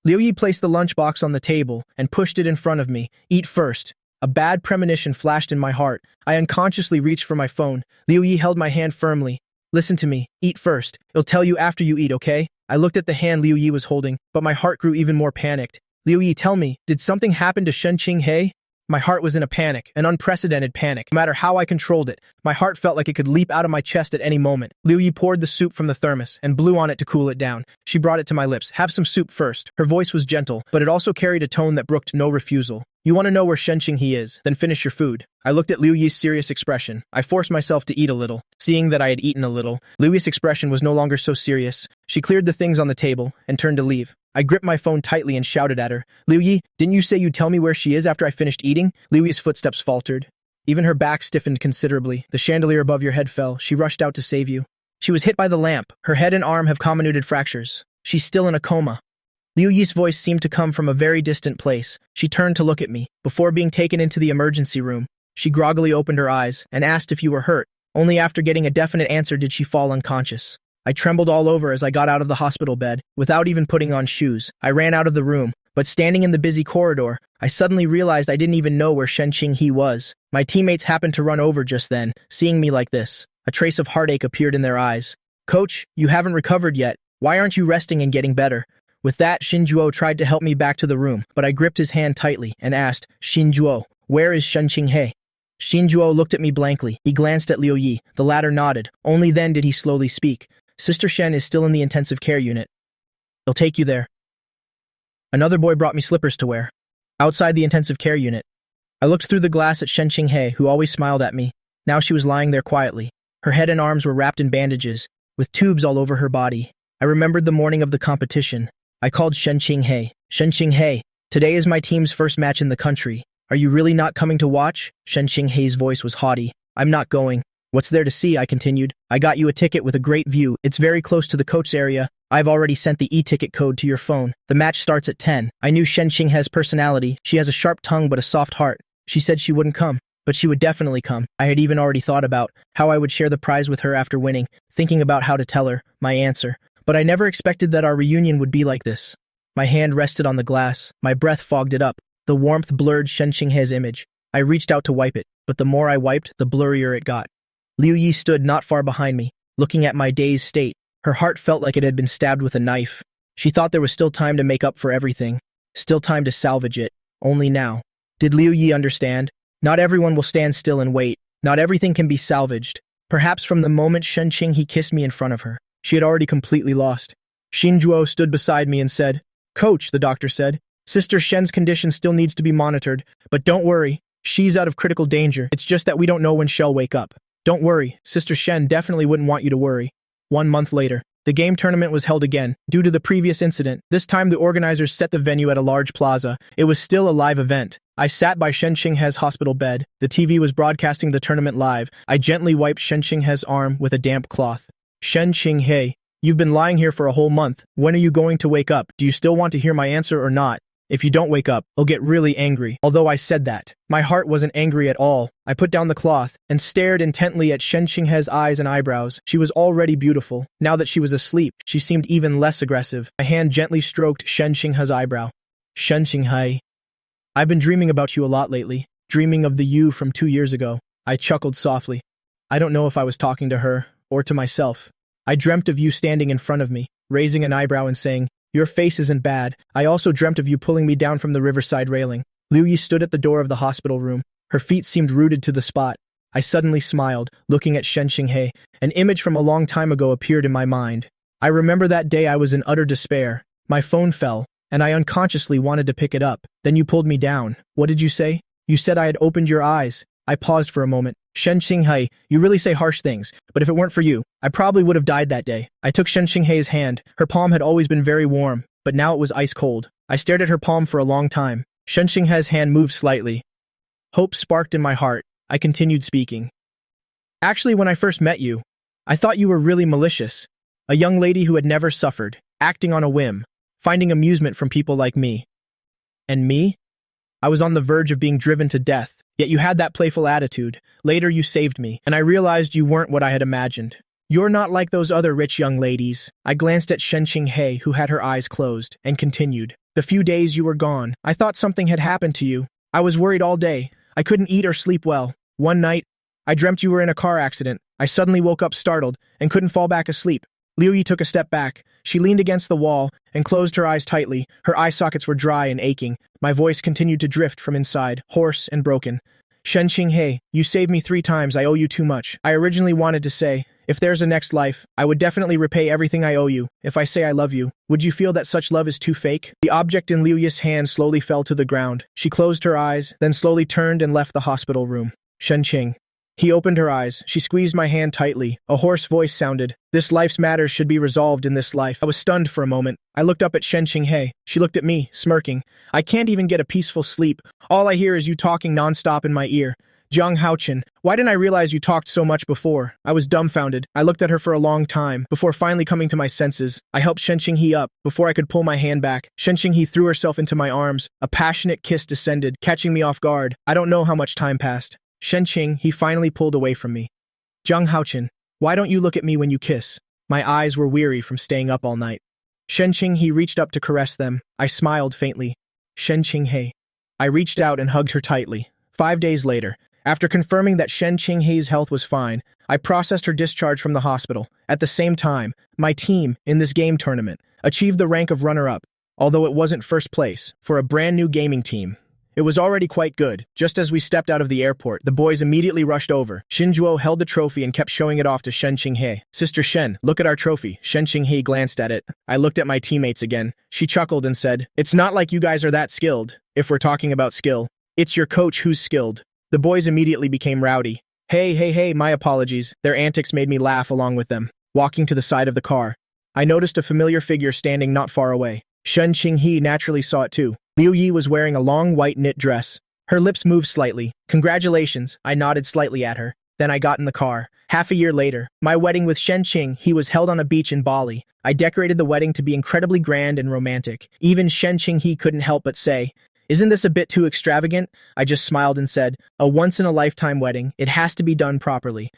Liu Yi placed the lunchbox on the table and pushed it in front of me. "Eat first." A bad premonition flashed in my heart. I unconsciously reached for my phone. Liu Yi held my hand firmly. "Listen to me. Eat first. I'll tell you after you eat, okay?" I looked at the hand Liu Yi was holding, but my heart grew even more panicked. "Liu Yi, tell me, did something happen to Shen Qinghe?" My heart was in a panic, an unprecedented panic. No matter how I controlled it, my heart felt like it could leap out of my chest at any moment. Liu Yi poured the soup from the thermos and blew on it to cool it down. She brought it to my lips. "Have some soup first." Her voice was gentle, but it also carried a tone that brooked no refusal. "You want to know where Shen Qinghe is? Then finish your food." I looked at Liu Yi's serious expression. I forced myself to eat a little. Seeing that I had eaten a little, Liu Yi's expression was no longer so serious. She cleared the things on the table and turned to leave. I gripped my phone tightly and shouted at her, "Liu Yi, didn't you say you'd tell me where she is after I finished eating?" Liu Yi's footsteps faltered. Even her back stiffened considerably. "The chandelier above your head fell. She rushed out to save you. She was hit by the lamp. Her head and arm have comminuted fractures. She's still in a coma." Liu Yi's voice seemed to come from a very distant place. She turned to look at me. Before being taken into the emergency room, she groggily opened her eyes and asked if you were hurt. Only after getting a definite answer did she fall unconscious. I trembled all over as I got out of the hospital bed, without even putting on shoes. I ran out of the room, but standing in the busy corridor, I suddenly realized I didn't even know where Shen Qinghe was. My teammates happened to run over just then, seeing me like this. A trace of heartache appeared in their eyes. Coach, you haven't recovered yet. Why aren't you resting and getting better? With that, Shinjuo tried to help me back to the room, but I gripped his hand tightly and asked, Shinjuo, where is Shenqinghei? Shinjuo looked at me blankly. He glanced at Liu Yi. The latter nodded. Only then did he slowly speak. Sister Shen is still in the intensive care unit. He'll take you there. Another boy brought me slippers to wear. Outside the intensive care unit, I looked through the glass at Shen Qinghei, who always smiled at me. Now she was lying there quietly. Her head and arms were wrapped in bandages, with tubes all over her body. I remembered the morning of the competition. I called Shen Qinghei. Shen Qinghei, today is my team's first match in the country. Are you really not coming to watch? Shen Qinghei's voice was haughty. I'm not going. What's there to see? I continued. I got you a ticket with a great view. It's very close to the coach area. I've already sent the e-ticket code to your phone. The match starts at 10. I knew Shen Qinghei's personality. She has a sharp tongue but a soft heart. She said she wouldn't come, but she would definitely come. I had even already thought about how I would share the prize with her after winning, thinking about how to tell her my answer. But I never expected that our reunion would be like this. My hand rested on the glass. My breath fogged it up. The warmth blurred Shen Qinghei's image. I reached out to wipe it, but the more I wiped, the blurrier it got. Liu Yi stood not far behind me, looking at my dazed state. Her heart felt like it had been stabbed with a knife. She thought there was still time to make up for everything, still time to salvage it, only now. Did Liu Yi understand? Not everyone will stand still and wait. Not everything can be salvaged. Perhaps from the moment Shen Qinghei kissed me in front of her, she had already completely lost. Shinjuo stood beside me and said, Coach, the doctor said, Sister Shen's condition still needs to be monitored, but don't worry, she's out of critical danger. It's just that we don't know when she'll wake up. Don't worry, Sister Shen definitely wouldn't want you to worry. 1 month later, the game tournament was held again. Due to the previous incident, this time the organizers set the venue at a large plaza. It was still a live event. I sat by Shen Qinghei's hospital bed. The TV was broadcasting the tournament live. I gently wiped Shen Qinghei's arm with a damp cloth. Shen Qinghei, you've been lying here for a whole month. When are you going to wake up? Do you still want to hear my answer or not? If you don't wake up, I'll get really angry. Although I said that, my heart wasn't angry at all. I put down the cloth and stared intently at Shen Qinghei's eyes and eyebrows. She was already beautiful. Now that she was asleep, she seemed even less aggressive. My hand gently stroked Shen Qinghei's eyebrow. Shen Qinghei, I've been dreaming about you a lot lately. Dreaming of the you from 2 years ago. I chuckled softly. I don't know if I was talking to her or to myself. I dreamt of you standing in front of me, raising an eyebrow and saying, your face isn't bad. I also dreamt of you pulling me down from the riverside railing. Liu Yi stood at the door of the hospital room. Her feet seemed rooted to the spot. I suddenly smiled, looking at Shen Qinghei. An image from a long time ago appeared in my mind. I remember that day I was in utter despair. My phone fell, and I unconsciously wanted to pick it up. Then you pulled me down. What did you say? You said I had opened your eyes. I paused for a moment. Shen Qinghei, you really say harsh things, but if it weren't for you, I probably would have died that day. I took Shen Qinghei's hand. Her palm had always been very warm, but now it was ice cold. I stared at her palm for a long time. Shen Qinghei's hand moved slightly. Hope sparked in my heart. I continued speaking. Actually, when I first met you, I thought you were really malicious. A young lady who had never suffered, acting on a whim, finding amusement from people like me. And me? I was on the verge of being driven to death. Yet you had that playful attitude. Later you saved me, and I realized you weren't what I had imagined. You're not like those other rich young ladies. I glanced at Shen Qinghei, who had her eyes closed, and continued. The few days you were gone, I thought something had happened to you. I was worried all day. I couldn't eat or sleep well. One night, I dreamt you were in a car accident. I suddenly woke up startled, and couldn't fall back asleep. Liu Yi took a step back. She leaned against the wall, and closed her eyes tightly. Her eye sockets were dry and aching. My voice continued to drift from inside, hoarse and broken. Shen Qinghei, you saved me 3 times. I owe you too much. I originally wanted to say, if there's a next life, I would definitely repay everything I owe you. If I say I love you, would you feel that such love is too fake? The object in Liu Yi's hand slowly fell to the ground. She closed her eyes, then slowly turned and left the hospital room. Shen Qing. He opened her eyes. She squeezed my hand tightly. A hoarse voice sounded. This life's matters should be resolved in this life. I was stunned for a moment. I looked up at Shen Qinghei. She looked at me, smirking. I can't even get a peaceful sleep. All I hear is you talking nonstop in my ear. Jiang Haochen, why didn't I realize you talked so much before? I was dumbfounded. I looked at her for a long time, before finally coming to my senses. I helped Shen Qinghei up, before I could pull my hand back. Shen Qinghei threw herself into my arms. A passionate kiss descended, catching me off guard. I don't know how much time passed. Shen Qing, he finally pulled away from me. Jiang Haochen, why don't you look at me when you kiss? My eyes were weary from staying up all night. Shen Qing, he reached up to caress them. I smiled faintly. Shen Qinghei. I reached out and hugged her tightly. 5 days later, after confirming that Shen Qinghei's health was fine, I processed her discharge from the hospital. At the same time, my team, in this game tournament, achieved the rank of runner-up, although it wasn't first place, for a brand new gaming team. It was already quite good. Just as we stepped out of the airport, the boys immediately rushed over. Shinjuo held the trophy and kept showing it off to Shen Qinghe. Sister Shen, look at our trophy. Shen Qinghe glanced at it. I looked at my teammates again. She chuckled and said, "It's not like you guys are that skilled. If we're talking about skill, it's your coach who's skilled." The boys immediately became rowdy. Hey, my apologies. Their antics made me laugh along with them. Walking to the side of the car, I noticed a familiar figure standing not far away. Shen Qinghe naturally saw it too. Liu Yi was wearing a long white knit dress. Her lips moved slightly. Congratulations, I nodded slightly at her. Then I got in the car. Half a year later, my wedding with Shen Qinghe was held on a beach in Bali. I decorated the wedding to be incredibly grand and romantic. Even Shen Qinghe couldn't help but say, "Isn't this a bit too extravagant?" I just smiled and said, "A once-in-a-lifetime wedding. It has to be done properly."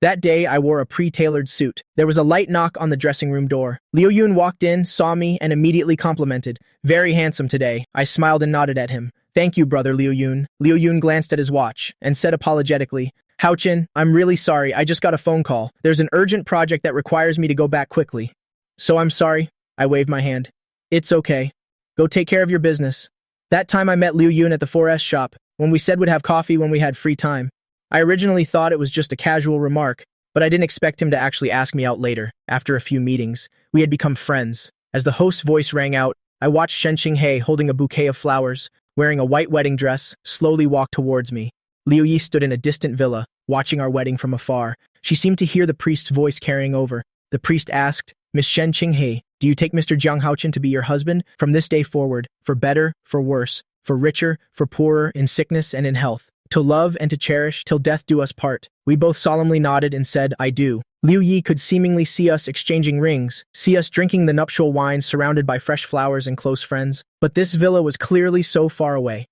That day, I wore a pre-tailored suit. There was a light knock on the dressing room door. Liu Yun walked in, saw me, and immediately complimented. "Very handsome today." I smiled and nodded at him. "Thank you, brother Liu Yun." Liu Yun glanced at his watch and said apologetically, "Haochin, I'm really sorry. I just got a phone call. There's an urgent project that requires me to go back quickly." "So I'm sorry." I waved my hand. "It's okay. Go take care of your business." That time I met Liu Yun at the 4S shop, when we said we'd have coffee when we had free time. I originally thought it was just a casual remark, but I didn't expect him to actually ask me out later. After a few meetings, we had become friends. As the host's voice rang out, I watched Shen Qinghe holding a bouquet of flowers, wearing a white wedding dress, slowly walk towards me. Liu Yi stood in a distant villa, watching our wedding from afar. She seemed to hear the priest's voice carrying over. The priest asked, "Miss Shen Qinghe, do you take Mr. Jiang Haochin to be your husband from this day forward, for better, for worse, for richer, for poorer, in sickness and in health, to love and to cherish till death do us part?" We both solemnly nodded and said, "I do." Liu Yi could seemingly see us exchanging rings, see us drinking the nuptial wine surrounded by fresh flowers and close friends, but this villa was clearly so far away.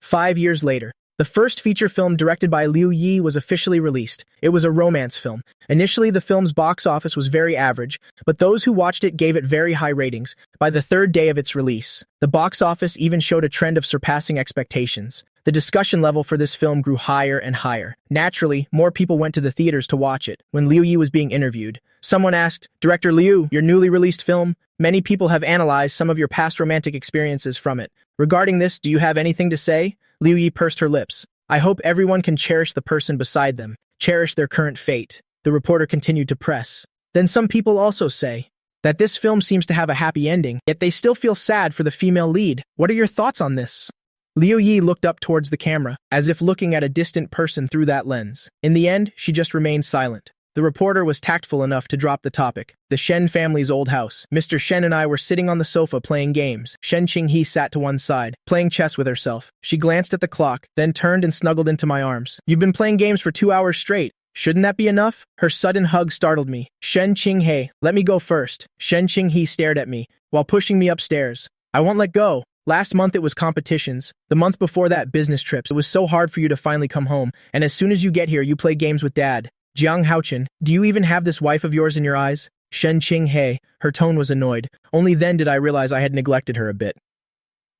5 years later, the first feature film directed by Liu Yi was officially released. It was a romance film. Initially, the film's box office was very average, but those who watched it gave it very high ratings. By the third day of its release, the box office even showed a trend of surpassing expectations. The discussion level for this film grew higher and higher. Naturally, more people went to the theaters to watch it. When Liu Yi was being interviewed, someone asked, "Director Liu, your newly released film, many people have analyzed some of your past romantic experiences from it. Regarding this, do you have anything to say?" Liu Yi pursed her lips. "I hope everyone can cherish the person beside them, cherish their current fate." The reporter continued to press. "Then some people also say that this film seems to have a happy ending, yet they still feel sad for the female lead. What are your thoughts on this?" Liu Yi looked up towards the camera, as if looking at a distant person through that lens. In the end, she just remained silent. The reporter was tactful enough to drop the topic. The Shen family's old house. Mr. Shen and I were sitting on the sofa playing games. Shen Qinghe sat to one side, playing chess with herself. She glanced at the clock, then turned and snuggled into my arms. "You've been playing games for 2 hours straight. Shouldn't that be enough?" Her sudden hug startled me. "Shen Qinghe, let me go first." Shen Qinghe stared at me, while pushing me upstairs. "I won't let go. Last month it was competitions. The month before that, business trips. It was so hard for you to finally come home, and as soon as you get here, you play games with Dad. Jiang Haochin, do you even have this wife of yours in your eyes?" Shen Qinghe, her tone was annoyed. Only then did I realize I had neglected her a bit.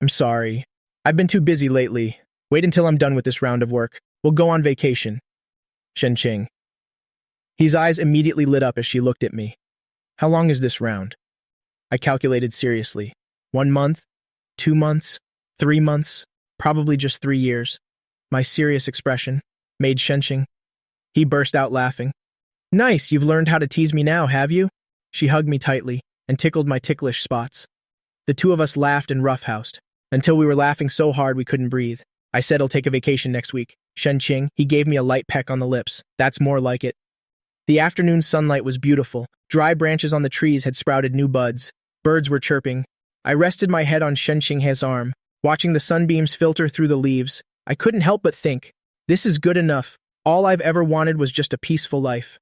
"I'm sorry. I've been too busy lately. Wait until I'm done with this round of work. We'll go on vacation." Shen Qing. His eyes immediately lit up as she looked at me. "How long is this round?" I calculated seriously. 1 month? 2 months? 3 months? Probably just 3 years. My serious expression made Shen Qing. He burst out laughing. "Nice, you've learned how to tease me now, have you?" She hugged me tightly and tickled my ticklish spots. The two of us laughed and roughhoused, until we were laughing so hard we couldn't breathe. I said I'll take a vacation next week. Shen Qing, he gave me a light peck on the lips. "That's more like it." The afternoon sunlight was beautiful. Dry branches on the trees had sprouted new buds. Birds were chirping. I rested my head on Shen Qinghe's arm, watching the sunbeams filter through the leaves. I couldn't help but think, this is good enough. All I've ever wanted was just a peaceful life.